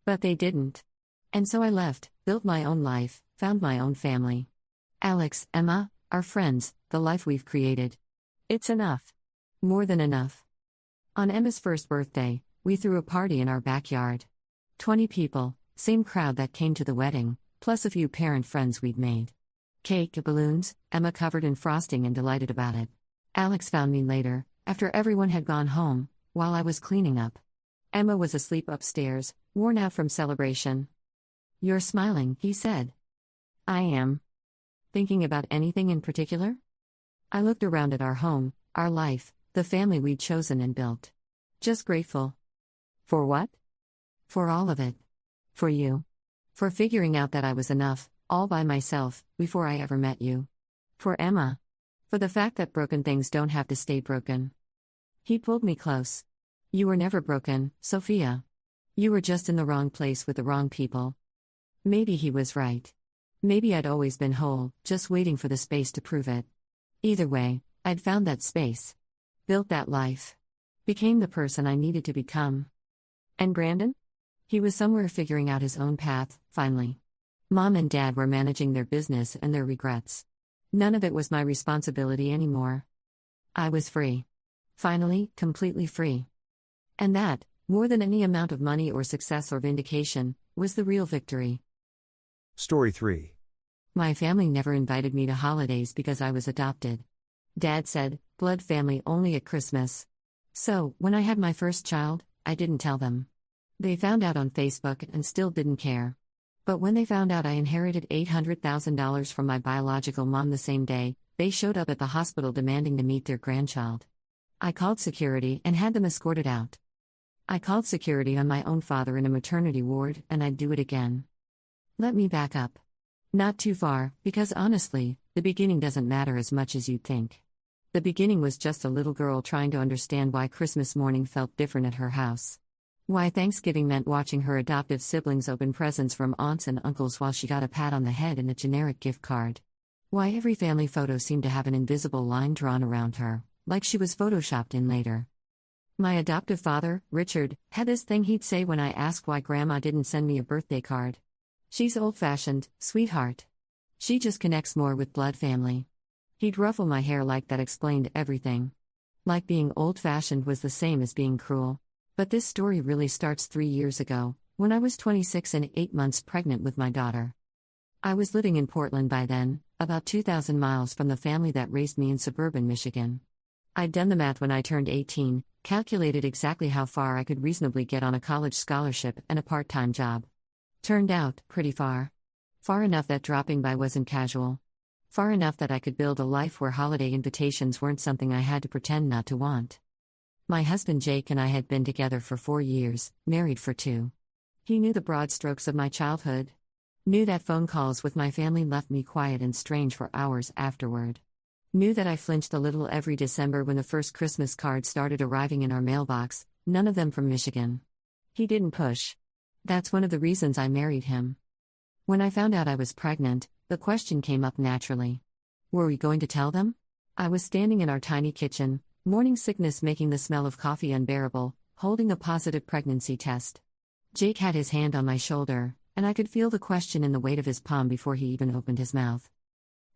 [SPEAKER 2] But they didn't. And so I left, built my own life, found my own family. Alex, Emma, our friends, the life we've created. It's enough. More than enough. On Emma's first birthday, we threw a party in our backyard. 20 people, same crowd that came to the wedding, plus a few parent friends we'd made. Cake, balloons, Emma covered in frosting and delighted about it. Alex found me later, after everyone had gone home, while I was cleaning up. Emma was asleep upstairs, worn out from celebration. "You're smiling," he said. "I am." "Thinking about anything in particular?" I looked around at our home, our life, the family we'd chosen and built. "Just grateful." "For what?" "For all of it. For you. For figuring out that I was enough, all by myself, before I ever met you. For Emma. For the fact that broken things don't have to stay broken." He pulled me close. "You were never broken, Sophia. You were just in the wrong place with the wrong people." Maybe he was right. Maybe I'd always been whole, just waiting for the space to prove it. Either way, I'd found that space. Built that life. Became the person I needed to become. And Brandon? He was somewhere figuring out his own path, finally. Mom and Dad were managing their business and their regrets. None of it was my responsibility anymore. I was free. Finally, completely free. And that, More than any amount of money or success or vindication, was the real victory.
[SPEAKER 1] Story 3.
[SPEAKER 2] My family never invited me to holidays because I was adopted. Dad said, blood family only at Christmas. So, when I had my first child, I didn't tell them. They found out on Facebook and still didn't care. But when they found out I inherited $800,000 from my biological mom the same day, they showed up at the hospital demanding to meet their grandchild. I called security and had them escorted out. I called security on my own father in a maternity ward, and I'd do it again. Let me back up. Not too far, because honestly, the beginning doesn't matter as much as you'd think. The beginning was just a little girl trying to understand why Christmas morning felt different at her house. Why Thanksgiving meant watching her adoptive siblings open presents from aunts and uncles while she got a pat on the head and a generic gift card. Why every family photo seemed to have an invisible line drawn around her, like she was photoshopped in later. My adoptive father, Richard, had this thing he'd say when I asked why Grandma didn't send me a birthday card. She's old-fashioned, sweetheart. She just connects more with blood family. He'd ruffle my hair like that explained everything. Like being old-fashioned was the same as being cruel. But this story really starts 3 years ago, when I was 26 and 8 months pregnant with my daughter. I was living in Portland by then, about 2,000 miles from the family that raised me in suburban Michigan. I'd done the math when I turned 18, calculated exactly how far I could reasonably get on a college scholarship and a part-time job. Turned out, pretty far. Far enough that dropping by wasn't casual. Far enough that I could build a life where holiday invitations weren't something I had to pretend not to want. My husband Jake and I had been together for 4 years, married for 2. He knew the broad strokes of my childhood. Knew that phone calls with my family left me quiet and strange for hours afterward. Knew that I flinched a little every December when the first Christmas cards started arriving in our mailbox, none of them from Michigan. He didn't push. That's one of the reasons I married him. When I found out I was pregnant, the question came up naturally. Were we going to tell them? I was standing in our tiny kitchen, morning sickness making the smell of coffee unbearable, holding a positive pregnancy test. Jake had his hand on my shoulder, and I could feel the question in the weight of his palm before he even opened his mouth.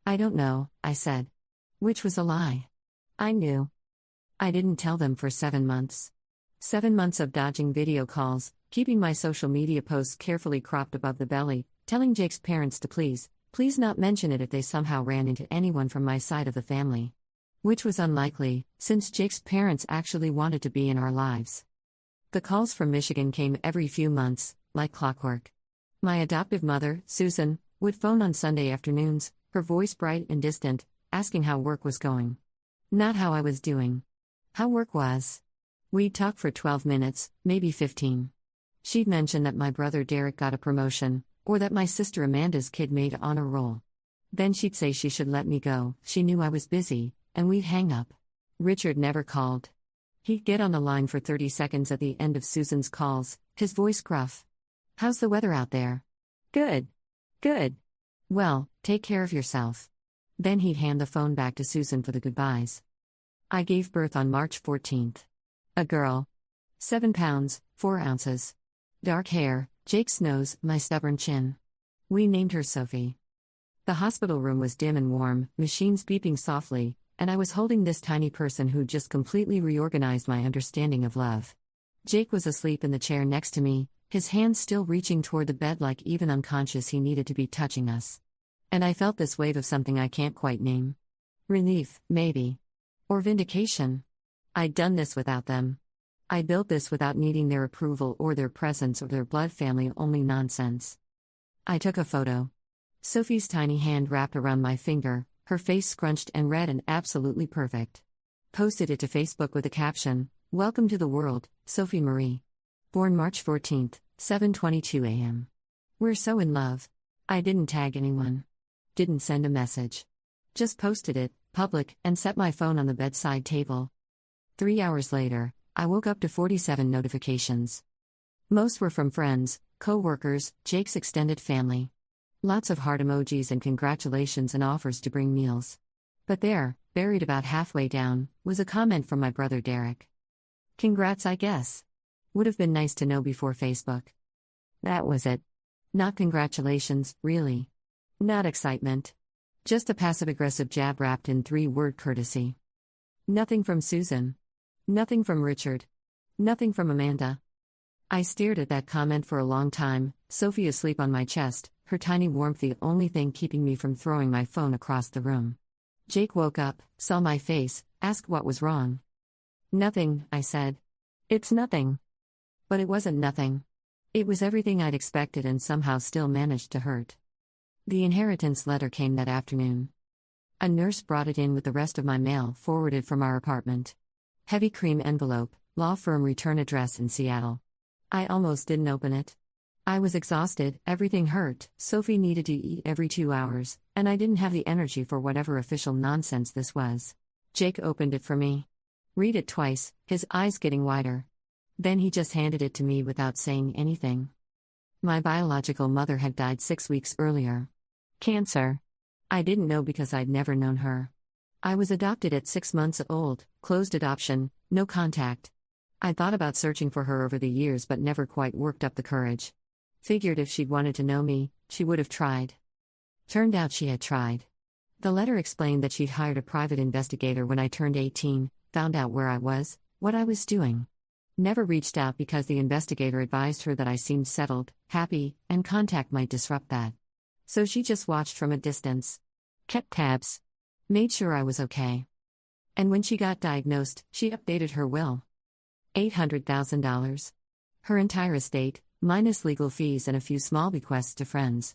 [SPEAKER 2] I don't know, I said. Which was a lie. I knew. I didn't tell them for 7 months. 7 months of dodging video calls, keeping my social media posts carefully cropped above the belly, telling Jake's parents to please not mention it if they somehow ran into anyone from my side of the family. Which was unlikely, since Jake's parents actually wanted to be in our lives. The calls from Michigan came every few months, like clockwork. My adoptive mother, Susan, would phone on Sunday afternoons, her voice bright and distant, asking how work was going. Not how I was doing. How work was. We'd talk for 12 minutes, maybe 15. She'd mention that my brother Derek got a promotion, or that my sister Amanda's kid made honor roll. Then she'd say she should let me go, she knew I was busy, and we'd hang up. Richard never called. He'd get on the line for 30 seconds at the end of Susan's calls, his voice gruff. How's the weather out there? Good. Good. Well, take care of yourself. Then he'd hand the phone back to Susan for the goodbyes. I gave birth on March 14th. A girl. 7 pounds, 4 ounces. Dark hair, Jake's nose, my stubborn chin. We named her Sophie. The hospital room was dim and warm, machines beeping softly, and I was holding this tiny person who just completely reorganized my understanding of love. Jake was asleep in the chair next to me, his hands still reaching toward the bed like even unconscious he needed to be touching us. And I felt this wave of something I can't quite name. Relief, maybe. Or vindication. I'd done this without them. I built this without needing their approval or their presence or their blood family only nonsense. I took a photo. Sophie's tiny hand wrapped around my finger, her face scrunched and red and absolutely perfect. Posted it to Facebook with a caption, "Welcome to the world, Sophie Marie. Born March 14th, 7:22 a.m. We're so in love." I didn't tag anyone. Didn't send a message. Just posted it, public, and set my phone on the bedside table. 3 hours later, I woke up to 47 notifications. Most were from friends, co-workers, Jake's extended family. Lots of heart emojis and congratulations and offers to bring meals. But there, buried about halfway down, was a comment from my brother Derek. Congrats, I guess. Would have been nice to know before Facebook. That was it. Not congratulations, really. Not excitement. Just a passive-aggressive jab wrapped in 3-word courtesy. Nothing from Susan. Nothing from Richard. Nothing from Amanda. I stared at that comment for a long time, Sophie asleep on my chest, her tiny warmth the only thing keeping me from throwing my phone across the room. Jake woke up, saw my face, asked what was wrong. Nothing, I said. It's nothing. But it wasn't nothing. It was everything I'd expected and somehow still managed to hurt. The inheritance letter came that afternoon. A nurse brought it in with the rest of my mail forwarded from our apartment. Heavy cream envelope, law firm return address in Seattle. I almost didn't open it. I was exhausted, everything hurt, Sophie needed to eat every 2 hours, and I didn't have the energy for whatever official nonsense this was. Jake opened it for me. Read it twice, his eyes getting wider. Then he just handed it to me without saying anything. My biological mother had died 6 weeks earlier. Cancer. I didn't know because I'd never known her. I was adopted at 6 months old, closed adoption, no contact. I thought about searching for her over the years but never quite worked up the courage. Figured if she'd wanted to know me, she would have tried. Turned out she had tried. The letter explained that she'd hired a private investigator when I turned 18, found out where I was, what I was doing. Never reached out because the investigator advised her that I seemed settled, happy, and contact might disrupt that. So she just watched from a distance. Kept tabs. Made sure I was okay. And when she got diagnosed, she updated her will. $800,000. Her entire estate, minus legal fees and a few small bequests to friends.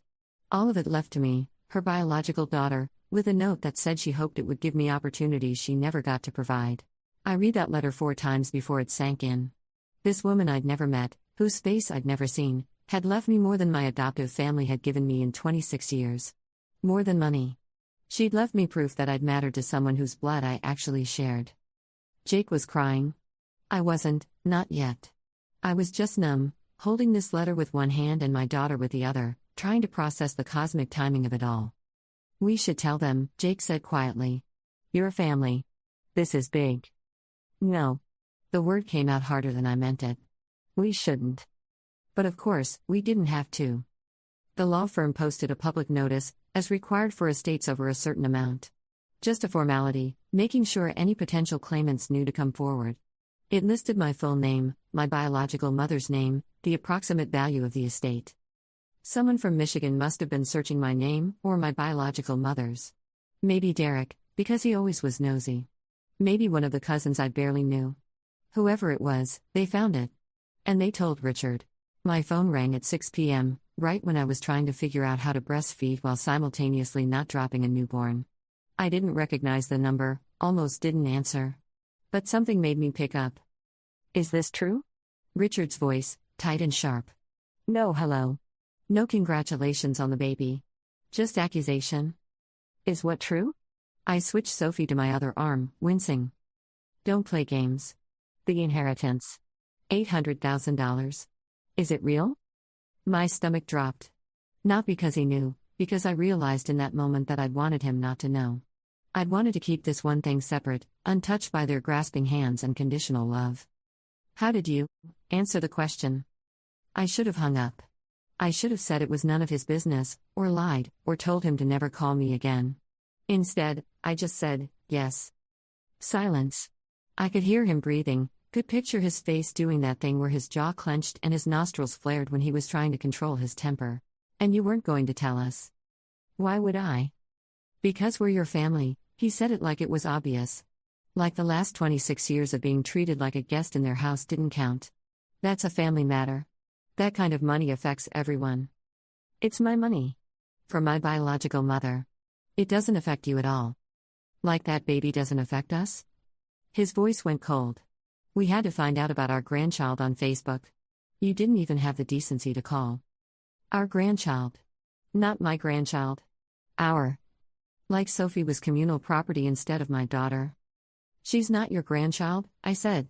[SPEAKER 2] All of it left to me, her biological daughter, with a note that said she hoped it would give me opportunities she never got to provide. I read that letter 4 times before it sank in. This woman I'd never met, whose face I'd never seen, had left me more than my adoptive family had given me in 26 years. More than money. She'd left me proof that I'd mattered to someone whose blood I actually shared. Jake was crying. I wasn't, not yet. I was just numb, holding this letter with one hand and my daughter with the other, trying to process the cosmic timing of it all. We should tell them, Jake said quietly. You're a family. This is big. No. The word came out harder than I meant it. We shouldn't. But of course, we didn't have to. The law firm posted a public notice, as required for estates over a certain amount. Just a formality, making sure any potential claimants knew to come forward. It listed my full name, my biological mother's name, the approximate value of the estate. Someone from Michigan must have been searching my name, or my biological mother's. Maybe Derek, because he always was nosy. Maybe one of the cousins I barely knew. Whoever it was, they found it. And they told Richard. My phone rang at 6 p.m., right when I was trying to figure out how to breastfeed while simultaneously not dropping a newborn. I didn't recognize the number, almost didn't answer. But something made me pick up. Is this true? Richard's voice, tight and sharp. No hello. No congratulations on the baby. Just accusation. Is what true? I switched Sophie to my other arm, wincing. Don't play games. The inheritance. $800,000. Is it real? My stomach dropped. Not because he knew, because I realized in that moment that I'd wanted him not to know. I'd wanted to keep this one thing separate, untouched by their grasping hands and conditional love. How did you answer the question? I should have hung up. I should have said it was none of his business, or lied, or told him to never call me again. Instead, I just said, yes. Silence. I could hear him breathing, could picture his face doing that thing where his jaw clenched and his nostrils flared when he was trying to control his temper. And you weren't going to tell us. Why would I? Because we're your family, he said it like it was obvious. Like the last 26 years of being treated like a guest in their house didn't count. That's a family matter. That kind of money affects everyone. It's my money. For my biological mother. It doesn't affect you at all. Like that baby doesn't affect us? His voice went cold. We had to find out about our grandchild on Facebook. You didn't even have the decency to call. Our grandchild. Not my grandchild. Our. Like Sophie was communal property instead of my daughter. She's not your grandchild, I said.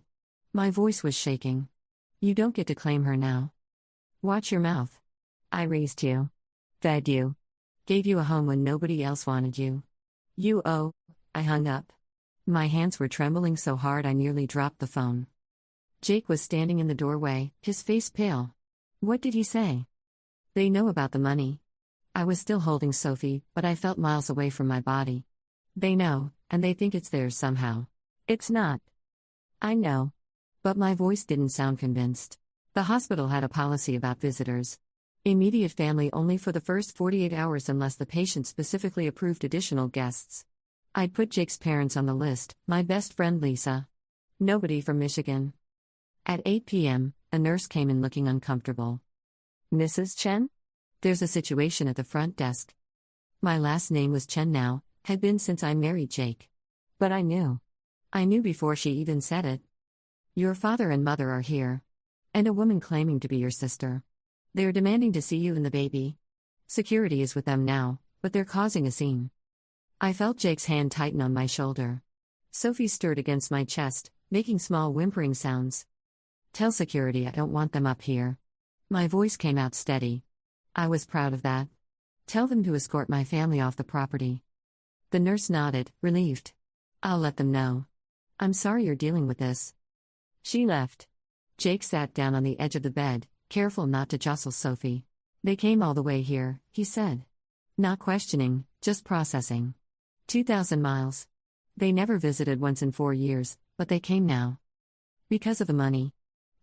[SPEAKER 2] My voice was shaking. You don't get to claim her now. Watch your mouth. I raised you. Fed you. Gave you a home when nobody else wanted you. I hung up. My hands were trembling so hard I nearly dropped the phone. Jake was standing in the doorway, his face pale. What did he say? They know about the money. I was still holding Sophie, but I felt miles away from my body. They know, and they think it's theirs somehow. It's not. I know. But my voice didn't sound convinced. The hospital had a policy about visitors. Immediate family only for the first 48 hours unless the patient specifically approved additional guests. I'd put Jake's parents on the list, my best friend Lisa. Nobody from Michigan. At 8 p.m., a nurse came in looking uncomfortable. "Mrs. Chen?" "There's a situation at the front desk." My last name was Chen now, had been since I married Jake. But I knew. I knew before she even said it. "Your father and mother are here. And a woman claiming to be your sister. They're demanding to see you and the baby. Security is with them now, but they're causing a scene." I felt Jake's hand tighten on my shoulder. Sophie stirred against my chest, making small whimpering sounds. "Tell security I don't want them up here." My voice came out steady. I was proud of that. "Tell them to escort my family off the property." The nurse nodded, relieved. "I'll let them know. I'm sorry you're dealing with this." She left. Jake sat down on the edge of the bed, careful not to jostle Sophie. "They came all the way here," he said. Not questioning, just processing. 2,000 miles. They never visited once in 4 years, but they came now. Because of the money.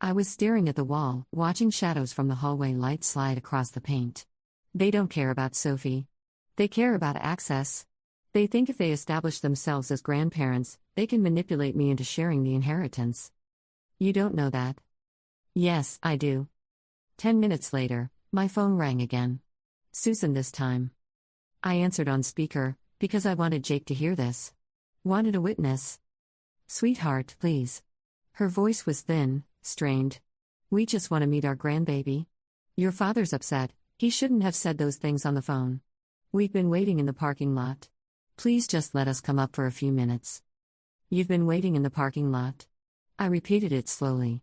[SPEAKER 2] I was staring at the wall, watching shadows from the hallway light slide across the paint. They don't care about Sophie. They care about access. They think if they establish themselves as grandparents, they can manipulate me into sharing the inheritance. You don't know that. Yes, I do. 10 minutes later, my phone rang again. Susan this time. I answered on speaker, because I wanted Jake to hear this. Wanted a witness. "Sweetheart, please." Her voice was thin, strained. "We just want to meet our grandbaby. Your father's upset, he shouldn't have said those things on the phone. We've been waiting in the parking lot. Please just let us come up for a few minutes." "You've been waiting in the parking lot?" I repeated it slowly.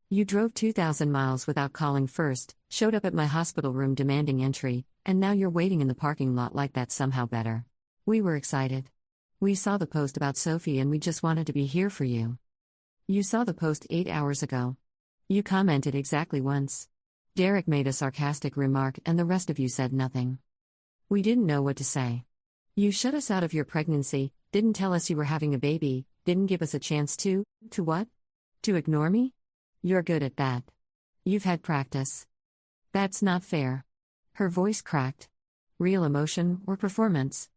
[SPEAKER 2] "You drove 2,000 miles without calling first, showed up at my hospital room demanding entry, and now you're waiting in the parking lot like that's somehow better. We were excited. We saw the post about Sophie and we just wanted to be here for you." "You saw the post 8 hours ago. You commented exactly once. Derek made a sarcastic remark and the rest of you said nothing. We didn't know what to say. You shut us out of your pregnancy, didn't tell us you were having a baby, didn't give us a chance to what? To ignore me? You're good at that. You've had practice. That's not fair." Her voice cracked. Real emotion or performance?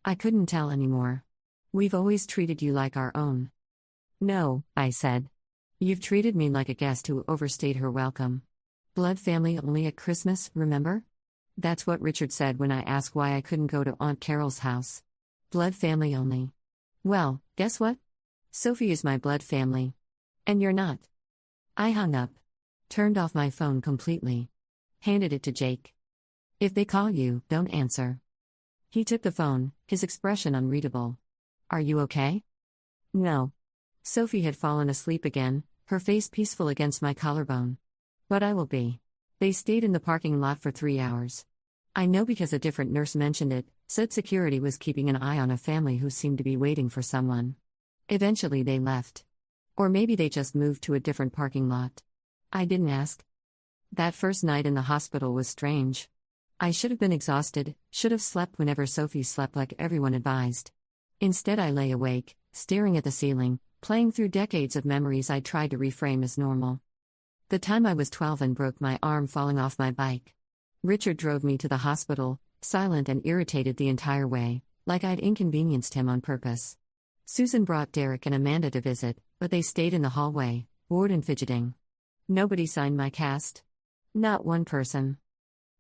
[SPEAKER 2] I couldn't tell anymore. "We've always treated you like our own." "No," I said. "You've treated me like a guest who overstayed her welcome. Blood family only at Christmas, remember? That's what Richard said when I asked why I couldn't go to Aunt Carol's house. Blood family only. Well, guess what? Sophie is my blood family. And you're not." I hung up. Turned off my phone completely. Handed it to Jake. "If they call you, don't answer." He took the phone, his expression unreadable. "Are you okay?" "No." Sophie had fallen asleep again, her face peaceful against my collarbone. "But I will be." They stayed in the parking lot for 3 hours. I know because a different nurse mentioned it, said security was keeping an eye on a family who seemed to be waiting for someone. Eventually they left. Or maybe they just moved to a different parking lot. I didn't ask. That first night in the hospital was strange. I should have been exhausted, should have slept whenever Sophie slept like everyone advised. Instead I lay awake, staring at the ceiling, playing through decades of memories I tried to reframe as normal. The time I was 12 and broke my arm falling off my bike. Richard drove me to the hospital, silent and irritated the entire way, like I'd inconvenienced him on purpose. Susan brought Derek and Amanda to visit, but they stayed in the hallway, bored and fidgeting. Nobody signed my cast. Not one person.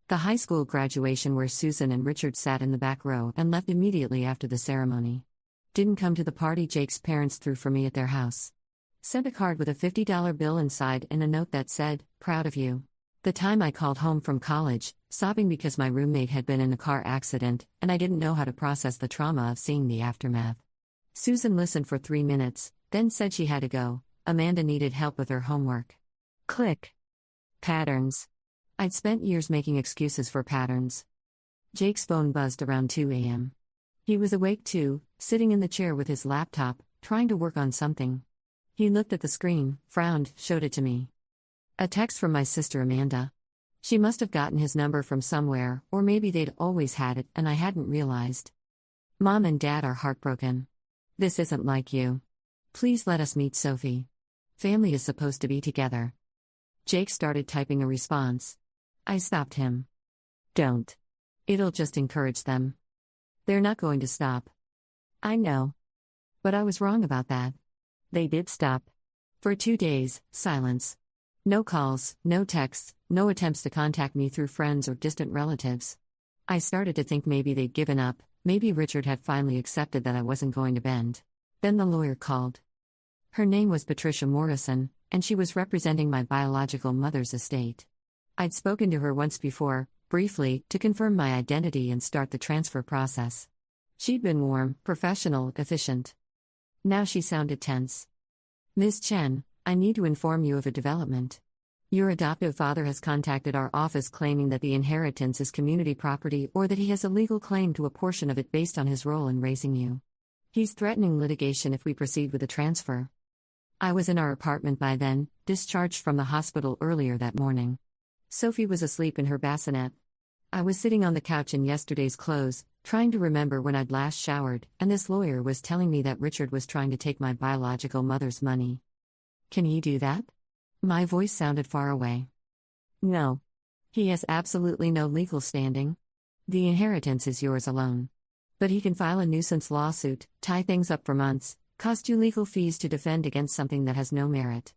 [SPEAKER 2] The high school graduation where Susan and Richard sat in the back row and left immediately after the ceremony. Didn't come to the party Jake's parents threw for me at their house. Sent a card with a $50 bill inside and a note that said, "Proud of you." The time I called home from college, sobbing because my roommate had been in a car accident, and I didn't know how to process the trauma of seeing the aftermath. Susan listened for 3 minutes, then said she had to go. Amanda needed help with her homework. Click. Patterns. I'd spent years making excuses for patterns. Jake's phone buzzed around 2 a.m. He was awake too, sitting in the chair with his laptop, trying to work on something. He looked at the screen, frowned, showed it to me. A text from my sister Amanda. She must have gotten his number from somewhere, or maybe they'd always had it and I hadn't realized. "Mom and Dad are heartbroken. This isn't like you. Please let us meet Sophie. Family is supposed to be together." Jake started typing a response. I stopped him. Don't. It'll just encourage them. They're not going to stop. I know. But I was wrong about that. They did stop. For 2 days, silence. No calls, no texts, no attempts to contact me through friends or distant relatives. I started to think maybe they'd given up, maybe Richard had finally accepted that I wasn't going to bend. Then the lawyer called. Her name was Patricia Morrison, and she was representing my biological mother's estate. I'd spoken to her once before, briefly, to confirm my identity and start the transfer process. She'd been warm, professional, efficient. Now she sounded tense. Ms. Chen, I need to inform you of a development. Your adoptive father has contacted our office claiming that the inheritance is community property or that he has a legal claim to a portion of it based on his role in raising you. He's threatening litigation if we proceed with the transfer. I was in our apartment by then, discharged from the hospital earlier that morning. Sophie was asleep in her bassinet. I was sitting on the couch in yesterday's clothes, trying to remember when I'd last showered, and this lawyer was telling me that Richard was trying to take my biological mother's money. Can he do that? My voice sounded far away. No. He has absolutely no legal standing. The inheritance is yours alone. But he can file a nuisance lawsuit, tie things up for months, cost you legal fees to defend against something that has no merit.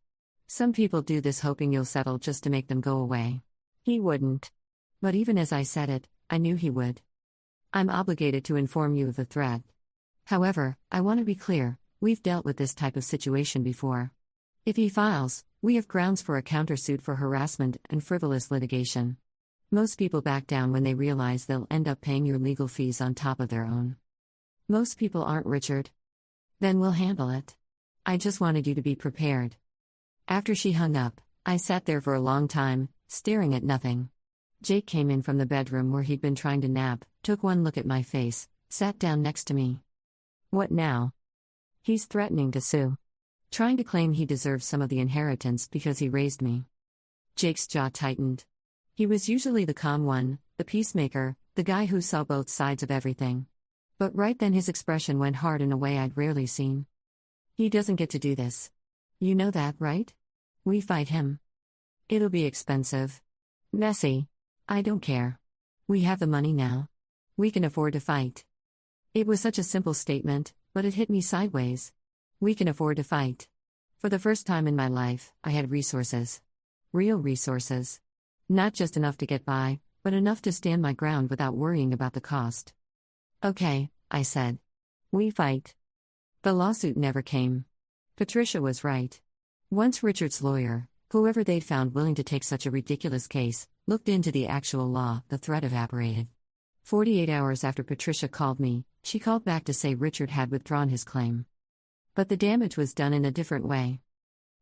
[SPEAKER 2] Some people do this hoping you'll settle just to make them go away. He wouldn't. But even as I said it, I knew he would. I'm obligated to inform you of the threat. However, I want to be clear, we've dealt with this type of situation before. If he files, we have grounds for a countersuit for harassment and frivolous litigation. Most people back down when they realize they'll end up paying your legal fees on top of their own. Most people aren't, Richard. Then we'll handle it. I just wanted you to be prepared. After she hung up, I sat there for a long time, staring at nothing. Jake came in from the bedroom where he'd been trying to nap, took one look at my face, sat down next to me. What now? He's threatening to sue. Trying to claim he deserves some of the inheritance because he raised me. Jake's jaw tightened. He was usually the calm one, the peacemaker, the guy who saw both sides of everything. But right then his expression went hard in a way I'd rarely seen. He doesn't get to do this. You know that, right? We fight him. It'll be expensive. Messy. I don't care. We have the money now. We can afford to fight. It was such a simple statement, but it hit me sideways. We can afford to fight. For the first time in my life, I had resources. Real resources. Not just enough to get by, but enough to stand my ground without worrying about the cost. Okay, I said. We fight. The lawsuit never came. Patricia was right. Once Richard's lawyer, whoever they'd found willing to take such a ridiculous case, looked into the actual law, the threat evaporated. 48 hours after Patricia called me, she called back to say Richard had withdrawn his claim. But the damage was done in a different way.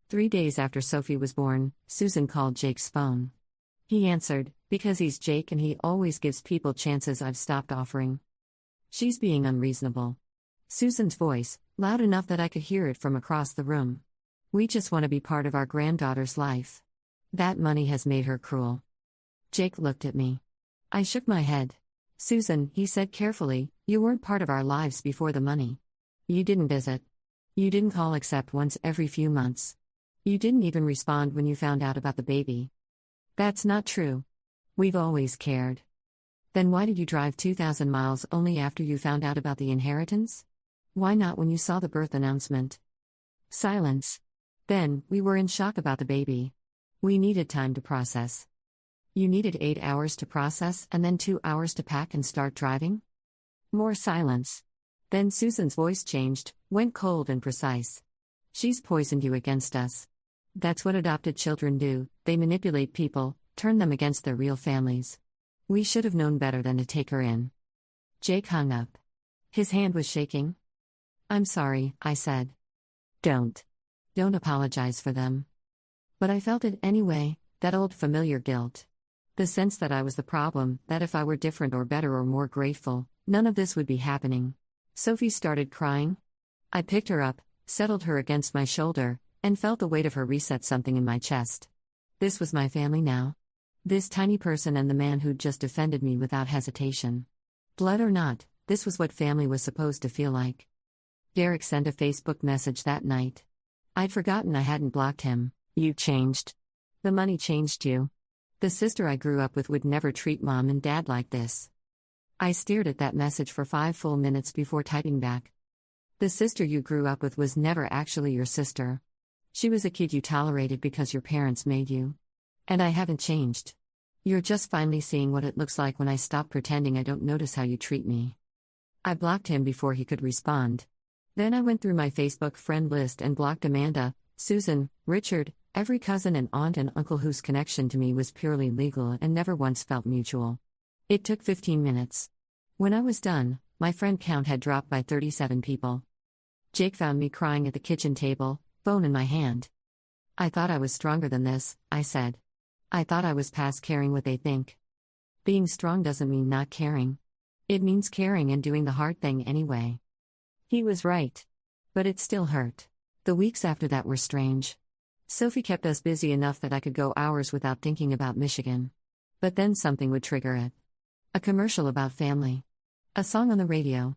[SPEAKER 2] 3 days after Sophie was born, Susan called Jake's phone. He answered, because he's Jake and he always gives people chances I've stopped offering. She's being unreasonable. Susan's voice, loud enough that I could hear it from across the room. We just want to be part of our granddaughter's life. That money has made her cruel. Jake looked at me. I shook my head. Susan, he said carefully, you weren't part of our lives before the money. You didn't visit. You didn't call except once every few months. You didn't even respond when you found out about the baby. That's not true. We've always cared. Then why did you drive 2,000 miles only after you found out about the inheritance? Why not when you saw the birth announcement? Silence. Then, we were in shock about the baby. We needed time to process. You needed 8 hours to process and then 2 hours to pack and start driving? More silence. Then Susan's voice changed, went cold and precise. She's poisoned you against us. That's what adopted children do, they manipulate people, turn them against their real families. We should have known better than to take her in. Jake hung up. His hand was shaking. I'm sorry, I said. Don't apologize for them. But I felt it anyway, that old familiar guilt. The sense that I was the problem, that if I were different or better or more grateful, none of this would be happening. Sophie started crying. I picked her up, settled her against my shoulder, and felt the weight of her reset something in my chest. This was my family now. This tiny person and the man who'd just defended me without hesitation. Blood or not, this was what family was supposed to feel like. Derek sent a Facebook message that night. I'd forgotten I hadn't blocked him. You changed. The money changed you. The sister I grew up with would never treat mom and dad like this. I stared at that message for 5 full minutes before typing back. The sister you grew up with was never actually your sister. She was a kid you tolerated because your parents made you. And I haven't changed. You're just finally seeing what it looks like when I stop pretending I don't notice how you treat me. I blocked him before he could respond. Then I went through my Facebook friend list and blocked Amanda, Susan, Richard, every cousin and aunt and uncle whose connection to me was purely legal and never once felt mutual. It took 15 minutes. When I was done, my friend count had dropped by 37 people. Jake found me crying at the kitchen table, phone in my hand. I thought I was stronger than this, I said. I thought I was past caring what they think. Being strong doesn't mean not caring. It means caring and doing the hard thing anyway. He was right. But it still hurt. The weeks after that were strange. Sophie kept us busy enough that I could go hours without thinking about Michigan. But then something would trigger it. A commercial about family. A song on the radio.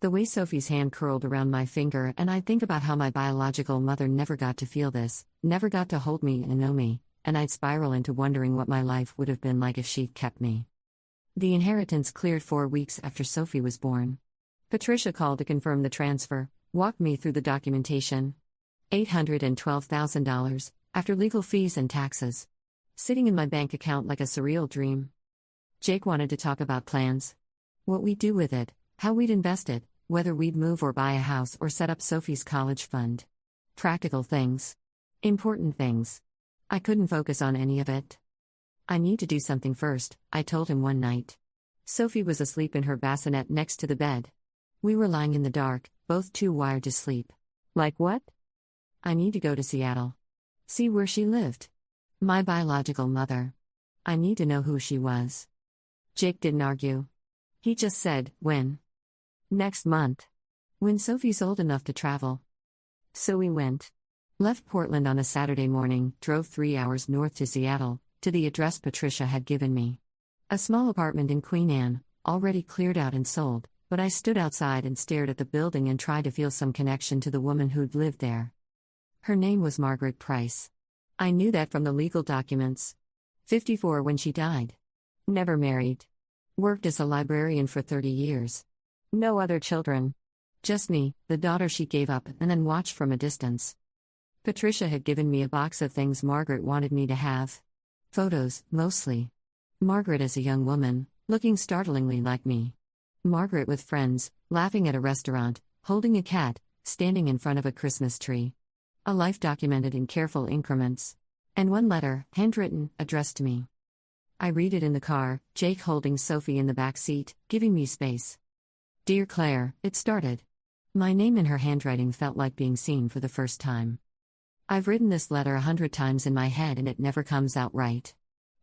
[SPEAKER 2] The way Sophie's hand curled around my finger, and I'd think about how my biological mother never got to feel this, never got to hold me and know me, and I'd spiral into wondering what my life would have been like if she'd kept me. The inheritance cleared 4 weeks after Sophie was born. Patricia called to confirm the transfer, walked me through the documentation. $812,000, after legal fees and taxes. Sitting in my bank account like a surreal dream. Jake wanted to talk about plans. What we'd do with it, how we'd invest it, whether we'd move or buy a house or set up Sophie's college fund. Practical things. Important things. I couldn't focus on any of it. I need to do something first, I told him one night. Sophie was asleep in her bassinet next to the bed. We were lying in the dark, both too wired to sleep. Like what? I need to go to Seattle. See where she lived. My biological mother. I need to know who she was. Jake didn't argue. He just said, when? Next month. When Sophie's old enough to travel. So we went. Left Portland on a Saturday morning, drove 3 hours north to Seattle, to the address Patricia had given me. A small apartment in Queen Anne, already cleared out and sold, but I stood outside and stared at the building and tried to feel some connection to the woman who'd lived there. Her name was Margaret Price. I knew that from the legal documents. 54 when she died. Never married. Worked as a librarian for 30 years. No other children. Just me, the daughter she gave up and then watched from a distance. Patricia had given me a box of things Margaret wanted me to have. Photos, mostly. Margaret as a young woman, looking startlingly like me. Margaret with friends, laughing at a restaurant, holding a cat, standing in front of a Christmas tree. A life documented in careful increments. And one letter, handwritten, addressed to me. I read it in the car, Jake holding Sophie in the back seat, giving me space. Dear Claire, it started. My name in her handwriting felt like being seen for the first time. I've written this letter 100 times in my head and it never comes out right.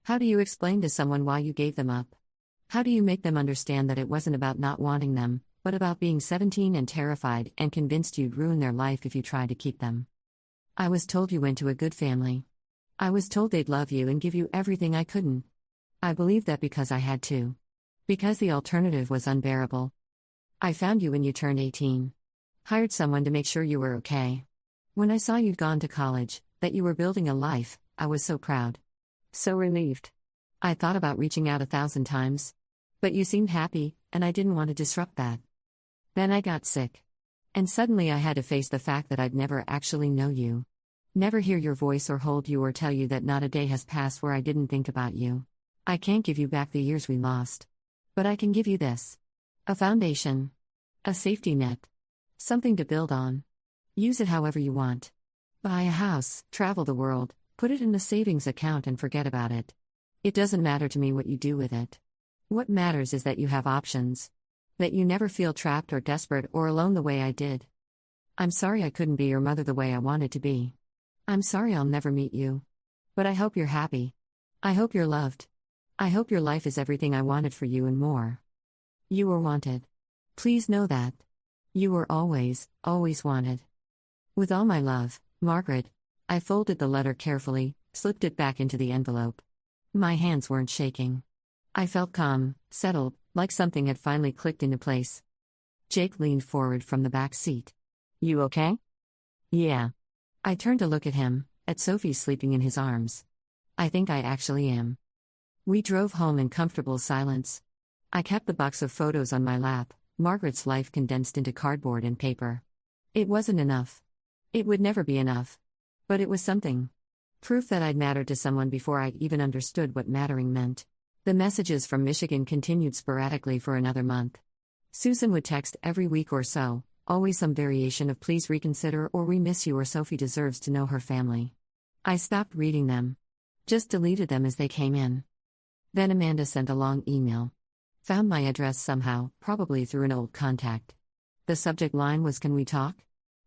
[SPEAKER 2] How do you explain to someone why you gave them up? How do you make them understand that it wasn't about not wanting them, but about being 17 and terrified and convinced you'd ruin their life if you tried to keep them? I was told you went to a good family. I was told they'd love you and give you everything I couldn't. I believed that because I had to. Because the alternative was unbearable. I found you when you turned 18. Hired someone to make sure you were okay. When I saw you'd gone to college, that you were building a life, I was so proud. So relieved. I thought about reaching out 1,000 times. But you seemed happy, and I didn't want to disrupt that. Then I got sick. And suddenly I had to face the fact that I'd never actually know you. Never hear your voice or hold you or tell you that not a day has passed where I didn't think about you. I can't give you back the years we lost. But I can give you this. A foundation. A safety net. Something to build on. Use it however you want. Buy a house, travel the world, put it in a savings account and forget about it. It doesn't matter to me what you do with it. What matters is that you have options. That you never feel trapped or desperate or alone the way I did. I'm sorry I couldn't be your mother the way I wanted to be. I'm sorry I'll never meet you. But I hope you're happy. I hope you're loved. I hope your life is everything I wanted for you and more. You were wanted. Please know that. You were always, always wanted. With all my love, Margaret. I folded the letter carefully, slipped it back into the envelope. My hands weren't shaking. I felt calm, settled, like something had finally clicked into place. Jake leaned forward from the back seat. You okay? Yeah. I turned to look at him, at Sophie sleeping in his arms. I think I actually am. We drove home in comfortable silence. I kept the box of photos on my lap, Margaret's life condensed into cardboard and paper. It wasn't enough. It would never be enough. But it was something. Proof that I'd mattered to someone before I even understood what mattering meant. The messages from Michigan continued sporadically for another month. Susan would text every week or so, always some variation of please reconsider or we miss you or Sophie deserves to know her family. I stopped reading them. Just deleted them as they came in. Then Amanda sent a long email. Found my address somehow, probably through an old contact. The subject line was "Can we talk?"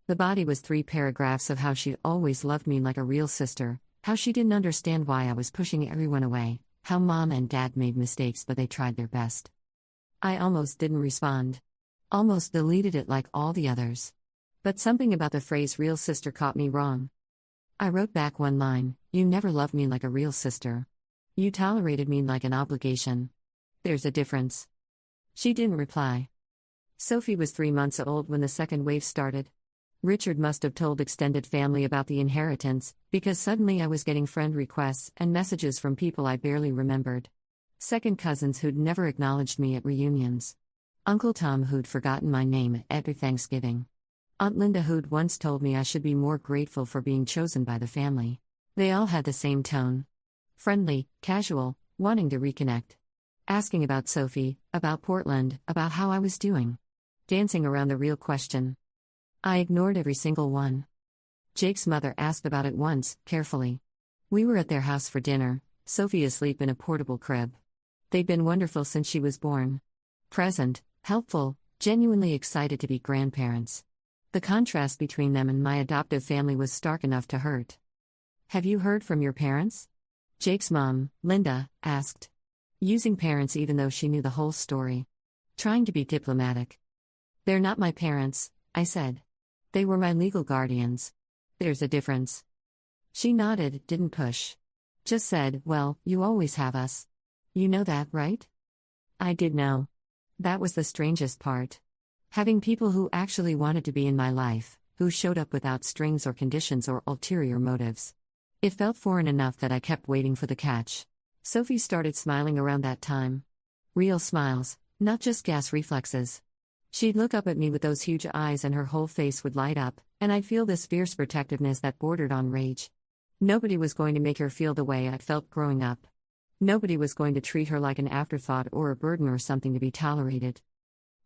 [SPEAKER 2] The body was 3 paragraphs of how she'd always loved me like a real sister, how she didn't understand why I was pushing everyone away, how mom and dad made mistakes but they tried their best. I almost didn't respond. Almost deleted it like all the others. But something about the phrase real sister caught me wrong. I wrote back one line, "You never loved me like a real sister. You tolerated me like an obligation. There's a difference." She didn't reply. Sophie was 3 months old when the second wave started. Richard must have told extended family about the inheritance, because suddenly I was getting friend requests and messages from people I barely remembered. Second cousins who'd never acknowledged me at reunions. Uncle Tom who'd forgotten my name at every Thanksgiving. Aunt Linda who'd once told me I should be more grateful for being chosen by the family. They all had the same tone. Friendly, casual, wanting to reconnect. Asking about Sophie, about Portland, about how I was doing. Dancing around the real question. I ignored every single one. Jake's mother asked about it once, carefully. We were at their house for dinner, Sophie asleep in a portable crib. They'd been wonderful since she was born. Present, helpful, genuinely excited to be grandparents. The contrast between them and my adoptive family was stark enough to hurt. "Have you heard from your parents?" Jake's mom, Linda, asked. Using parents even though she knew the whole story. Trying to be diplomatic. "They're not my parents," I said. "They were my legal guardians. There's a difference." She nodded, didn't push. Just said, "Well, you always have us. You know that, right?" I did know. That was the strangest part. Having people who actually wanted to be in my life, who showed up without strings or conditions or ulterior motives. It felt foreign enough that I kept waiting for the catch. Sophie started smiling around that time. Real smiles, not just gas reflexes. She'd look up at me with those huge eyes and her whole face would light up, and I'd feel this fierce protectiveness that bordered on rage. Nobody was going to make her feel the way I felt growing up. Nobody was going to treat her like an afterthought or a burden or something to be tolerated.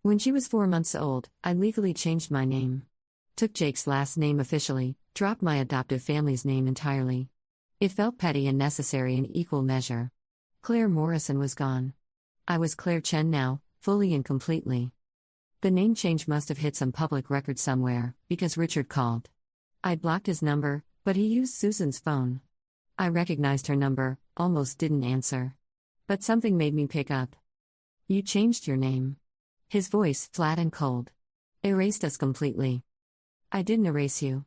[SPEAKER 2] When she was 4 months old, I legally changed my name. Took Jake's last name officially, dropped my adoptive family's name entirely. It felt petty and necessary in equal measure. Claire Morrison was gone. I was Claire Chen now, fully and completely. The name change must have hit some public record somewhere, because Richard called. I'd blocked his number, but he used Susan's phone. I recognized her number, almost didn't answer. But something made me pick up. "You changed your name." His voice, flat and cold. "Erased us completely." "I didn't erase you.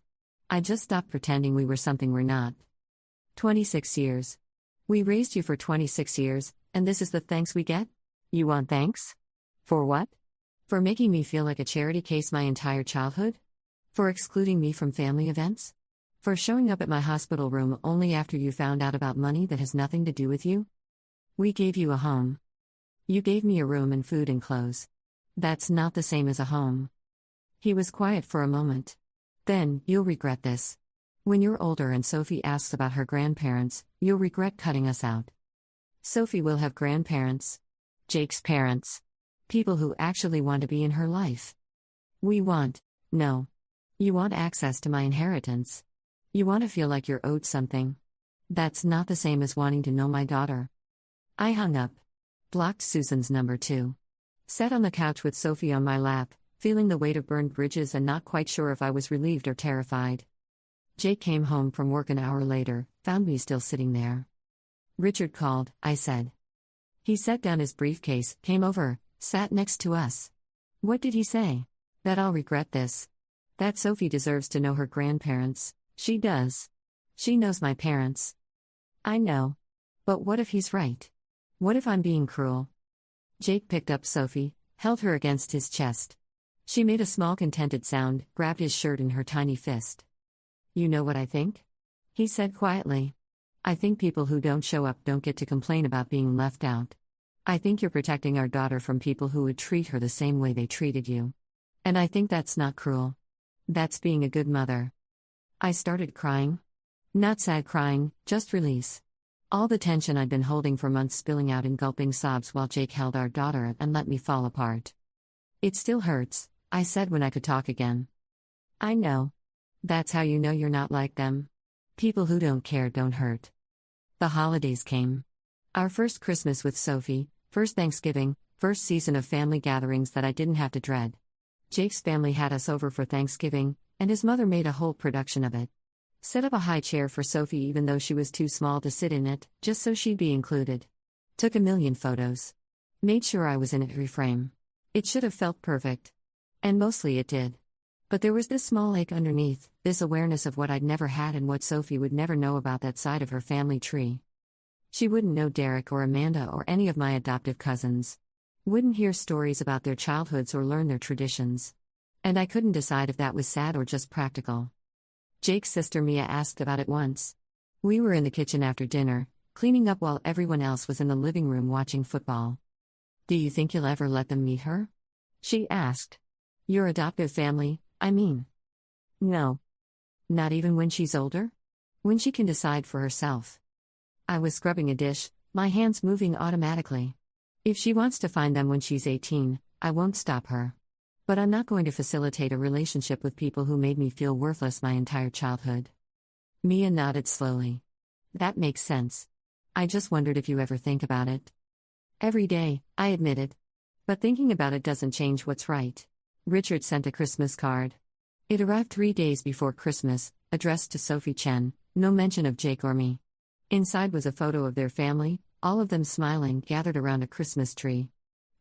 [SPEAKER 2] I just stopped pretending we were something we're not." 26 years. We raised you for 26 years, and this is the thanks we get? You want thanks? For what? For making me feel like a charity case my entire childhood? For excluding me from family events? For showing up at my hospital room only after you found out about money that has nothing to do with you? We gave you a home. You gave me a room and food and clothes. That's not the same as a home. He was quiet for a moment. Then, "You'll regret this. When you're older and Sophie asks about her grandparents, you'll regret cutting us out." Sophie will have grandparents. Jake's parents. People who actually want to be in her life. No. You want access to my inheritance. You want to feel like you're owed something. That's not the same as wanting to know my daughter. I hung up. Blocked Susan's number too. Sat on the couch with Sophie on my lap, feeling the weight of burned bridges and not quite sure if I was relieved or terrified. Jake came home from work an hour later, found me still sitting there. "Richard called," I said. He set down his briefcase, came over, sat next to us. "What did he say?" "That I'll regret this. That Sophie deserves to know her grandparents. She does. She knows my parents." "I know. But what if he's right? What if I'm being cruel?" Jake picked up Sophie, held her against his chest. She made a small contented sound, grabbed his shirt in her tiny fist. "You know what I think?" he said quietly. I think people who don't show up don't get to complain about being left out. I think you're protecting our daughter from people who would treat her the same way they treated you. And I think that's not cruel. That's being a good mother. I started crying. Not sad crying, just release. All the tension I'd been holding for months spilling out in gulping sobs while Jake held our daughter and let me fall apart. It still hurts, I said when I could talk again. I know. That's how you know you're not like them. People who don't care don't hurt. The holidays came. Our first Christmas with Sophie, first Thanksgiving, first season of family gatherings that I didn't have to dread. Jake's family had us over for Thanksgiving, and his mother made a whole production of it. Set up a high chair for Sophie even though she was too small to sit in it, just so she'd be included. Took a million photos. Made sure I was in every frame. It should have felt perfect. And mostly it did. But there was this small ache underneath, this awareness of what I'd never had and what Sophie would never know about that side of her family tree. She wouldn't know Derek or Amanda or any of my adoptive cousins. Wouldn't hear stories about their childhoods or learn their traditions. And I couldn't decide if that was sad or just practical. Jake's sister Mia asked about it once. We were in the kitchen after dinner, cleaning up while everyone else was in the living room watching football. Do you think you'll ever let them meet her? She asked. Your adoptive family, I mean. No. Not even when she's older? When she can decide for herself. I was scrubbing a dish, my hands moving automatically. If she wants to find them when she's 18, I won't stop her. But I'm not going to facilitate a relationship with people who made me feel worthless my entire childhood. Mia nodded slowly. That makes sense. I just wondered if you ever think about it. Every day, I admitted. But thinking about it doesn't change what's right. Richard sent a Christmas card. It arrived 3 days before Christmas, addressed to Sophie Chen, no mention of Jake or me. Inside was a photo of their family, all of them smiling, gathered around a Christmas tree.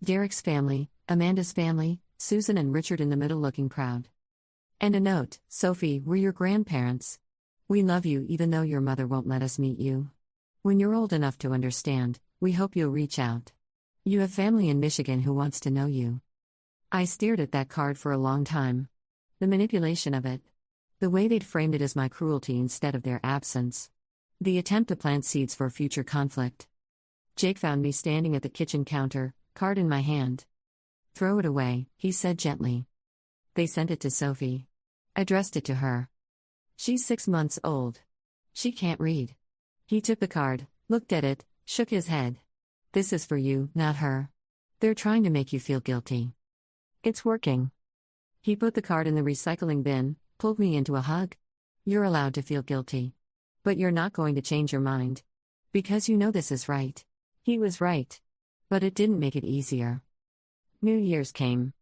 [SPEAKER 2] Derek's family, Amanda's family, Susan and Richard in the middle looking proud. And a note, Sophie, we're your grandparents. We love you even though your mother won't let us meet you. When you're old enough to understand, we hope you'll reach out. You have family in Michigan who wants to know you. I stared at that card for a long time. The manipulation of it. The way they'd framed it as my cruelty instead of their absence. The attempt to plant seeds for future conflict. Jake found me standing at the kitchen counter, card in my hand. Throw it away, he said gently. They sent it to Sophie. Addressed it to her. She's 6 months old. She can't read. He took the card, looked at it, shook his head. This is for you, not her. They're trying to make you feel guilty. It's working. He put the card in the recycling bin, pulled me into a hug. You're allowed to feel guilty. But you're not going to change your mind. Because you know this is right. He was right. But it didn't make it easier. New Year's came.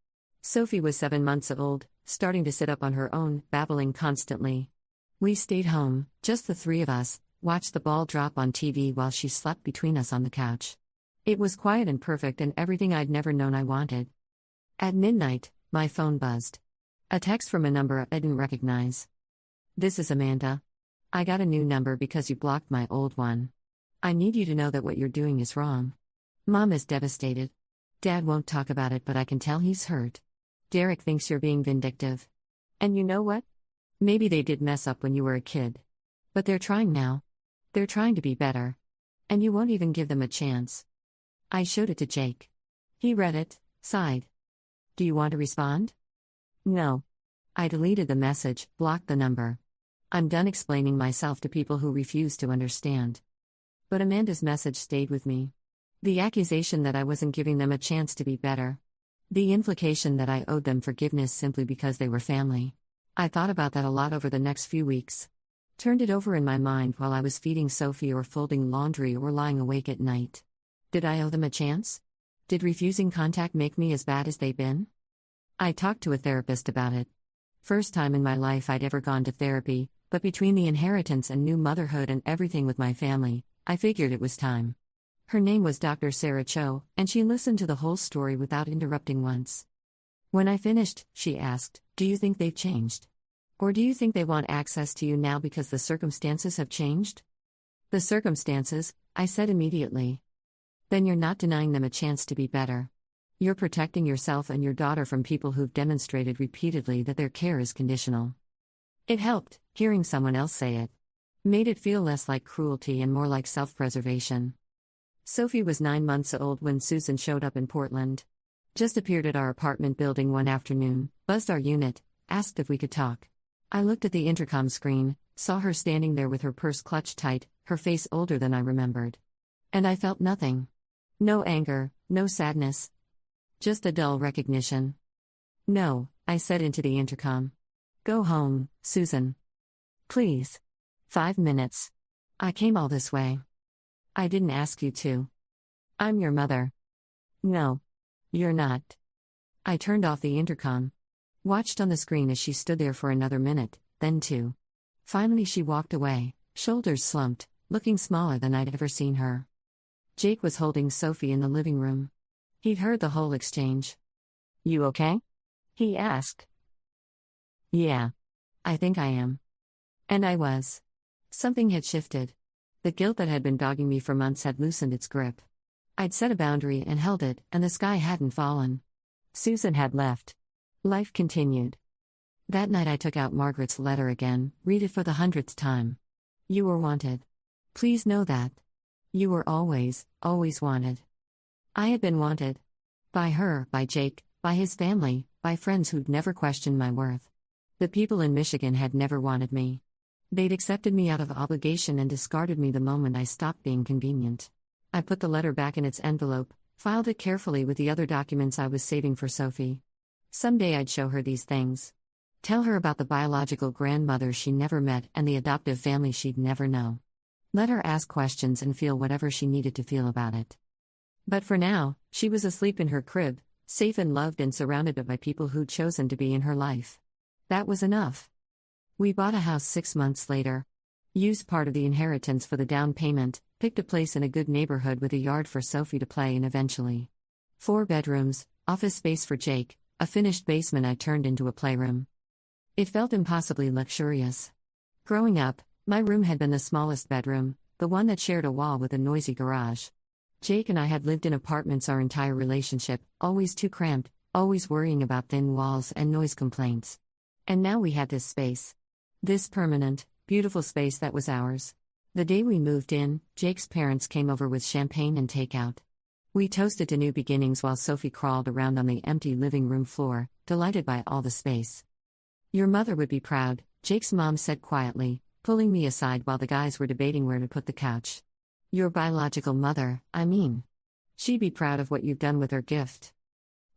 [SPEAKER 2] Sophie was 7 months old, starting to sit up on her own, babbling constantly. We stayed home, just the three of us, watched the ball drop on TV while she slept between us on the couch. It was quiet and perfect and everything I'd never known I wanted. At midnight, my phone buzzed. A text from a number I didn't recognize. This is Amanda. I got a new number because you blocked my old one. I need you to know that what you're doing is wrong. Mom is devastated. Dad won't talk about it, but I can tell he's hurt. Derek thinks you're being vindictive. And you know what? Maybe they did mess up when you were a kid. But they're trying now. They're trying to be better. And you won't even give them a chance. I showed it to Jake. He read it, sighed. Do you want to respond? No. I deleted the message, blocked the number. I'm done explaining myself to people who refuse to understand. But Amanda's message stayed with me. The accusation that I wasn't giving them a chance to be better. The implication that I owed them forgiveness simply because they were family. I thought about that a lot over the next few weeks. Turned it over in my mind while I was feeding Sophie or folding laundry or lying awake at night. Did I owe them a chance? Did refusing contact make me as bad as they've been? I talked to a therapist about it. First time in my life I'd ever gone to therapy, but between the inheritance and new motherhood and everything with my family, I figured it was time. Her name was Dr. Sarah Cho, and she listened to the whole story without interrupting once. When I finished, she asked, do you think they've changed? Or do you think they want access to you now because the circumstances have changed? The circumstances, I said immediately. Then you're not denying them a chance to be better. You're protecting yourself and your daughter from people who've demonstrated repeatedly that their care is conditional. It helped, hearing someone else say it. Made it feel less like cruelty and more like self-preservation. Sophie was 9 months old when Susan showed up in Portland. Just appeared at our apartment building one afternoon, buzzed our unit, asked if we could talk. I looked at the intercom screen, saw her standing there with her purse clutched tight, her face older than I remembered. And I felt nothing. No anger, no sadness. Just a dull recognition. "No," I said into the intercom. "Go home, Susan. Please. 5 minutes. I came all this way. I didn't ask you to. I'm your mother." "No. You're not." I turned off the intercom. Watched on the screen as she stood there for another minute, then 2. Finally she walked away, shoulders slumped, looking smaller than I'd ever seen her. Jake was holding Sophie in the living room. He'd heard the whole exchange. "You okay?" he asked. "Yeah. I think I am." And I was. Something had shifted. The guilt that had been dogging me for months had loosened its grip. I'd set a boundary and held it, and the sky hadn't fallen. Susan had left. Life continued. That night I took out Margaret's letter again, read it for the 100th time. "You were wanted. Please know that. You were always, always wanted." I had been wanted. By her, by Jake, by his family, by friends who'd never questioned my worth. The people in Michigan had never wanted me. They'd accepted me out of obligation and discarded me the moment I stopped being convenient. I put the letter back in its envelope, filed it carefully with the other documents I was saving for Sophie. Someday I'd show her these things. Tell her about the biological grandmother she never met and the adoptive family she'd never know. Let her ask questions and feel whatever she needed to feel about it. But for now, she was asleep in her crib, safe and loved and surrounded by people who'd chosen to be in her life. That was enough. We bought a house 6 months later. Used part of the inheritance for the down payment, picked a place in a good neighborhood with a yard for Sophie to play in eventually. 4 bedrooms, office space for Jake, a finished basement I turned into a playroom. It felt impossibly luxurious. Growing up, my room had been the smallest bedroom, the one that shared a wall with a noisy garage. Jake and I had lived in apartments our entire relationship, always too cramped, always worrying about thin walls and noise complaints. And now we had this space. This permanent, beautiful space that was ours. The day we moved in, Jake's parents came over with champagne and takeout. We toasted to new beginnings while Sophie crawled around on the empty living room floor, delighted by all the space. "Your mother would be proud," Jake's mom said quietly, pulling me aside while the guys were debating where to put the couch. "Your biological mother, I mean. She'd be proud of what you've done with her gift."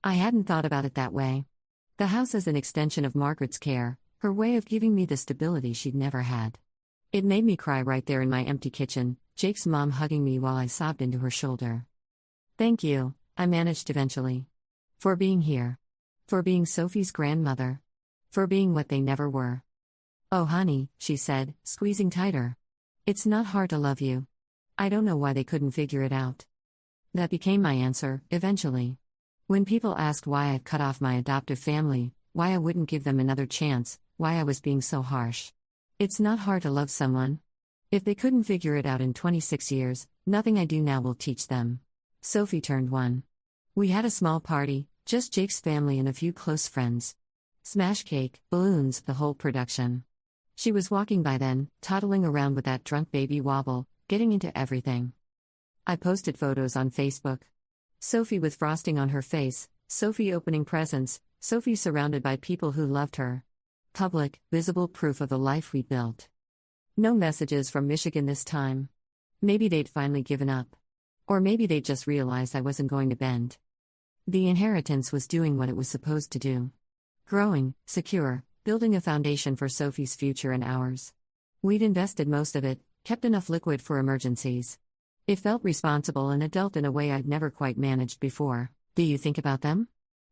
[SPEAKER 2] I hadn't thought about it that way. The house is an extension of Margaret's care, her way of giving me the stability she'd never had. It made me cry right there in my empty kitchen, Jake's mom hugging me while I sobbed into her shoulder. "Thank you," I managed eventually. "For being here. For being Sophie's grandmother. For being what they never were." "Oh honey," she said, squeezing tighter. "It's not hard to love you. I don't know why they couldn't figure it out." That became my answer, eventually. When people asked why I'd cut off my adoptive family, why I wouldn't give them another chance, why I was being so harsh. It's not hard to love someone. If they couldn't figure it out in 26 years, nothing I do now will teach them. Sophie turned 1. We had a small party, just Jake's family and a few close friends. Smash cake, balloons, the whole production. She was walking by then, toddling around with that drunk baby wobble, getting into everything. I posted photos on Facebook. Sophie with frosting on her face, Sophie opening presents, Sophie surrounded by people who loved her. Public, visible proof of the life we built. No messages from Michigan this time. Maybe they'd finally given up. Or maybe they'd just realized I wasn't going to bend. The inheritance was doing what it was supposed to do. Growing, secure, building a foundation for Sophie's future and ours. We'd invested most of it, kept enough liquid for emergencies. It felt responsible and adult in a way I'd never quite managed before. "Do you think about them?"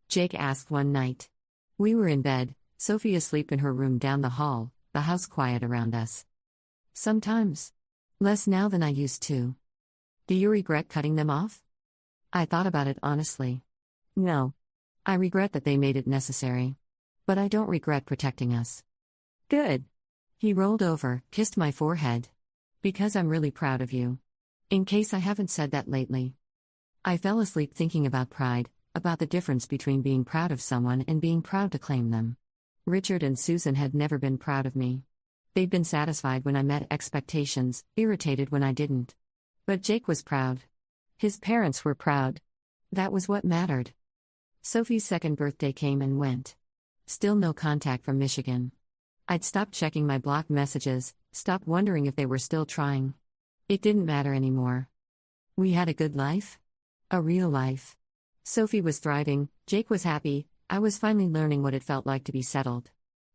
[SPEAKER 2] Jake asked one night. We were in bed, Sophie asleep in her room down the hall, the house quiet around us. "Sometimes. Less now than I used to." "Do you regret cutting them off?" I thought about it honestly. No. I regret that they made it necessary. But I don't regret protecting us. "Good." He rolled over, kissed my forehead. "Because I'm really proud of you. In case I haven't said that lately." I fell asleep thinking about pride, about the difference between being proud of someone and being proud to claim them. Richard and Susan had never been proud of me. They'd been satisfied when I met expectations, irritated when I didn't. But Jake was proud. His parents were proud. That was what mattered. Sophie's second birthday came and went. Still no contact from Michigan. I'd stopped checking my blocked messages, stopped wondering if they were still trying. It didn't matter anymore. We had a good life? A real life. Sophie was thriving, Jake was happy, I was finally learning what it felt like to be settled.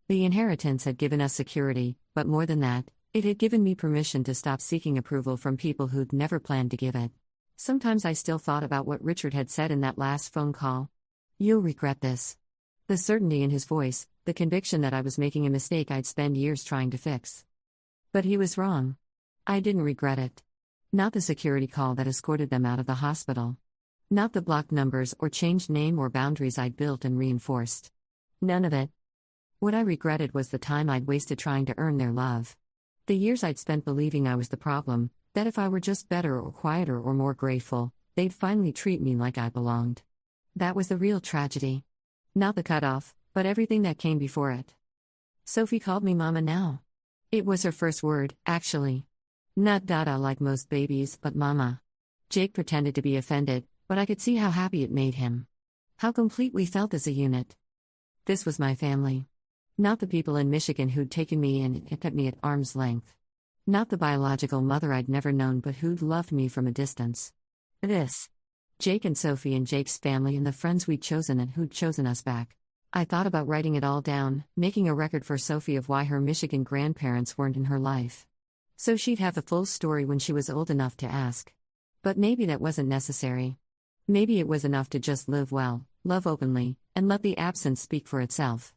[SPEAKER 2] The inheritance had given us security, but more than that, it had given me permission to stop seeking approval from people who'd never planned to give it. Sometimes I still thought about what Richard had said in that last phone call. "You'll regret this." The certainty in his voice, the conviction that I was making a mistake I'd spend years trying to fix. But he was wrong. I didn't regret it. Not the security call that escorted them out of the hospital. Not the blocked numbers or changed name or boundaries I'd built and reinforced. None of it. What I regretted was the time I'd wasted trying to earn their love. The years I'd spent believing I was the problem, that if I were just better or quieter or more grateful, they'd finally treat me like I belonged. That was the real tragedy. Not the cutoff, but everything that came before it. Sophie called me Mama now. It was her first word, actually. Not Dada like most babies, but Mama. Jake pretended to be offended, but I could see how happy it made him. How complete we felt as a unit. This was my family. Not the people in Michigan who'd taken me in and kept me at arm's length. Not the biological mother I'd never known but who'd loved me from a distance. This. Jake and Sophie and Jake's family and the friends we'd chosen and who'd chosen us back. I thought about writing it all down, making a record for Sophie of why her Michigan grandparents weren't in her life. So she'd have the full story when she was old enough to ask. But maybe that wasn't necessary. Maybe it was enough to just live well, love openly, and let the absence speak for itself.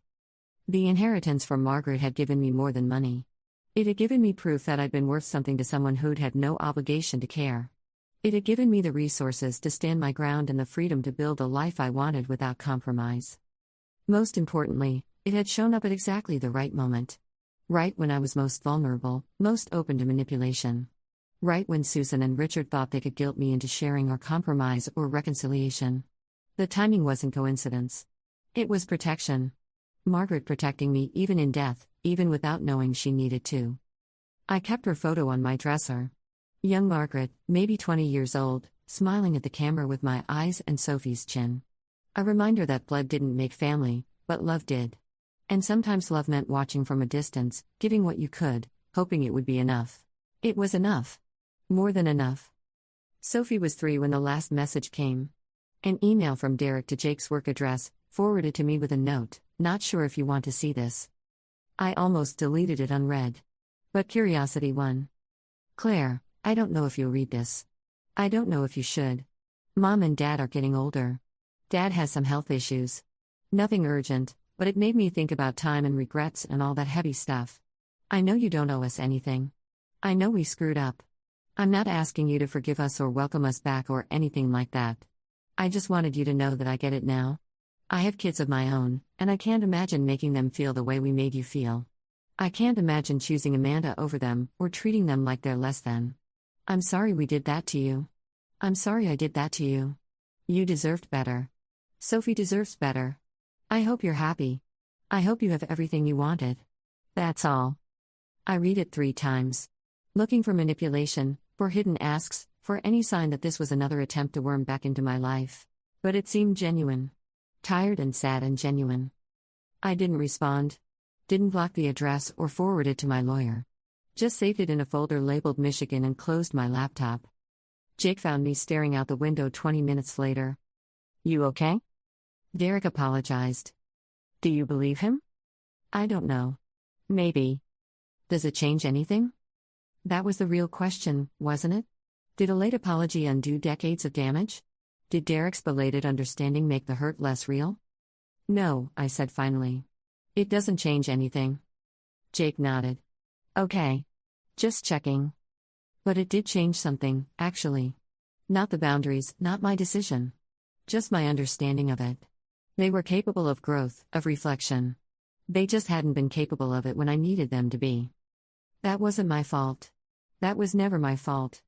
[SPEAKER 2] The inheritance from Margaret had given me more than money. It had given me proof that I'd been worth something to someone who'd had no obligation to care. It had given me the resources to stand my ground and the freedom to build the life I wanted without compromise. Most importantly, it had shown up at exactly the right moment. Right when I was most vulnerable, most open to manipulation. Right when Susan and Richard thought they could guilt me into sharing or compromise or reconciliation. The timing wasn't coincidence. It was protection. Margaret protecting me even in death, even without knowing she needed to. I kept her photo on my dresser. Young Margaret, maybe 20 years old, smiling at the camera with my eyes and Sophie's chin. A reminder that blood didn't make family, but love did. And sometimes love meant watching from a distance, giving what you could, hoping it would be enough. It was enough. More than enough. Sophie was 3 when the last message came. An email from Derek to Jake's work address, forwarded to me with a note, "Not sure if you want to see this." I almost deleted it unread. But curiosity won. "Claire, I don't know if you'll read this. I don't know if you should. Mom and Dad are getting older. Dad has some health issues. Nothing urgent, but it made me think about time and regrets and all that heavy stuff. I know you don't owe us anything. I know we screwed up. I'm not asking you to forgive us or welcome us back or anything like that. I just wanted you to know that I get it now. I have kids of my own, and I can't imagine making them feel the way we made you feel. I can't imagine choosing Amanda over them or treating them like they're less than. I'm sorry we did that to you. I'm sorry I did that to you. You deserved better. Sophie deserves better. I hope you're happy. I hope you have everything you wanted. That's all." I read it 3 times. Looking for manipulation, for hidden asks, for any sign that this was another attempt to worm back into my life. But it seemed genuine. Tired and sad and genuine. I didn't respond. Didn't block the address or forward it to my lawyer. Just saved it in a folder labeled Michigan and closed my laptop. Jake found me staring out the window 20 minutes later. "You okay?" Derek apologized. "Do you believe him?" "I don't know. Maybe. Does it change anything?" That was the real question, wasn't it? Did a late apology undo decades of damage? Did Derek's belated understanding make the hurt less real? "No," I said finally. "It doesn't change anything." Jake nodded. "Okay. Just checking." But it did change something, actually. Not the boundaries, not my decision. Just my understanding of it. They were capable of growth, of reflection. They just hadn't been capable of it when I needed them to be. That wasn't my fault. That was never my fault.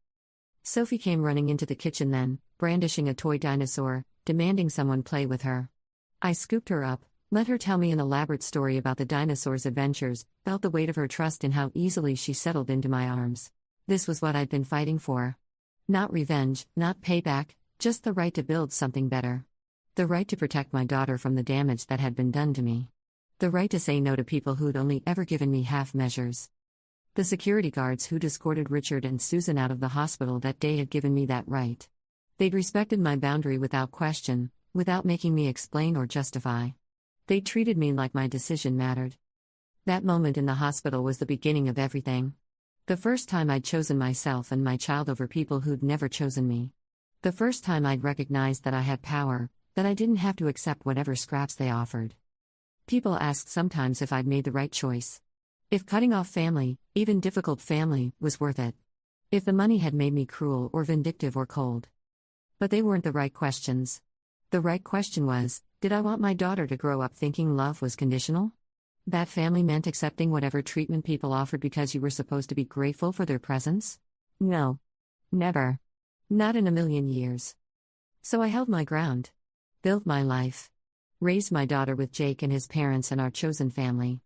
[SPEAKER 2] Sophie came running into the kitchen then, brandishing a toy dinosaur, demanding someone play with her. I scooped her up, Let her tell me an elaborate story about the dinosaur's adventures, felt the weight of her trust in how easily she settled into my arms. This was what I'd been fighting for. Not revenge, not payback, just the right to build something better. The right to protect my daughter from the damage that had been done to me. The right to say no to people who'd only ever given me half measures. The security guards who'd escorted Richard and Susan out of the hospital that day had given me that right. They'd respected my boundary without question, without making me explain or justify. They treated me like my decision mattered. That moment in the hospital was the beginning of everything. The first time I'd chosen myself and my child over people who'd never chosen me. The first time I'd recognized that I had power, that I didn't have to accept whatever scraps they offered. People ask sometimes if I'd made the right choice. If cutting off family, even difficult family, was worth it. If the money had made me cruel or vindictive or cold. But they weren't the right questions. The right question was, did I want my daughter to grow up thinking love was conditional? That family meant accepting whatever treatment people offered because you were supposed to be grateful for their presence? No. Never. Not in a million years. So I held my ground. Built my life. Raised my daughter with Jake and his parents and our chosen family.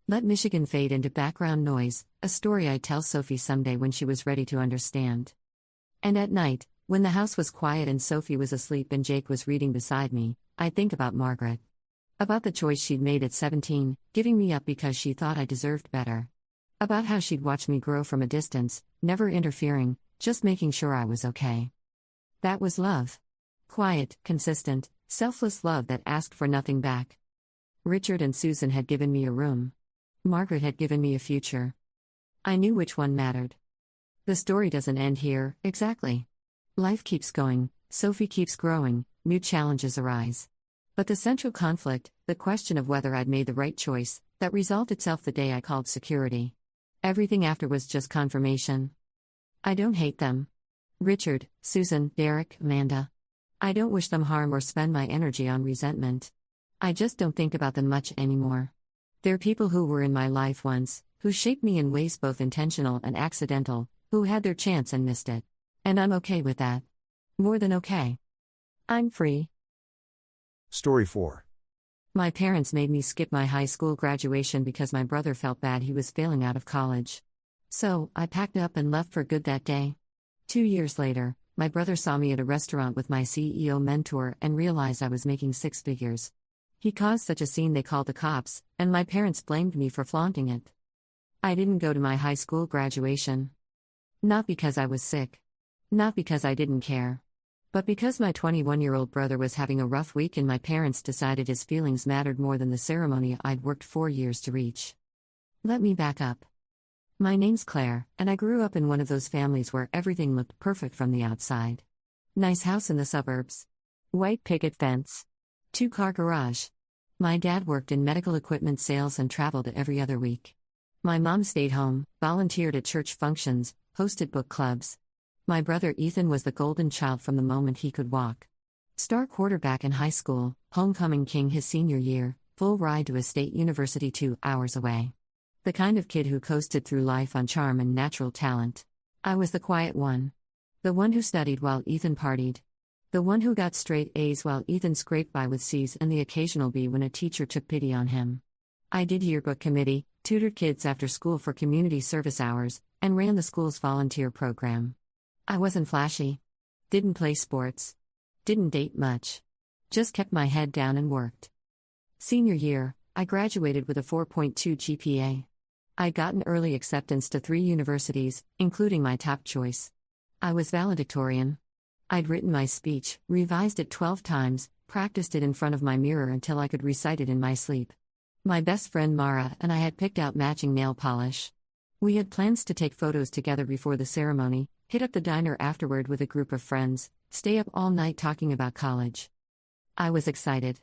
[SPEAKER 2] Let Michigan fade into background noise, a story I'd tell Sophie someday when she was ready to understand. And at night, when the house was quiet and Sophie was asleep and Jake was reading beside me, I'd think about Margaret. About the choice she'd made at 17, giving me up because she thought I deserved better. About how she'd watched me grow from a distance, never interfering, just making sure I was okay. That was love. Quiet, consistent, selfless love that asked for nothing back. Richard and Susan had given me a room. Margaret had given me a future. I knew which one mattered. The story doesn't end here, exactly. Life keeps going, Sophie keeps growing, new challenges arise. But the central conflict, the question of whether I'd made the right choice, that resolved itself the day I called security. Everything after was just confirmation. I don't hate them. Richard, Susan, Derek, Amanda. I don't wish them harm or spend my energy on resentment. I just don't think about them much anymore. They're people who were in my life once, who shaped me in ways both intentional and accidental, who had their chance and missed it. And I'm okay with that. More than okay. I'm free.
[SPEAKER 1] Story 4.
[SPEAKER 2] My parents made me skip my high school graduation because my brother felt bad he was failing out of college. So, I packed up and left for good that day. 2 years later, my brother saw me at a restaurant with my CEO mentor and realized I was making six figures. He caused such a scene they called the cops, and my parents blamed me for flaunting it. I didn't go to my high school graduation. Not because I was sick. Not because I didn't care. But because my 21-year-old brother was having a rough week and my parents decided his feelings mattered more than the ceremony I'd worked 4 years to reach. Let me back up. My name's Claire, and I grew up in one of those families where everything looked perfect from the outside. Nice house in the suburbs. White picket fence. 2-car garage. My dad worked in medical equipment sales and traveled every other week. My mom stayed home, volunteered at church functions, hosted book clubs. My brother Ethan was the golden child from the moment he could walk. Star quarterback in high school, homecoming king his senior year, full ride to a state university 2 hours away. The kind of kid who coasted through life on charm and natural talent. I was the quiet one. The one who studied while Ethan partied. The one who got straight A's while Ethan scraped by with C's and the occasional B when a teacher took pity on him. I did yearbook committee, tutored kids after school for community service hours, and ran the school's volunteer program. I wasn't flashy. Didn't play sports. Didn't date much. Just kept my head down and worked. Senior year, I graduated with a 4.2 GPA. I'd gotten early acceptance to 3 universities, including my top choice. I was valedictorian. I'd written my speech, revised it 12 times, practiced it in front of my mirror until I could recite it in my sleep. My best friend Mara and I had picked out matching nail polish. We had plans to take photos together before the ceremony, hit up the diner afterward with a group of friends, stay up all night talking about college. I was excited.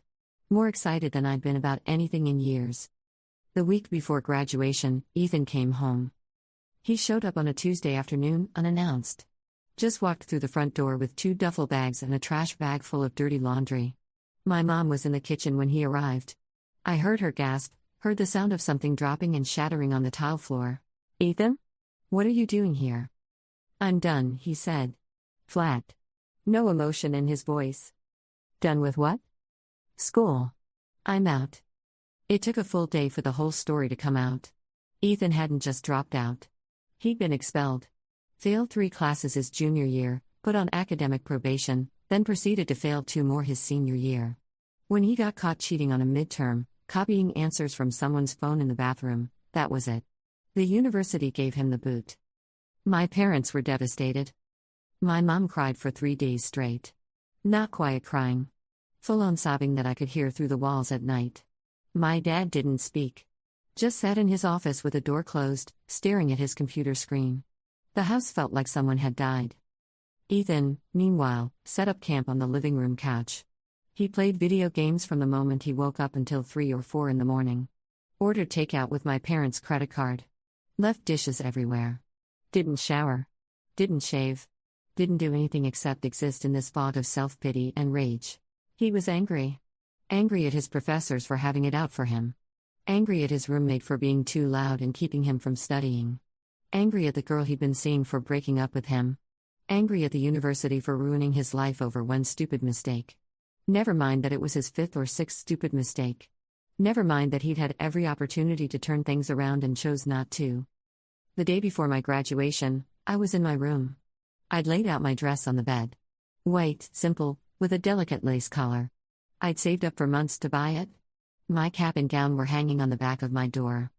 [SPEAKER 2] More excited than I'd been about anything in years. The week before graduation, Ethan came home. He showed up on a Tuesday afternoon, unannounced. Just walked through the front door with 2 duffel bags and a trash bag full of dirty laundry. My mom was in the kitchen when he arrived. I heard her gasp, heard the sound of something dropping and shattering on the tile floor. "Ethan? What are you doing here?" "I'm done," he said. Flat. No emotion in his voice. "Done with what?" "School. I'm out." It took a full day for the whole story to come out. Ethan hadn't just dropped out. He'd been expelled. Failed 3 classes his junior year, put on academic probation, then proceeded to fail 2 more his senior year. When he got caught cheating on a midterm, copying answers from someone's phone in the bathroom, that was it. The university gave him the boot. My parents were devastated. My mom cried for 3 days straight. Not quiet crying. Full-on sobbing that I could hear through the walls at night. My dad didn't speak. Just sat in his office with the door closed, staring at his computer screen. The house felt like someone had died. Ethan, meanwhile, set up camp on the living room couch. He played video games from the moment he woke up until 3 or 4 in the morning. Ordered takeout with my parents' credit card. Left dishes everywhere. Didn't shower. Didn't shave. Didn't do anything except exist in this fog of self-pity and rage. He was angry. Angry at his professors for having it out for him. Angry at his roommate for being too loud and keeping him from studying. Angry at the girl he'd been seeing for breaking up with him. Angry at the university for ruining his life over one stupid mistake. Never mind that it was his 5th or 6th stupid mistake. Never mind that he'd had every opportunity to turn things around and chose not to. The day before my graduation, I was in my room. I'd laid out my dress on the bed. White, simple, with a delicate lace collar. I'd saved up for months to buy it. My cap and gown were hanging on the back of my door.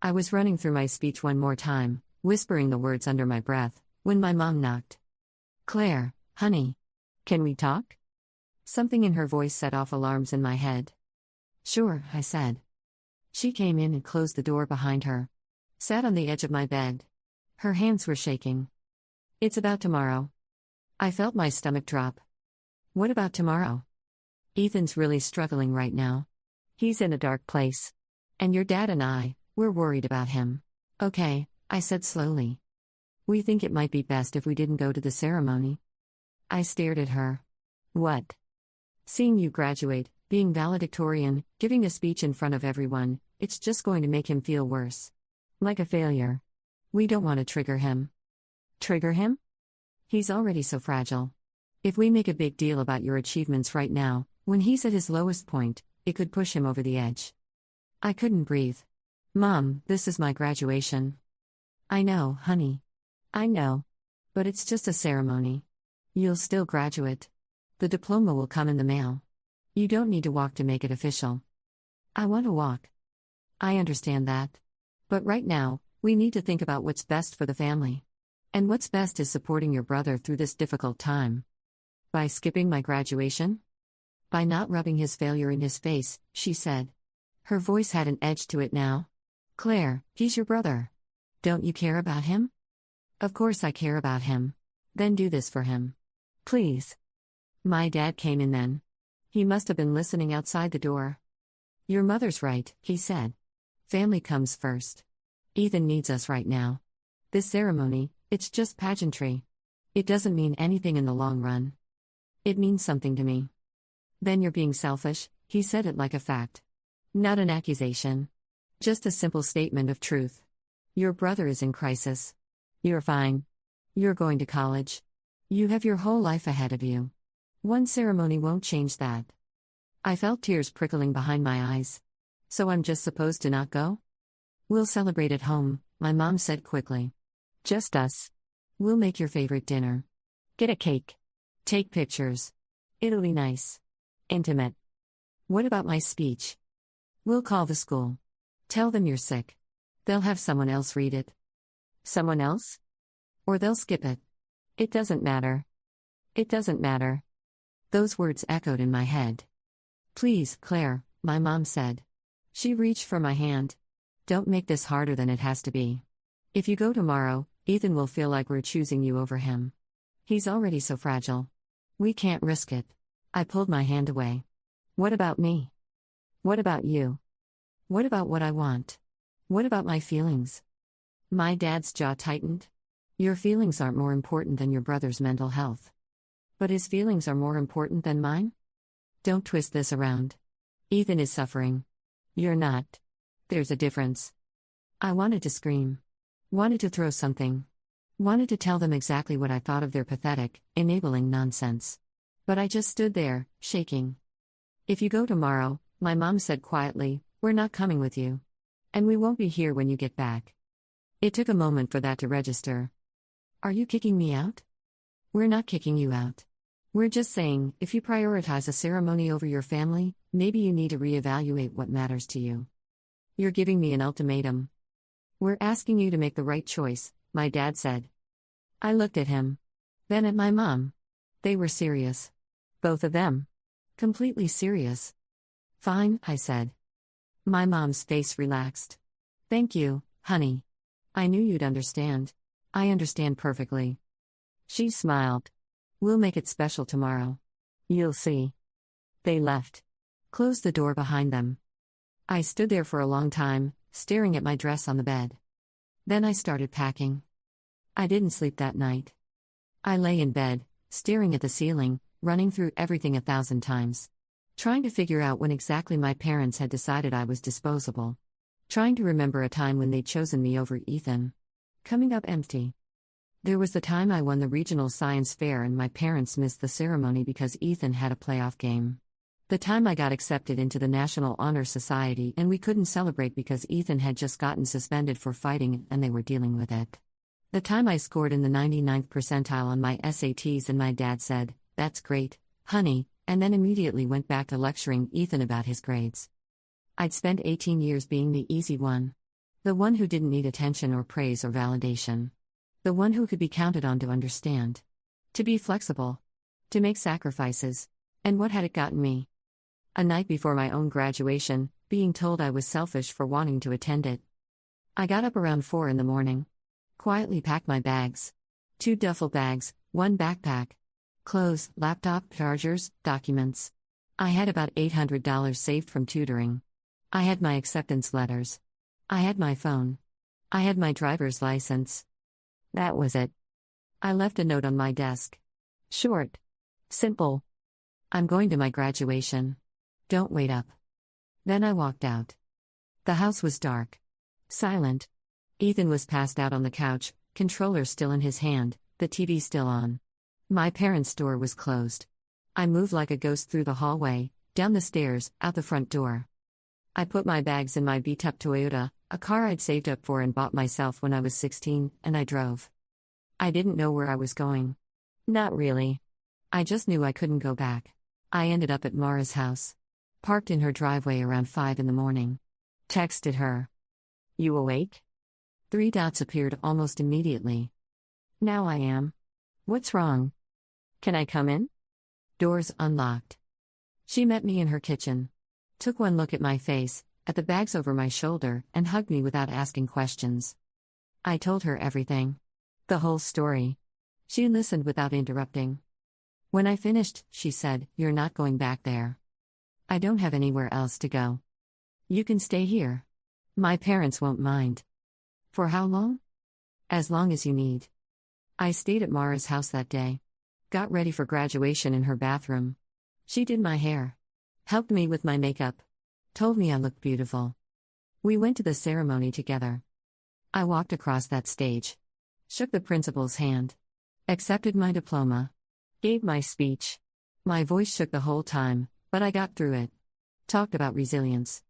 [SPEAKER 2] I was running through my speech one more time, whispering the words under my breath, when my mom knocked. "Claire, honey. Can we talk?" Something in her voice set off alarms in my head. "Sure," I said. She came in and closed the door behind her. Sat on the edge of my bed. Her hands were shaking. "It's about tomorrow." I felt my stomach drop. "What about tomorrow?" "Ethan's really struggling right now. He's in a dark place. And your dad and we're worried about him." "Okay," I said slowly. "We think it might be best if we didn't go to the ceremony." I stared at her. "What?" "Seeing you graduate, being valedictorian, giving a speech in front of everyone, it's just going to make him feel worse. Like a failure. We don't want to trigger him." "Trigger him?" "He's already so fragile. If we make a big deal about your achievements right now, when he's at his lowest point, it could push him over the edge." I couldn't breathe. "Mom, this is my graduation." "I know, honey. I know. But it's just a ceremony. You'll still graduate. The diploma will come in the mail. You don't need to walk to make it official." "I want to walk." "I understand that. But right now, we need to think about what's best for the family. And what's best is supporting your brother through this difficult time." "By skipping my graduation?" "By not rubbing his failure in his face," she said. Her voice had an edge to it now. "Claire, he's your brother. Don't you care about him?" "Of course I care about him." "Then do this for him. Please." My dad came in then. He must have been listening outside the door. "Your mother's right," he said. "Family comes first. Ethan needs us right now. This ceremony, it's just pageantry. It doesn't mean anything in the long run." "It means something to me." "Then you're being selfish," he said it like a fact. Not an accusation. Just a simple statement of truth. "Your brother is in crisis. You're fine. You're going to college. You have your whole life ahead of you. One ceremony won't change that." I felt tears prickling behind my eyes. "So I'm just supposed to not go?" "We'll celebrate at home," my mom said quickly. "Just us. We'll make your favorite dinner. Get a cake. Take pictures. It'll be nice. Intimate." "What about my speech?" "We'll call the school. Tell them you're sick. They'll have someone else read it." "Someone else?" "Or they'll skip it. It doesn't matter. It doesn't matter." Those words echoed in my head. "Please, Claire," my mom said. She reached for my hand. "Don't make this harder than it has to be. If you go tomorrow, Ethan will feel like we're choosing you over him. He's already so fragile. We can't risk it." I pulled my hand away. "What about me? What about you? What about what I want? What about my feelings?" My dad's jaw tightened. "Your feelings aren't more important than your brother's mental health." "But his feelings are more important than mine?" "Don't twist this around. Ethan is suffering. You're not. There's a difference." I wanted to scream. Wanted to throw something. Wanted to tell them exactly what I thought of their pathetic, enabling nonsense. But I just stood there, shaking. "If you go tomorrow," my mom said quietly, We're not coming with you. And we won't be here when you get back. It took a moment for that to register. Are you kicking me out? We're not kicking you out. We're just saying, if you prioritize a ceremony over your family, maybe you need to reevaluate what matters to you. You're giving me an ultimatum. We're asking you to make the right choice, my dad said. I looked at him. Then at my mom. They were serious. Both of them. Completely serious. Fine, I said. My mom's face relaxed. Thank you, honey. I knew you'd understand. I understand perfectly. She smiled. We'll make it special tomorrow. You'll see. They left. Closed the door behind them. I stood there for a long time, staring at my dress on the bed. Then I started packing. I didn't sleep that night. I lay in bed, staring at the ceiling, running through everything 1,000 times. Trying to figure out when exactly my parents had decided I was disposable. Trying to remember a time when they'd chosen me over Ethan. Coming up empty. There was the time I won the regional science fair and my parents missed the ceremony because Ethan had a playoff game. The time I got accepted into the National Honor Society and we couldn't celebrate because Ethan had just gotten suspended for fighting and they were dealing with it. The time I scored in the 99th percentile on my SATs and my dad said, "That's great, honey," and then immediately went back to lecturing Ethan about his grades. I'd spent 18 years being the easy one. The one who didn't need attention or praise or validation. The one who could be counted on to understand. To be flexible. To make sacrifices. And what had it gotten me? A night before my own graduation, being told I was selfish for wanting to attend it. I got up around 4 in the morning. Quietly packed my bags. 2 duffel bags, 1 backpack. Clothes, laptop, chargers, documents. I had about $800 saved from tutoring. I had my acceptance letters. I had my phone. I had my driver's license. That was it. I left a note on my desk. Short. Simple. I'm going to my graduation. Don't wait up. Then I walked out. The house was dark. Silent. Ethan was passed out on the couch, controller still in his hand, the TV still on. My parents' door was closed. I moved like a ghost through the hallway, down the stairs, out the front door. I put my bags in my beat-up Toyota, a car I'd saved up for and bought myself when I was 16, and I drove. I didn't know where I was going. Not really. I just knew I couldn't go back. I ended up at Mara's house. Parked in her driveway around 5 in the morning. Texted her. You awake? 3 dots appeared almost immediately. Now I am. What's wrong? Can I come in? Doors unlocked. She met me in her kitchen. Took one look at my face, at the bags over my shoulder, and hugged me without asking questions. I told her everything. The whole story. She listened without interrupting. When I finished, she said, "You're not going back there. I don't have anywhere else to go. You can stay here. My parents won't mind." For how long? As long as you need. I stayed at Mara's house that day. Got ready for graduation in her bathroom. She did my hair. Helped me with my makeup. Told me I looked beautiful. We went to the ceremony together. I walked across that stage. Shook the principal's hand. Accepted my diploma. Gave my speech. My voice shook the whole time, but I got through it. Talked about resilience.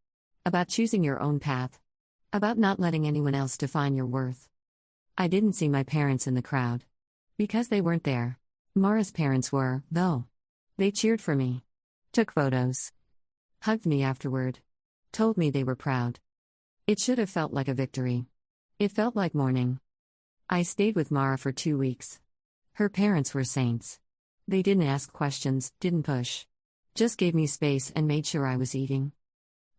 [SPEAKER 2] About choosing your own path. About not letting anyone else define your worth. I didn't see my parents in the crowd. Because they weren't there. Mara's parents were, though. They cheered for me. Took photos. Hugged me afterward. Told me they were proud. It should have felt like a victory. It felt like mourning. I stayed with Mara for 2 weeks. Her parents were saints. They didn't ask questions, didn't push. Just gave me space and made sure I was eating.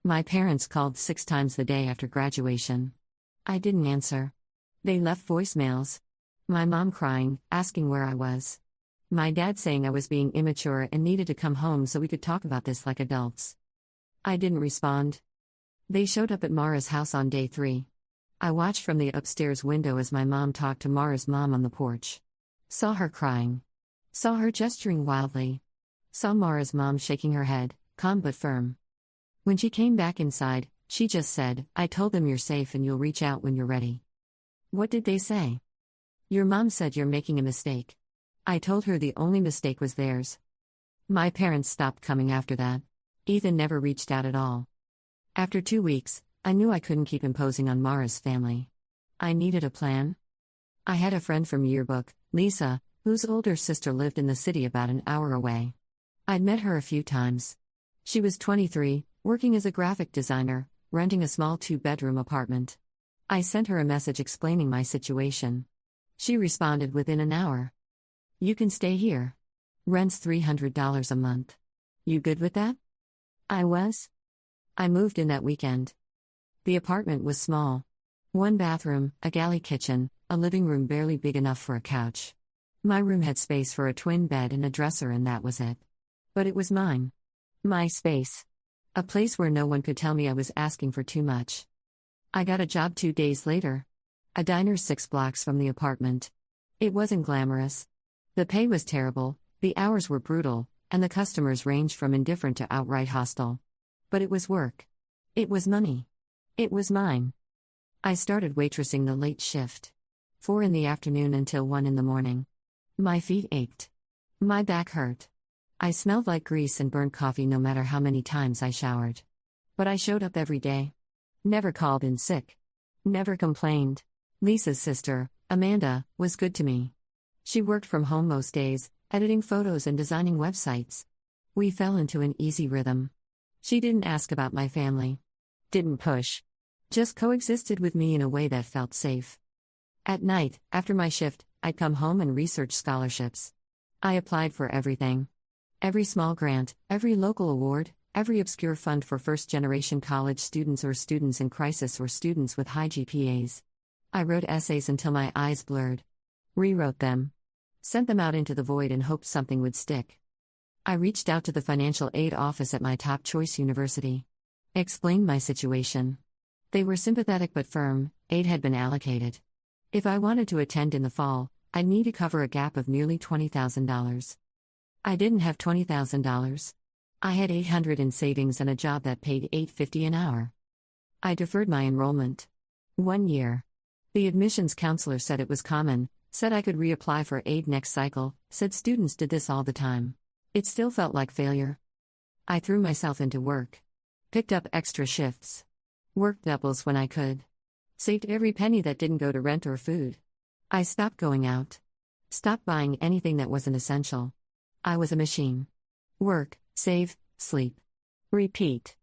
[SPEAKER 2] My parents called 6 times the day after graduation. I didn't answer. They left voicemails. My mom crying, asking where I was. My dad saying I was being immature and needed to come home so we could talk about this like adults. I didn't respond. They showed up at Mara's house on day 3. I watched from the upstairs window as my mom talked to Mara's mom on the porch. Saw her crying. Saw her gesturing wildly. Saw Mara's mom shaking her head, calm but firm. When she came back inside, she just said, "I told them you're safe and you'll reach out when you're ready." What did they say? Your mom said you're making a mistake. I told her the only mistake was theirs. My parents stopped coming after that. Ethan never reached out at all. After 2 weeks, I knew I couldn't keep imposing on Mara's family. I needed a plan. I had a friend from yearbook, Lisa, whose older sister lived in the city about an hour away. I'd met her a few times. She was 23, working as a graphic designer, renting a small 2-bedroom apartment. I sent her a message explaining my situation. She responded within an hour. "You can stay here. Rent's $300 a month. You good with that?" I was. I moved in that weekend. The apartment was small. 1 bathroom, a galley kitchen, a living room barely big enough for a couch. My room had space for a twin bed and a dresser, and that was it. But it was mine. My space. A place where no one could tell me I was asking for too much. I got a job 2 days later. A diner 6 blocks from the apartment. It wasn't glamorous. The pay was terrible, the hours were brutal, and the customers ranged from indifferent to outright hostile. But it was work. It was money. It was mine. I started waitressing the late shift. 4 in the afternoon until 1 in the morning. My feet ached. My back hurt. I smelled like grease and burnt coffee no matter how many times I showered. But I showed up every day. Never called in sick. Never complained. Lisa's sister, Amanda, was good to me. She worked from home most days, editing photos and designing websites. We fell into an easy rhythm. She didn't ask about my family. Didn't push. Just coexisted with me in a way that felt safe. At night, after my shift, I'd come home and research scholarships. I applied for everything. Every small grant, every local award, every obscure fund for first-generation college students or students in crisis or students with high GPAs. I wrote essays until my eyes blurred. Rewrote them. Sent them out into the void and hoped something would stick. I reached out to the financial aid office at my top choice university. Explained my situation. They were sympathetic but firm. Aid had been allocated. If I wanted to attend in the fall, I'd need to cover a gap of nearly $20,000. I didn't have $20,000. I had $800 in savings and a job that paid $8.50 an hour. I deferred my enrollment. 1 year. The admissions counselor said it was common, said I could reapply for aid next cycle, said students did this all the time. It still felt like failure. I threw myself into work. Picked up extra shifts. Worked doubles when I could. Saved every penny that didn't go to rent or food. I stopped going out. Stopped buying anything that wasn't essential. I was a machine. Work, save, sleep. Repeat.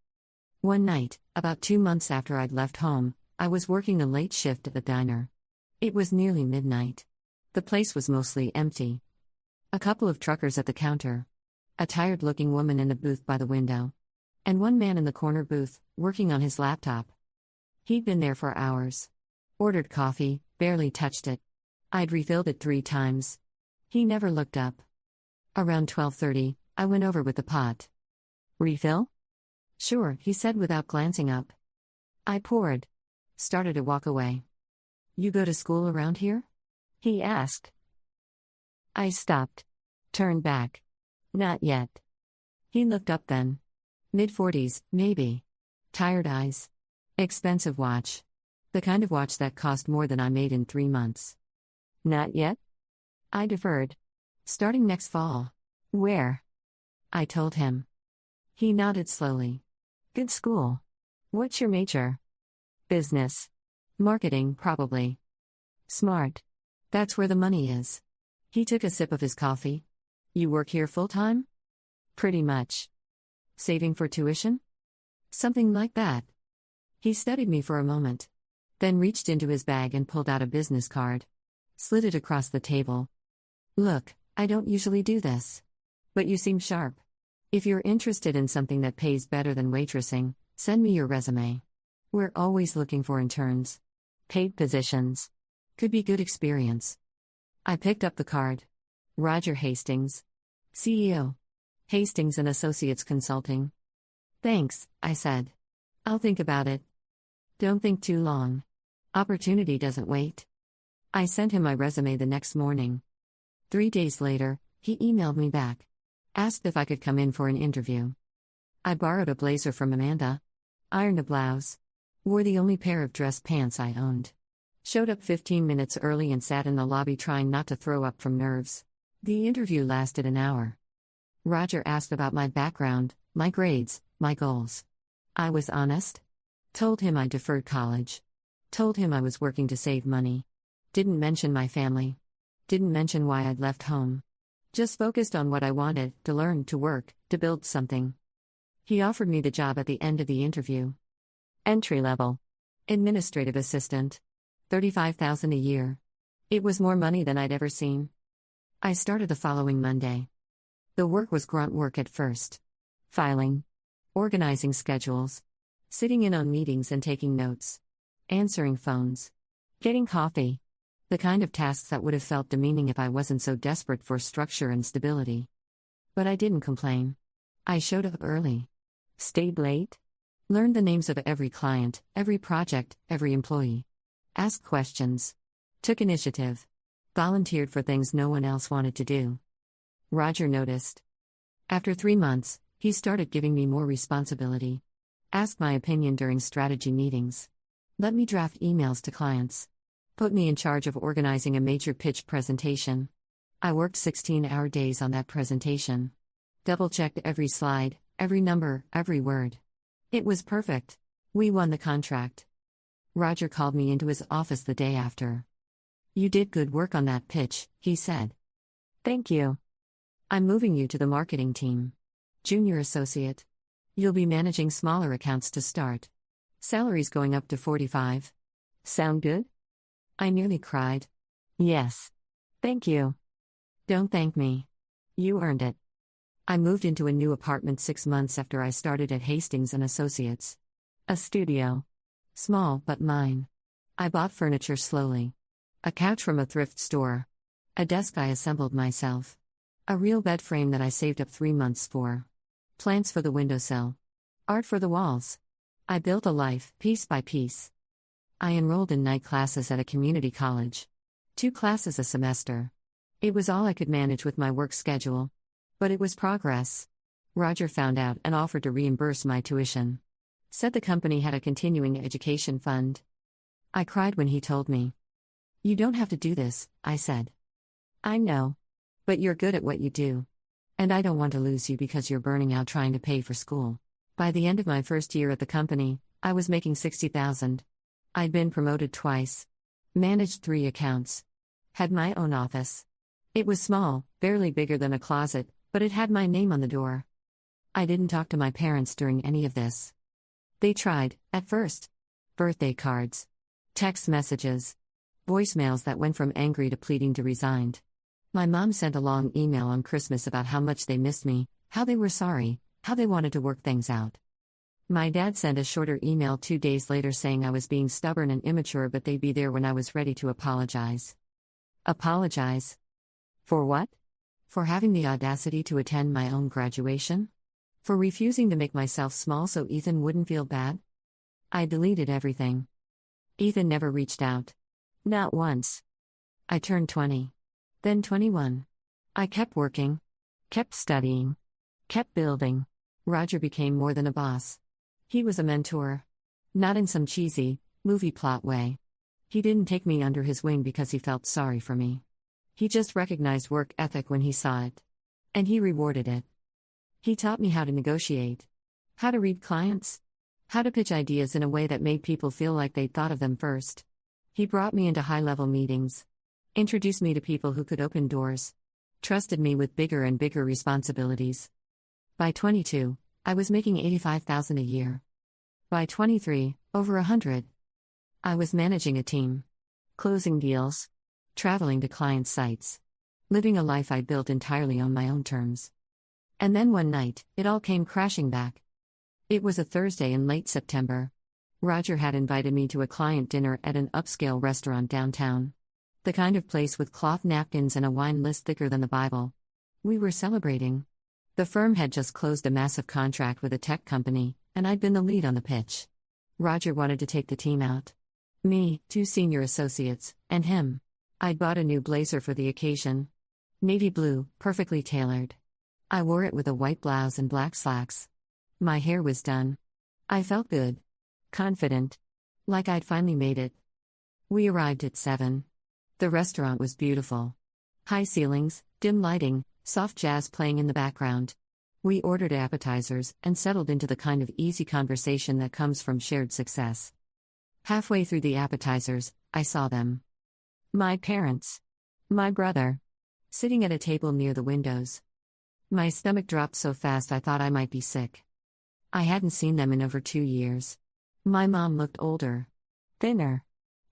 [SPEAKER 2] One night, about 2 months after I'd left home, I was working the late shift at the diner. It was nearly midnight. The place was mostly empty. A couple of truckers at the counter. A tired-looking woman in a booth by the window. And one man in the corner booth, working on his laptop. He'd been there for hours. Ordered coffee, barely touched it. I'd refilled it 3 times. He never looked up. Around 12:30, I went over with the pot. "Refill?" "Sure," he said without glancing up. I poured. Started to walk away. "You go to school around here?" he asked. I stopped. Turned back. "Not yet." He looked up then. Mid-40s, maybe. Tired eyes. Expensive watch. The kind of watch that cost more than I made in 3 months. "Not yet?" I deferred. "Starting next fall." "Where?" I told him. He nodded slowly. "Good school. What's your major?" "Business. Marketing, probably." "Smart. That's where the money is." He took a sip of his coffee. "You work here full-time?" "Pretty much." "Saving for tuition?" "Something like that." He studied me for a moment. Then reached into his bag and pulled out a business card. Slid it across the table. "Look, I don't usually do this. But you seem sharp. If you're interested in something that pays better than waitressing, send me your resume. We're always looking for interns. Paid positions. Could be good experience." I picked up the card. Roger Hastings. CEO. Hastings and Associates Consulting. "Thanks," I said. "I'll think about it." "Don't think too long. Opportunity doesn't wait." I sent him my resume the next morning. 3 days later, he emailed me back. Asked if I could come in for an interview. I borrowed a blazer from Amanda. Ironed a blouse. Wore the only pair of dress pants I owned. Showed up 15 minutes early and sat in the lobby trying not to throw up from nerves. The interview lasted an hour. Roger asked about my background, my grades, my goals. I was honest. Told him I deferred college. Told him I was working to save money. Didn't mention my family. Didn't mention why I'd left home. Just focused on what I wanted, to learn, to work, to build something. He offered me the job at the end of the interview. Entry level. Administrative assistant. $35,000 a year. It was more money than I'd ever seen. I started the following Monday. The work was grunt work at first. Filing. Organizing schedules. Sitting in on meetings and taking notes. Answering phones. Getting coffee. The kind of tasks that would have felt demeaning if I wasn't so desperate for structure and stability. But I didn't complain. I showed up early. Stayed late. Learned the names of every client, every project, every employee. Asked questions. Took initiative. Volunteered for things no one else wanted to do. Roger noticed. After 3 months, he started giving me more responsibility. Asked my opinion during strategy meetings. Let me draft emails to clients. Put me in charge of organizing a major pitch presentation. I worked 16-hour days on that presentation. Double-checked every slide, every number, every word. It was perfect. We won the contract. Roger called me into his office the day after. You did good work on that pitch, he said. Thank you. I'm moving you to the marketing team. Junior associate. You'll be managing smaller accounts to start. Salary's going up to 45. Sound good? I nearly cried. Yes. Thank you. Don't thank me. You earned it. I moved into a new apartment 6 months after I started at Hastings & Associates. A studio. Small, but mine. I bought furniture slowly. A couch from a thrift store. A desk I assembled myself. A real bed frame that I saved up 3 months for. Plants for the windowsill. Art for the walls. I built a life, piece by piece. I enrolled in night classes at a community college. 2 classes a semester. It was all I could manage with my work schedule. But it was progress. Roger found out and offered to reimburse my tuition. Said the company had a continuing education fund. I cried when he told me. You don't have to do this, I said. I know. But you're good at what you do. And I don't want to lose you because you're burning out trying to pay for school. By the end of my first year at the company, I was making $60,000. I'd been promoted twice. Managed 3 accounts. Had my own office. It was small, barely bigger than a closet, but it had my name on the door. I didn't talk to my parents during any of this. They tried, at first. Birthday cards. Text messages. Voicemails that went from angry to pleading to resigned. My mom sent a long email on Christmas about how much they missed me, how they were sorry, how they wanted to work things out. My dad sent a shorter email 2 days later saying I was being stubborn and immature, but they'd be there when I was ready to apologize. Apologize? For what? For having the audacity to attend my own graduation? For refusing to make myself small so Ethan wouldn't feel bad? I deleted everything. Ethan never reached out. Not once. I turned 20. Then 21. I kept working. Kept studying. Kept building. Roger became more than a boss. He was a mentor. Not in some cheesy, movie plot way. He didn't take me under his wing because he felt sorry for me. He just recognized work ethic when he saw it. And he rewarded it. He taught me how to negotiate. How to read clients. How to pitch ideas in a way that made people feel like they'd thought of them first. He brought me into high-level meetings. Introduced me to people who could open doors. Trusted me with bigger and bigger responsibilities. By 22, I was making $85,000 a year. By 23, over 100. I was managing a team. Closing deals. Traveling to client sites. Living a life I'd built entirely on my own terms. And then one night, it all came crashing back. It was a Thursday in late September. Roger had invited me to a client dinner at an upscale restaurant downtown. The kind of place with cloth napkins and a wine list thicker than the Bible. We were celebrating. The firm had just closed a massive contract with a tech company, and I'd been the lead on the pitch. Roger wanted to take the team out. Me, 2 senior associates, and him. I'd bought a new blazer for the occasion. Navy blue, perfectly tailored. I wore it with a white blouse and black slacks. My hair was done. I felt good. Confident. Like I'd finally made it. We arrived at 7. The restaurant was beautiful. High ceilings, dim lighting, soft jazz playing in the background. We ordered appetizers and settled into the kind of easy conversation that comes from shared success. Halfway through the appetizers, I saw them. My parents. My brother. Sitting at a table near the windows. My stomach dropped so fast I thought I might be sick. I hadn't seen them in over 2 years. My mom looked older. Thinner.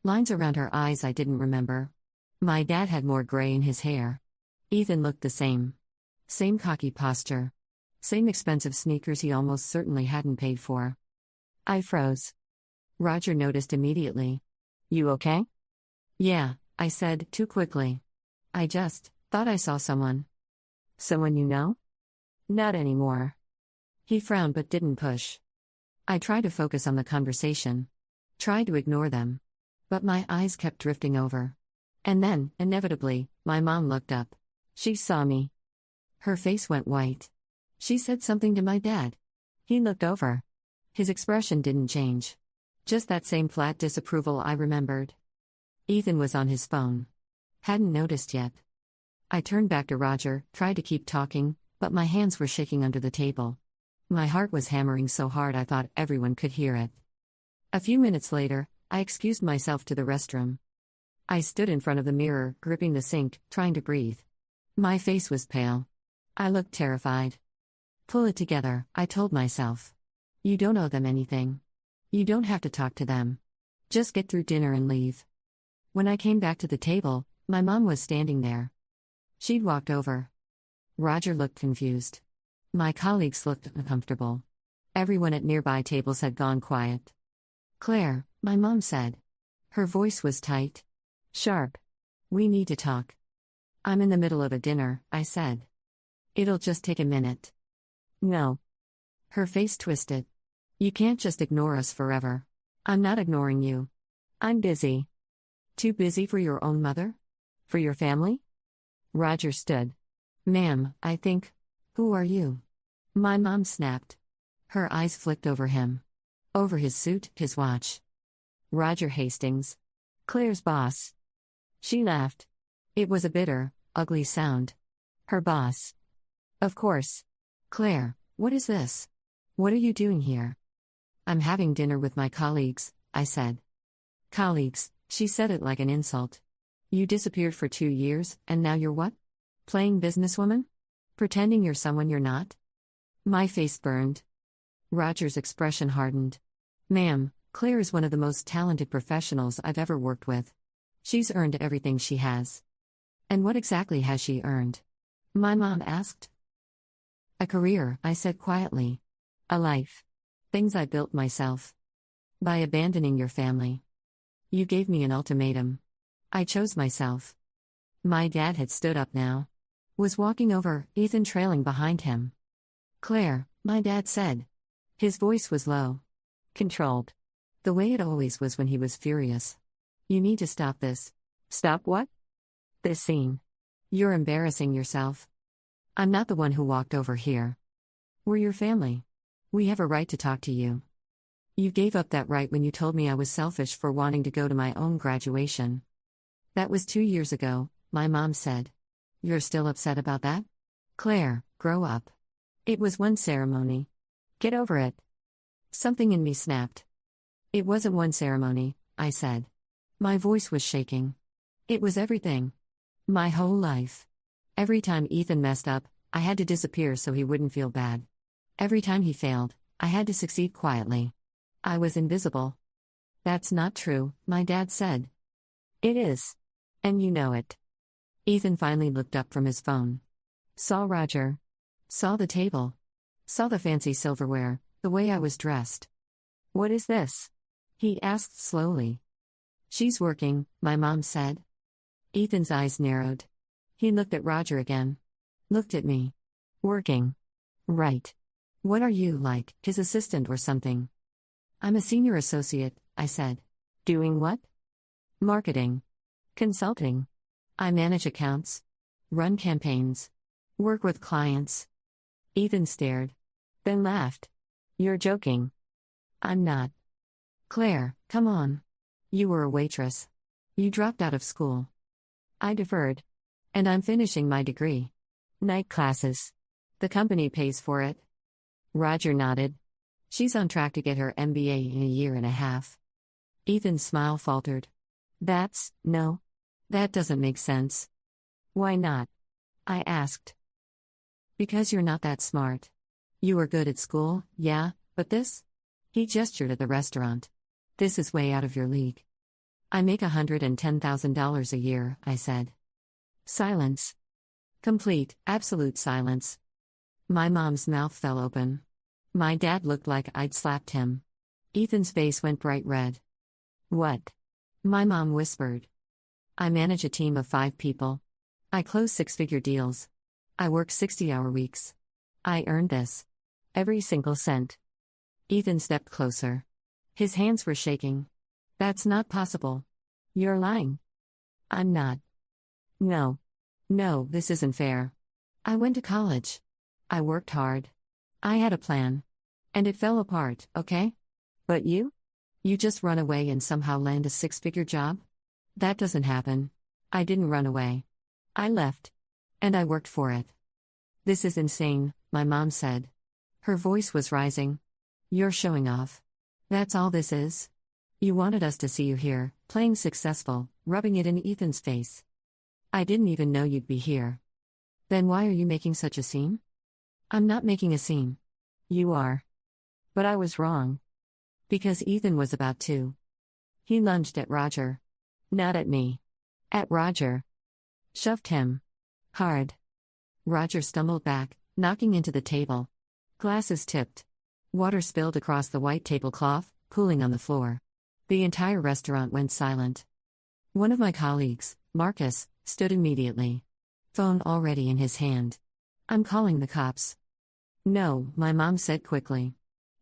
[SPEAKER 2] Lines around her eyes I didn't remember. My dad had more gray in his hair. Ethan looked the same. Same cocky posture. Same expensive sneakers he almost certainly hadn't paid for. I froze. Roger noticed immediately. You okay? Yeah, I said, too quickly. I just thought I saw someone. Someone you know? Not anymore. He frowned but didn't push. I tried to focus on the conversation. Tried to ignore them. But my eyes kept drifting over. And then, inevitably, my mom looked up. She saw me. Her face went white. She said something to my dad. He looked over. His expression didn't change. Just that same flat disapproval I remembered. Ethan was on his phone. Hadn't noticed yet. I turned back to Roger, tried to keep talking, but my hands were shaking under the table. My heart was hammering so hard I thought everyone could hear it. A few minutes later, I excused myself to the restroom. I stood in front of the mirror, gripping the sink, trying to breathe. My face was pale. I looked terrified. Pull it together, I told myself. You don't owe them anything. You don't have to talk to them. Just get through dinner and leave. When I came back to the table, my mom was standing there. She'd walked over. Roger looked confused. My colleagues looked uncomfortable. Everyone at nearby tables had gone quiet. Claire, my mom said. Her voice was tight. Sharp. We need to talk. I'm in the middle of a dinner, I said. It'll just take a minute. No. Her face twisted. You can't just ignore us forever. I'm not ignoring you. I'm busy. Too busy for your own mother? For your family? Roger stood. Ma'am, I think. Who are you? My mom snapped. Her eyes flicked over him. Over his suit, his watch. Roger Hastings. Claire's boss. She laughed. It was a bitter, ugly sound. Her boss. Of course. Claire, what is this? What are you doing here? I'm having dinner with my colleagues, I said. Colleagues, she said it like an insult. You disappeared for 2 years, and now you're what? Playing businesswoman? Pretending you're someone you're not? My face burned. Roger's expression hardened. Ma'am, Claire is one of the most talented professionals I've ever worked with. She's earned everything she has. And what exactly has she earned? My mom asked. A career, I said quietly. A life. Things I built myself. By abandoning your family. You gave me an ultimatum. I chose myself. My dad had stood up now. Was walking over, Ethan trailing behind him. Claire, my dad said. His voice was low. Controlled. The way it always was when he was furious. You need to stop this. Stop what? This scene. You're embarrassing yourself. I'm not the one who walked over here. We're your family. We have a right to talk to you. You gave up that right when you told me I was selfish for wanting to go to my own graduation. That was 2 years ago, my mom said. You're still upset about that? Claire, grow up. It was one ceremony. Get over it. Something in me snapped. It wasn't one ceremony, I said. My voice was shaking. It was everything. My whole life. Every time Ethan messed up, I had to disappear so he wouldn't feel bad. Every time he failed, I had to succeed quietly. I was invisible. That's not true, my dad said. It is. And you know it. Ethan finally looked up from his phone. Saw Roger. Saw the table. Saw the fancy silverware, the way I was dressed. What is this? He asked slowly. She's working, my mom said. Ethan's eyes narrowed. He looked at Roger again. Looked at me. Working. Right. What are you, like, his assistant or something? I'm a senior associate, I said. Doing what? Marketing. Consulting. I manage accounts. Run campaigns. Work with clients. Ethan stared. Then laughed. You're joking. I'm not. Claire, come on. You were a waitress. You dropped out of school. I deferred. And I'm finishing my degree. Night classes. The company pays for it. Roger nodded. She's on track to get her MBA in a year and a half. Ethan's smile faltered. No. That doesn't make sense. Why not? I asked. Because you're not that smart. You were good at school, yeah, but this? He gestured at the restaurant. This is way out of your league. I make $110,000 a year, I said. Silence. Complete, absolute silence. My mom's mouth fell open. My dad looked like I'd slapped him. Ethan's face went bright red. What? My mom whispered. I manage a team of 5 people. I close 6-figure deals. I work 60-hour weeks. I earned this. Every single cent. Ethan stepped closer. His hands were shaking. That's not possible. You're lying. I'm not. No, this isn't fair. I went to college. I worked hard. I had a plan. And it fell apart, okay? But you? You just run away and somehow land a 6-figure job? That doesn't happen. I didn't run away. I left. And I worked for it. This is insane, my mom said. Her voice was rising. You're showing off. That's all this is? You wanted us to see you here, playing successful, rubbing it in Ethan's face. I didn't even know you'd be here. Then why are you making such a scene? I'm not making a scene. You are. But I was wrong. Because Ethan was about to. He lunged at Roger. Not at me. At Roger. Shoved him. Hard. Roger stumbled back, knocking into the table. Glasses tipped. Water spilled across the white tablecloth, pooling on the floor. The entire restaurant went silent. One of my colleagues, Marcus, stood immediately. Phone already in his hand. I'm calling the cops. No, my mom said quickly.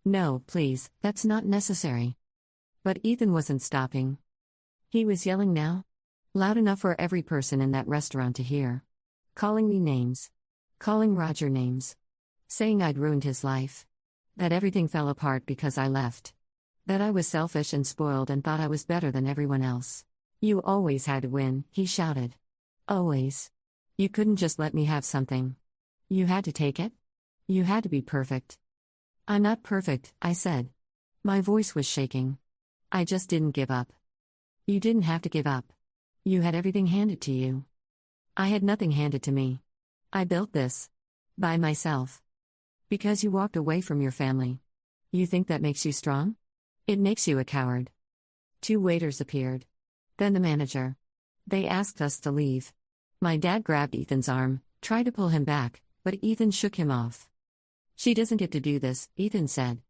[SPEAKER 2] No, please, that's not necessary. But Ethan wasn't stopping. He was yelling now. Loud enough for every person in that restaurant to hear. Calling me names. Calling Roger names. Saying I'd ruined his life. That everything fell apart because I left. That I was selfish and spoiled and thought I was better than everyone else. You always had to win, he shouted. Always. You couldn't just let me have something. You had to take it? You had to be perfect. I'm not perfect, I said. My voice was shaking. I just didn't give up. You didn't have to give up. You had everything handed to you. I had nothing handed to me. I built this. By myself. Because you walked away from your family. You think that makes you strong? It makes you a coward. 2 waiters appeared. Then the manager. They asked us to leave. My dad grabbed Ethan's arm, tried to pull him back, but Ethan shook him off. She doesn't get to do this, Ethan said.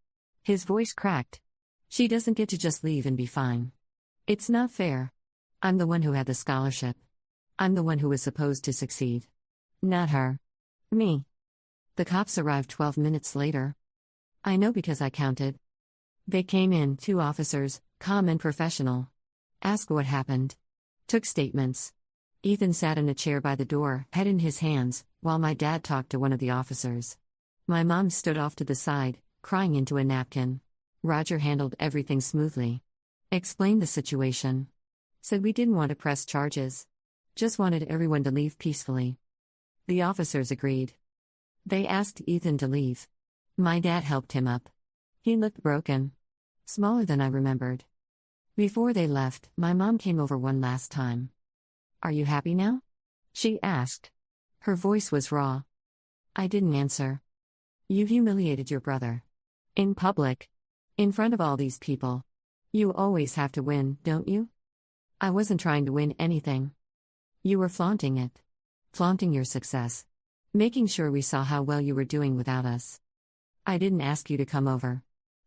[SPEAKER 2] His voice cracked. She doesn't get to just leave and be fine. It's not fair. I'm the one who had the scholarship. I'm the one who was supposed to succeed. Not her. Me. The cops arrived 12 minutes later. I know because I counted. They came in, 2 officers, calm and professional. Asked what happened. Took statements. Ethan sat in a chair by the door, head in his hands, while my dad talked to one of the officers. My mom stood off to the side, crying into a napkin. Roger handled everything smoothly. Explained the situation. Said we didn't want to press charges. Just wanted everyone to leave peacefully. The officers agreed. They asked Ethan to leave. My dad helped him up. He looked broken. Smaller than I remembered. Before they left, my mom came over one last time. Are you happy now? She asked. Her voice was raw. I didn't answer. You humiliated your brother. In public. In front of all these people. You always have to win, don't you? I wasn't trying to win anything. You were flaunting it. Flaunting your success. Making sure we saw how well you were doing without us. I didn't ask you to come over.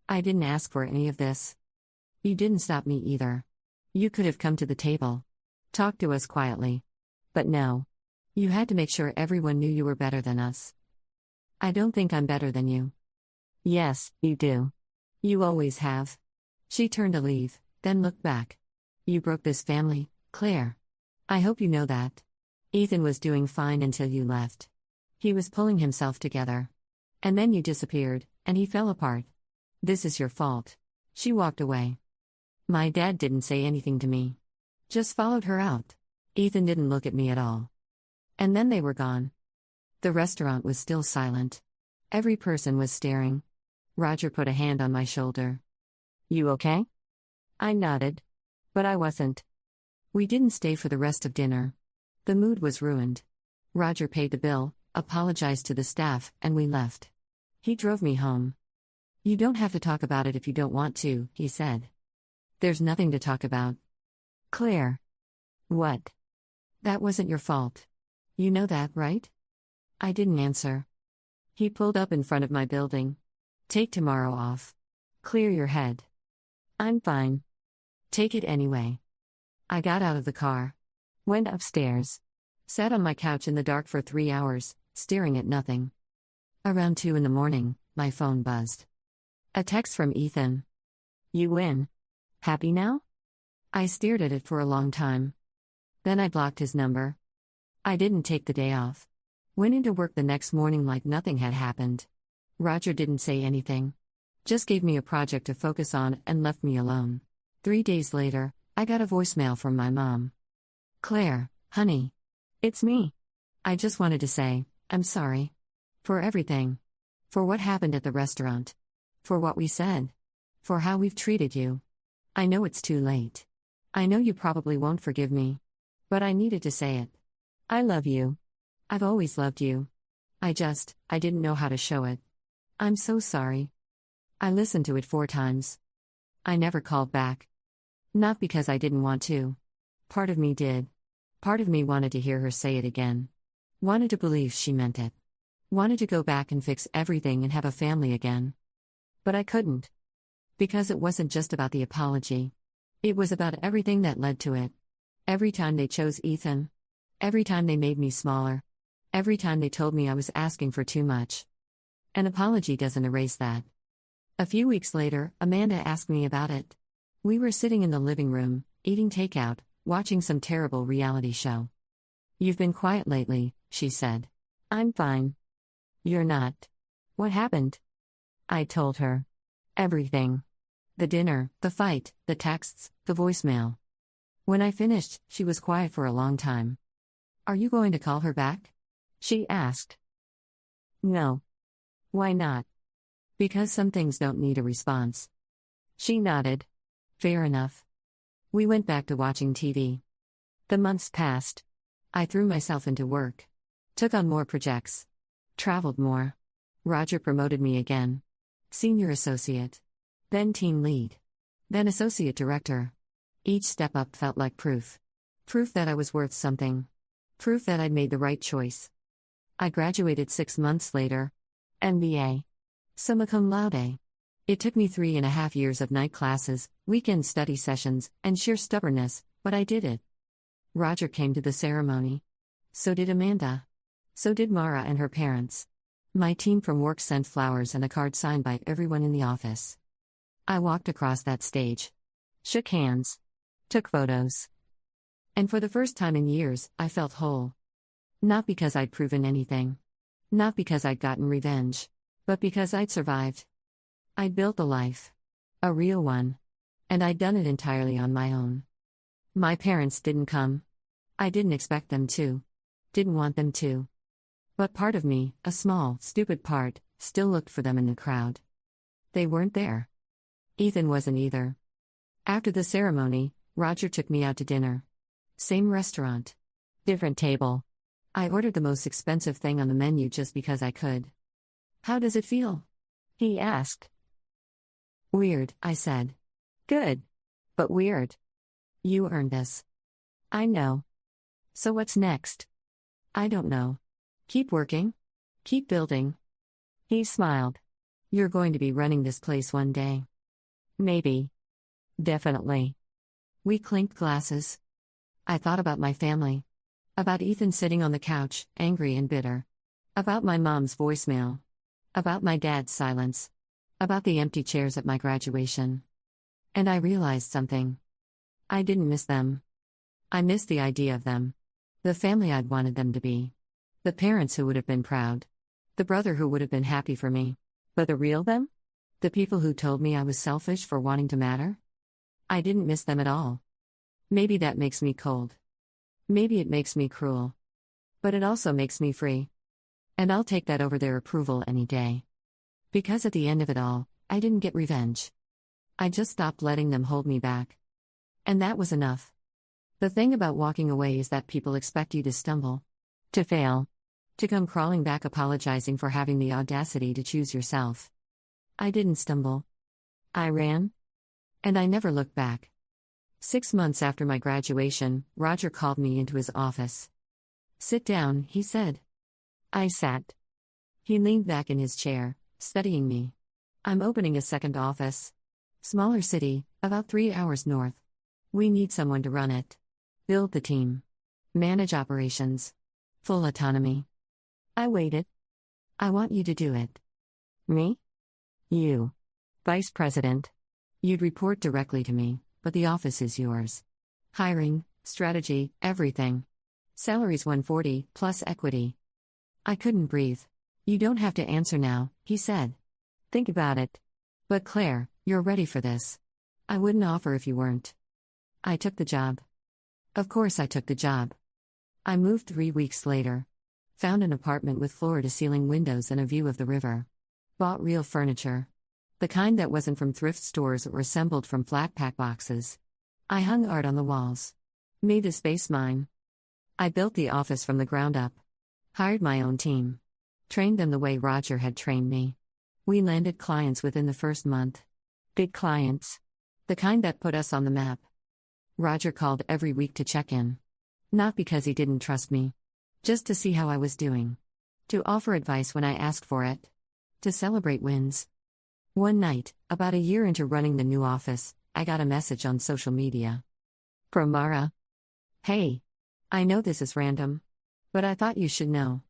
[SPEAKER 2] I didn't ask for any of this. You didn't stop me either. You could have come to the table. Talked to us quietly. But no. You had to make sure everyone knew you were better than us. I don't think I'm better than you. Yes, you do. You always have. She turned to leave, then looked back. You broke this family, Claire. I hope you know that. Ethan was doing fine until you left. He was pulling himself together. And then you disappeared, and he fell apart. This is your fault. She walked away. My dad didn't say anything to me. Just followed her out. Ethan didn't look at me at all. And then they were gone. The restaurant was still silent. Every person was staring. Roger put a hand on my shoulder. "You okay?" I nodded. But I wasn't. We didn't stay for the rest of dinner. The mood was ruined. Roger paid the bill, apologized to the staff, and we left. He drove me home. "You don't have to talk about it if you don't want to," he said. "There's nothing to talk about." "Claire." "What?" "That wasn't your fault. You know that, right?" I didn't answer. He pulled up in front of my building. "Take tomorrow off. Clear your head." "I'm fine." "Take it anyway." I got out of the car. Went upstairs. Sat on my couch in the dark for 3 hours, staring at nothing. Around 2 in the morning, my phone buzzed. A text from Ethan. "You win. Happy now?" I stared at it for a long time. Then I blocked his number. I didn't take the day off. Went into work the next morning like nothing had happened. Roger didn't say anything. Just gave me a project to focus on and left me alone. 3 days later, I got a voicemail from my mom. "Claire, honey. It's me. I just wanted to say, I'm sorry. For everything. For what happened at the restaurant. For what we said. For how we've treated you. I know it's too late. I know you probably won't forgive me. But I needed to say it. I love you. I've always loved you. I didn't know how to show it. I'm so sorry." I listened to it 4 times. I never called back. Not because I didn't want to. Part of me did. Part of me wanted to hear her say it again. Wanted to believe she meant it. Wanted to go back and fix everything and have a family again. But I couldn't. Because it wasn't just about the apology. It was about everything that led to it. Every time they chose Ethan. Every time they made me smaller. Every time they told me I was asking for too much. An apology doesn't erase that. A few weeks later, Amanda asked me about it. We were sitting in the living room, eating takeout, watching some terrible reality show. "You've been quiet lately," she said. "I'm fine." "You're not. What happened?" I told her. Everything. The dinner, the fight, the texts, the voicemail. When I finished, she was quiet for a long time. "Are you going to call her back?" she asked. "No." "Why not?" "Because some things don't need a response." She nodded. "Fair enough." We went back to watching TV. The months passed. I threw myself into work. Took on more projects. Traveled more. Roger promoted me again. Senior associate. Then team lead. Then associate director. Each step up felt like proof. Proof that I was worth something. Proof that I'd made the right choice. I graduated 6 months later. MBA. Summa cum laude. It took me 3.5 years of night classes, weekend study sessions, and sheer stubbornness, but I did it. Roger came to the ceremony. So did Amanda. So did Mara and her parents. My team from work sent flowers and a card signed by everyone in the office. I walked across that stage. Shook hands. Took photos. And for the first time in years, I felt whole. Not because I'd proven anything. Not because I'd gotten revenge. But because I'd survived. I'd built a life. A real one. And I'd done it entirely on my own. My parents didn't come. I didn't expect them to. Didn't want them to. But part of me, a small, stupid part, still looked for them in the crowd. They weren't there. Ethan wasn't either. After the ceremony, Roger took me out to dinner. Same restaurant. Different table. I ordered the most expensive thing on the menu just because I could. "How does it feel?" he asked. "Weird," I said. "Good. But weird." "You earned this." "I know." "So what's next?" "I don't know. Keep working. Keep building." He smiled. "You're going to be running this place one day." "Maybe." "Definitely." We clinked glasses. I thought about my family. About Ethan sitting on the couch, angry and bitter. About my mom's voicemail. About my dad's silence. About the empty chairs at my graduation. And I realized something. I didn't miss them. I missed the idea of them. The family I'd wanted them to be. The parents who would have been proud. The brother who would have been happy for me. But the real them? The people who told me I was selfish for wanting to matter? I didn't miss them at all. Maybe that makes me cold. Maybe it makes me cruel. But it also makes me free. And I'll take that over their approval any day. Because at the end of it all, I didn't get revenge. I just stopped letting them hold me back. And that was enough. The thing about walking away is that people expect you to stumble, to fail, to come crawling back apologizing for having the audacity to choose yourself. I didn't stumble. I ran. And I never looked back. 6 months after my graduation, Roger called me into his office. "Sit down," he said. I sat. He leaned back in his chair, studying me. "I'm opening a second office. Smaller city, about 3 hours north. We need someone to run it. Build the team. Manage operations. Full autonomy." I waited. "I want you to do it." "Me?" "You. Vice President. You'd report directly to me, but the office is yours. Hiring, strategy, everything. Salary's $140, plus equity." I couldn't breathe. "You don't have to answer now," he said. "Think about it. But Claire, you're ready for this. I wouldn't offer if you weren't." I took the job. Of course I took the job. I moved 3 weeks later. Found an apartment with floor-to-ceiling windows and a view of the river. Bought real furniture. The kind that wasn't from thrift stores or assembled from flat-pack boxes. I hung art on the walls. Made the space mine. I built the office from the ground up. Hired my own team. Trained them the way Roger had trained me. We landed clients within the first month. Big clients. The kind that put us on the map. Roger called every week to check in. Not because he didn't trust me. Just to see how I was doing. To offer advice when I asked for it. To celebrate wins. One night, about a year into running the new office, I got a message on social media. From Mara. "Hey. I know this is random. But I thought you should know.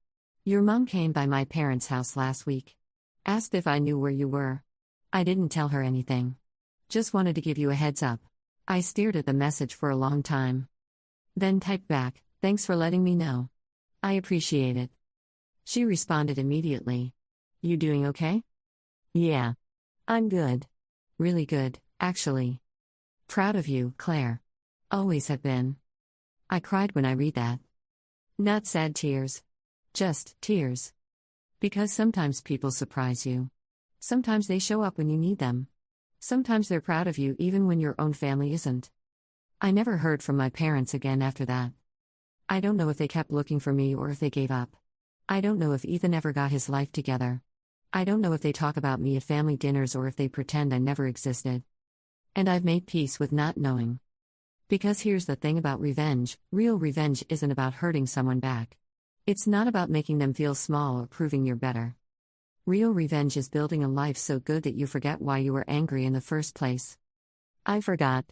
[SPEAKER 2] Your mom came by my parents' house last week. Asked if I knew where you were. I didn't tell her anything. Just wanted to give you a heads up." I stared at the message for a long time. Then typed back, "Thanks for letting me know. I appreciate it." She responded immediately. "You doing okay?" "Yeah. I'm good. Really good, actually. Proud of you, Claire. Always have been." I cried when I read that. Not sad tears. Just tears. Because sometimes people surprise you. Sometimes they show up when you need them. Sometimes they're proud of you even when your own family isn't. I never heard from my parents again after that. I don't know if they kept looking for me or if they gave up. I don't know if Ethan ever got his life together. I don't know if they talk about me at family dinners or if they pretend I never existed. And I've made peace with not knowing. Because here's the thing about revenge: real revenge isn't about hurting someone back. It's not about making them feel small or proving you're better. Real revenge is building a life so good that you forget why you were angry in the first place. I forgot.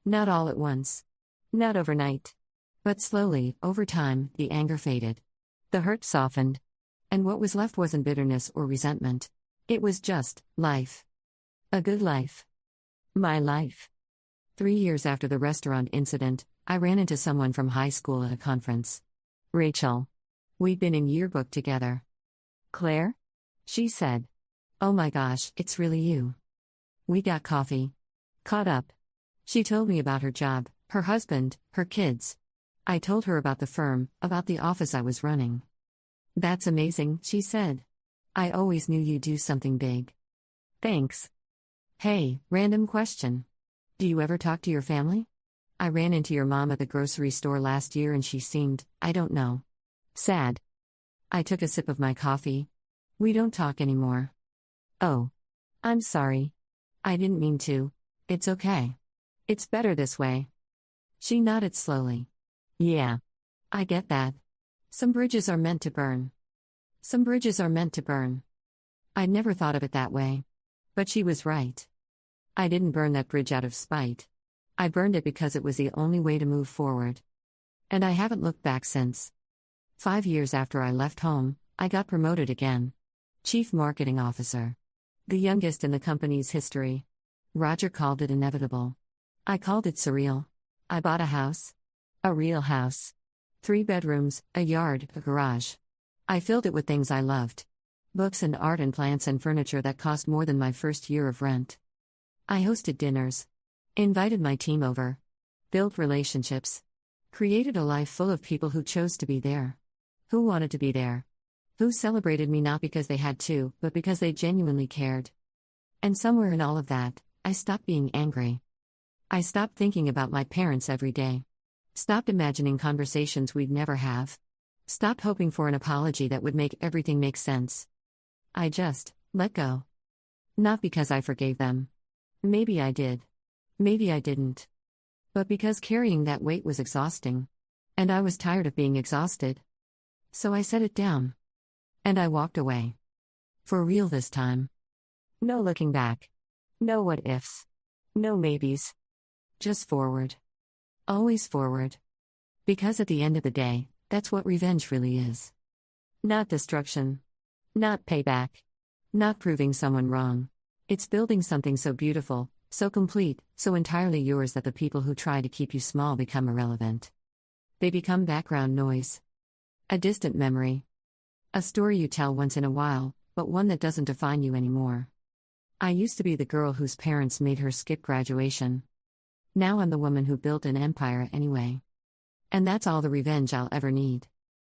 [SPEAKER 2] Not all at once. Not overnight. But slowly, over time, the anger faded. The hurt softened. And what was left wasn't bitterness or resentment. It was just life. A good life. My life. 3 years after the restaurant incident, I ran into someone from high school at a conference. Rachel. We'd been in yearbook together. "Claire?" she said. "Oh my gosh, it's really you." We got coffee. Caught up. She told me about her job, her husband, her kids. I told her about the firm, about the office I was running. "That's amazing," she said. "I always knew you'd do something big." Thanks. Hey, random question. Do you ever talk to your family? I ran into your mom at the grocery store last year and she seemed, I don't know, sad. I took a sip of my coffee. We don't talk anymore. Oh. I'm sorry. I didn't mean to. It's okay. It's better this way. She nodded slowly. Yeah. I get that. Some bridges are meant to burn. Some bridges are meant to burn. I'd never thought of it that way. But she was right. I didn't burn that bridge out of spite. I burned it because it was the only way to move forward. And I haven't looked back since. 5 years after I left home, I got promoted again. Chief Marketing Officer. The youngest in the company's history. Roger called it inevitable. I called it surreal. I bought a house. A real house. 3 bedrooms, a yard, a garage. I filled it with things I loved. Books and art and plants and furniture that cost more than my first year of rent. I hosted dinners. Invited my team over. Built relationships. Created a life full of people who chose to be there. Who wanted to be there. Who celebrated me not because they had to, but because they genuinely cared. And somewhere in all of that, I stopped being angry. I stopped thinking about my parents every day. Stopped imagining conversations we'd never have. Stopped hoping for an apology that would make everything make sense. I just let go. Not because I forgave them. Maybe I did. Maybe I didn't. But because carrying that weight was exhausting. And I was tired of being exhausted. So I set it down. And I walked away. For real this time. No looking back. No what ifs. No maybes. Just forward. Always forward. Because at the end of the day, that's what revenge really is. Not destruction. Not payback. Not proving someone wrong. It's building something so beautiful, so complete, so entirely yours that the people who try to keep you small become irrelevant. They become background noise. A distant memory. A story you tell once in a while, but one that doesn't define you anymore. I used to be the girl whose parents made her skip graduation. Now I'm the woman who built an empire anyway. And that's all the revenge I'll ever need.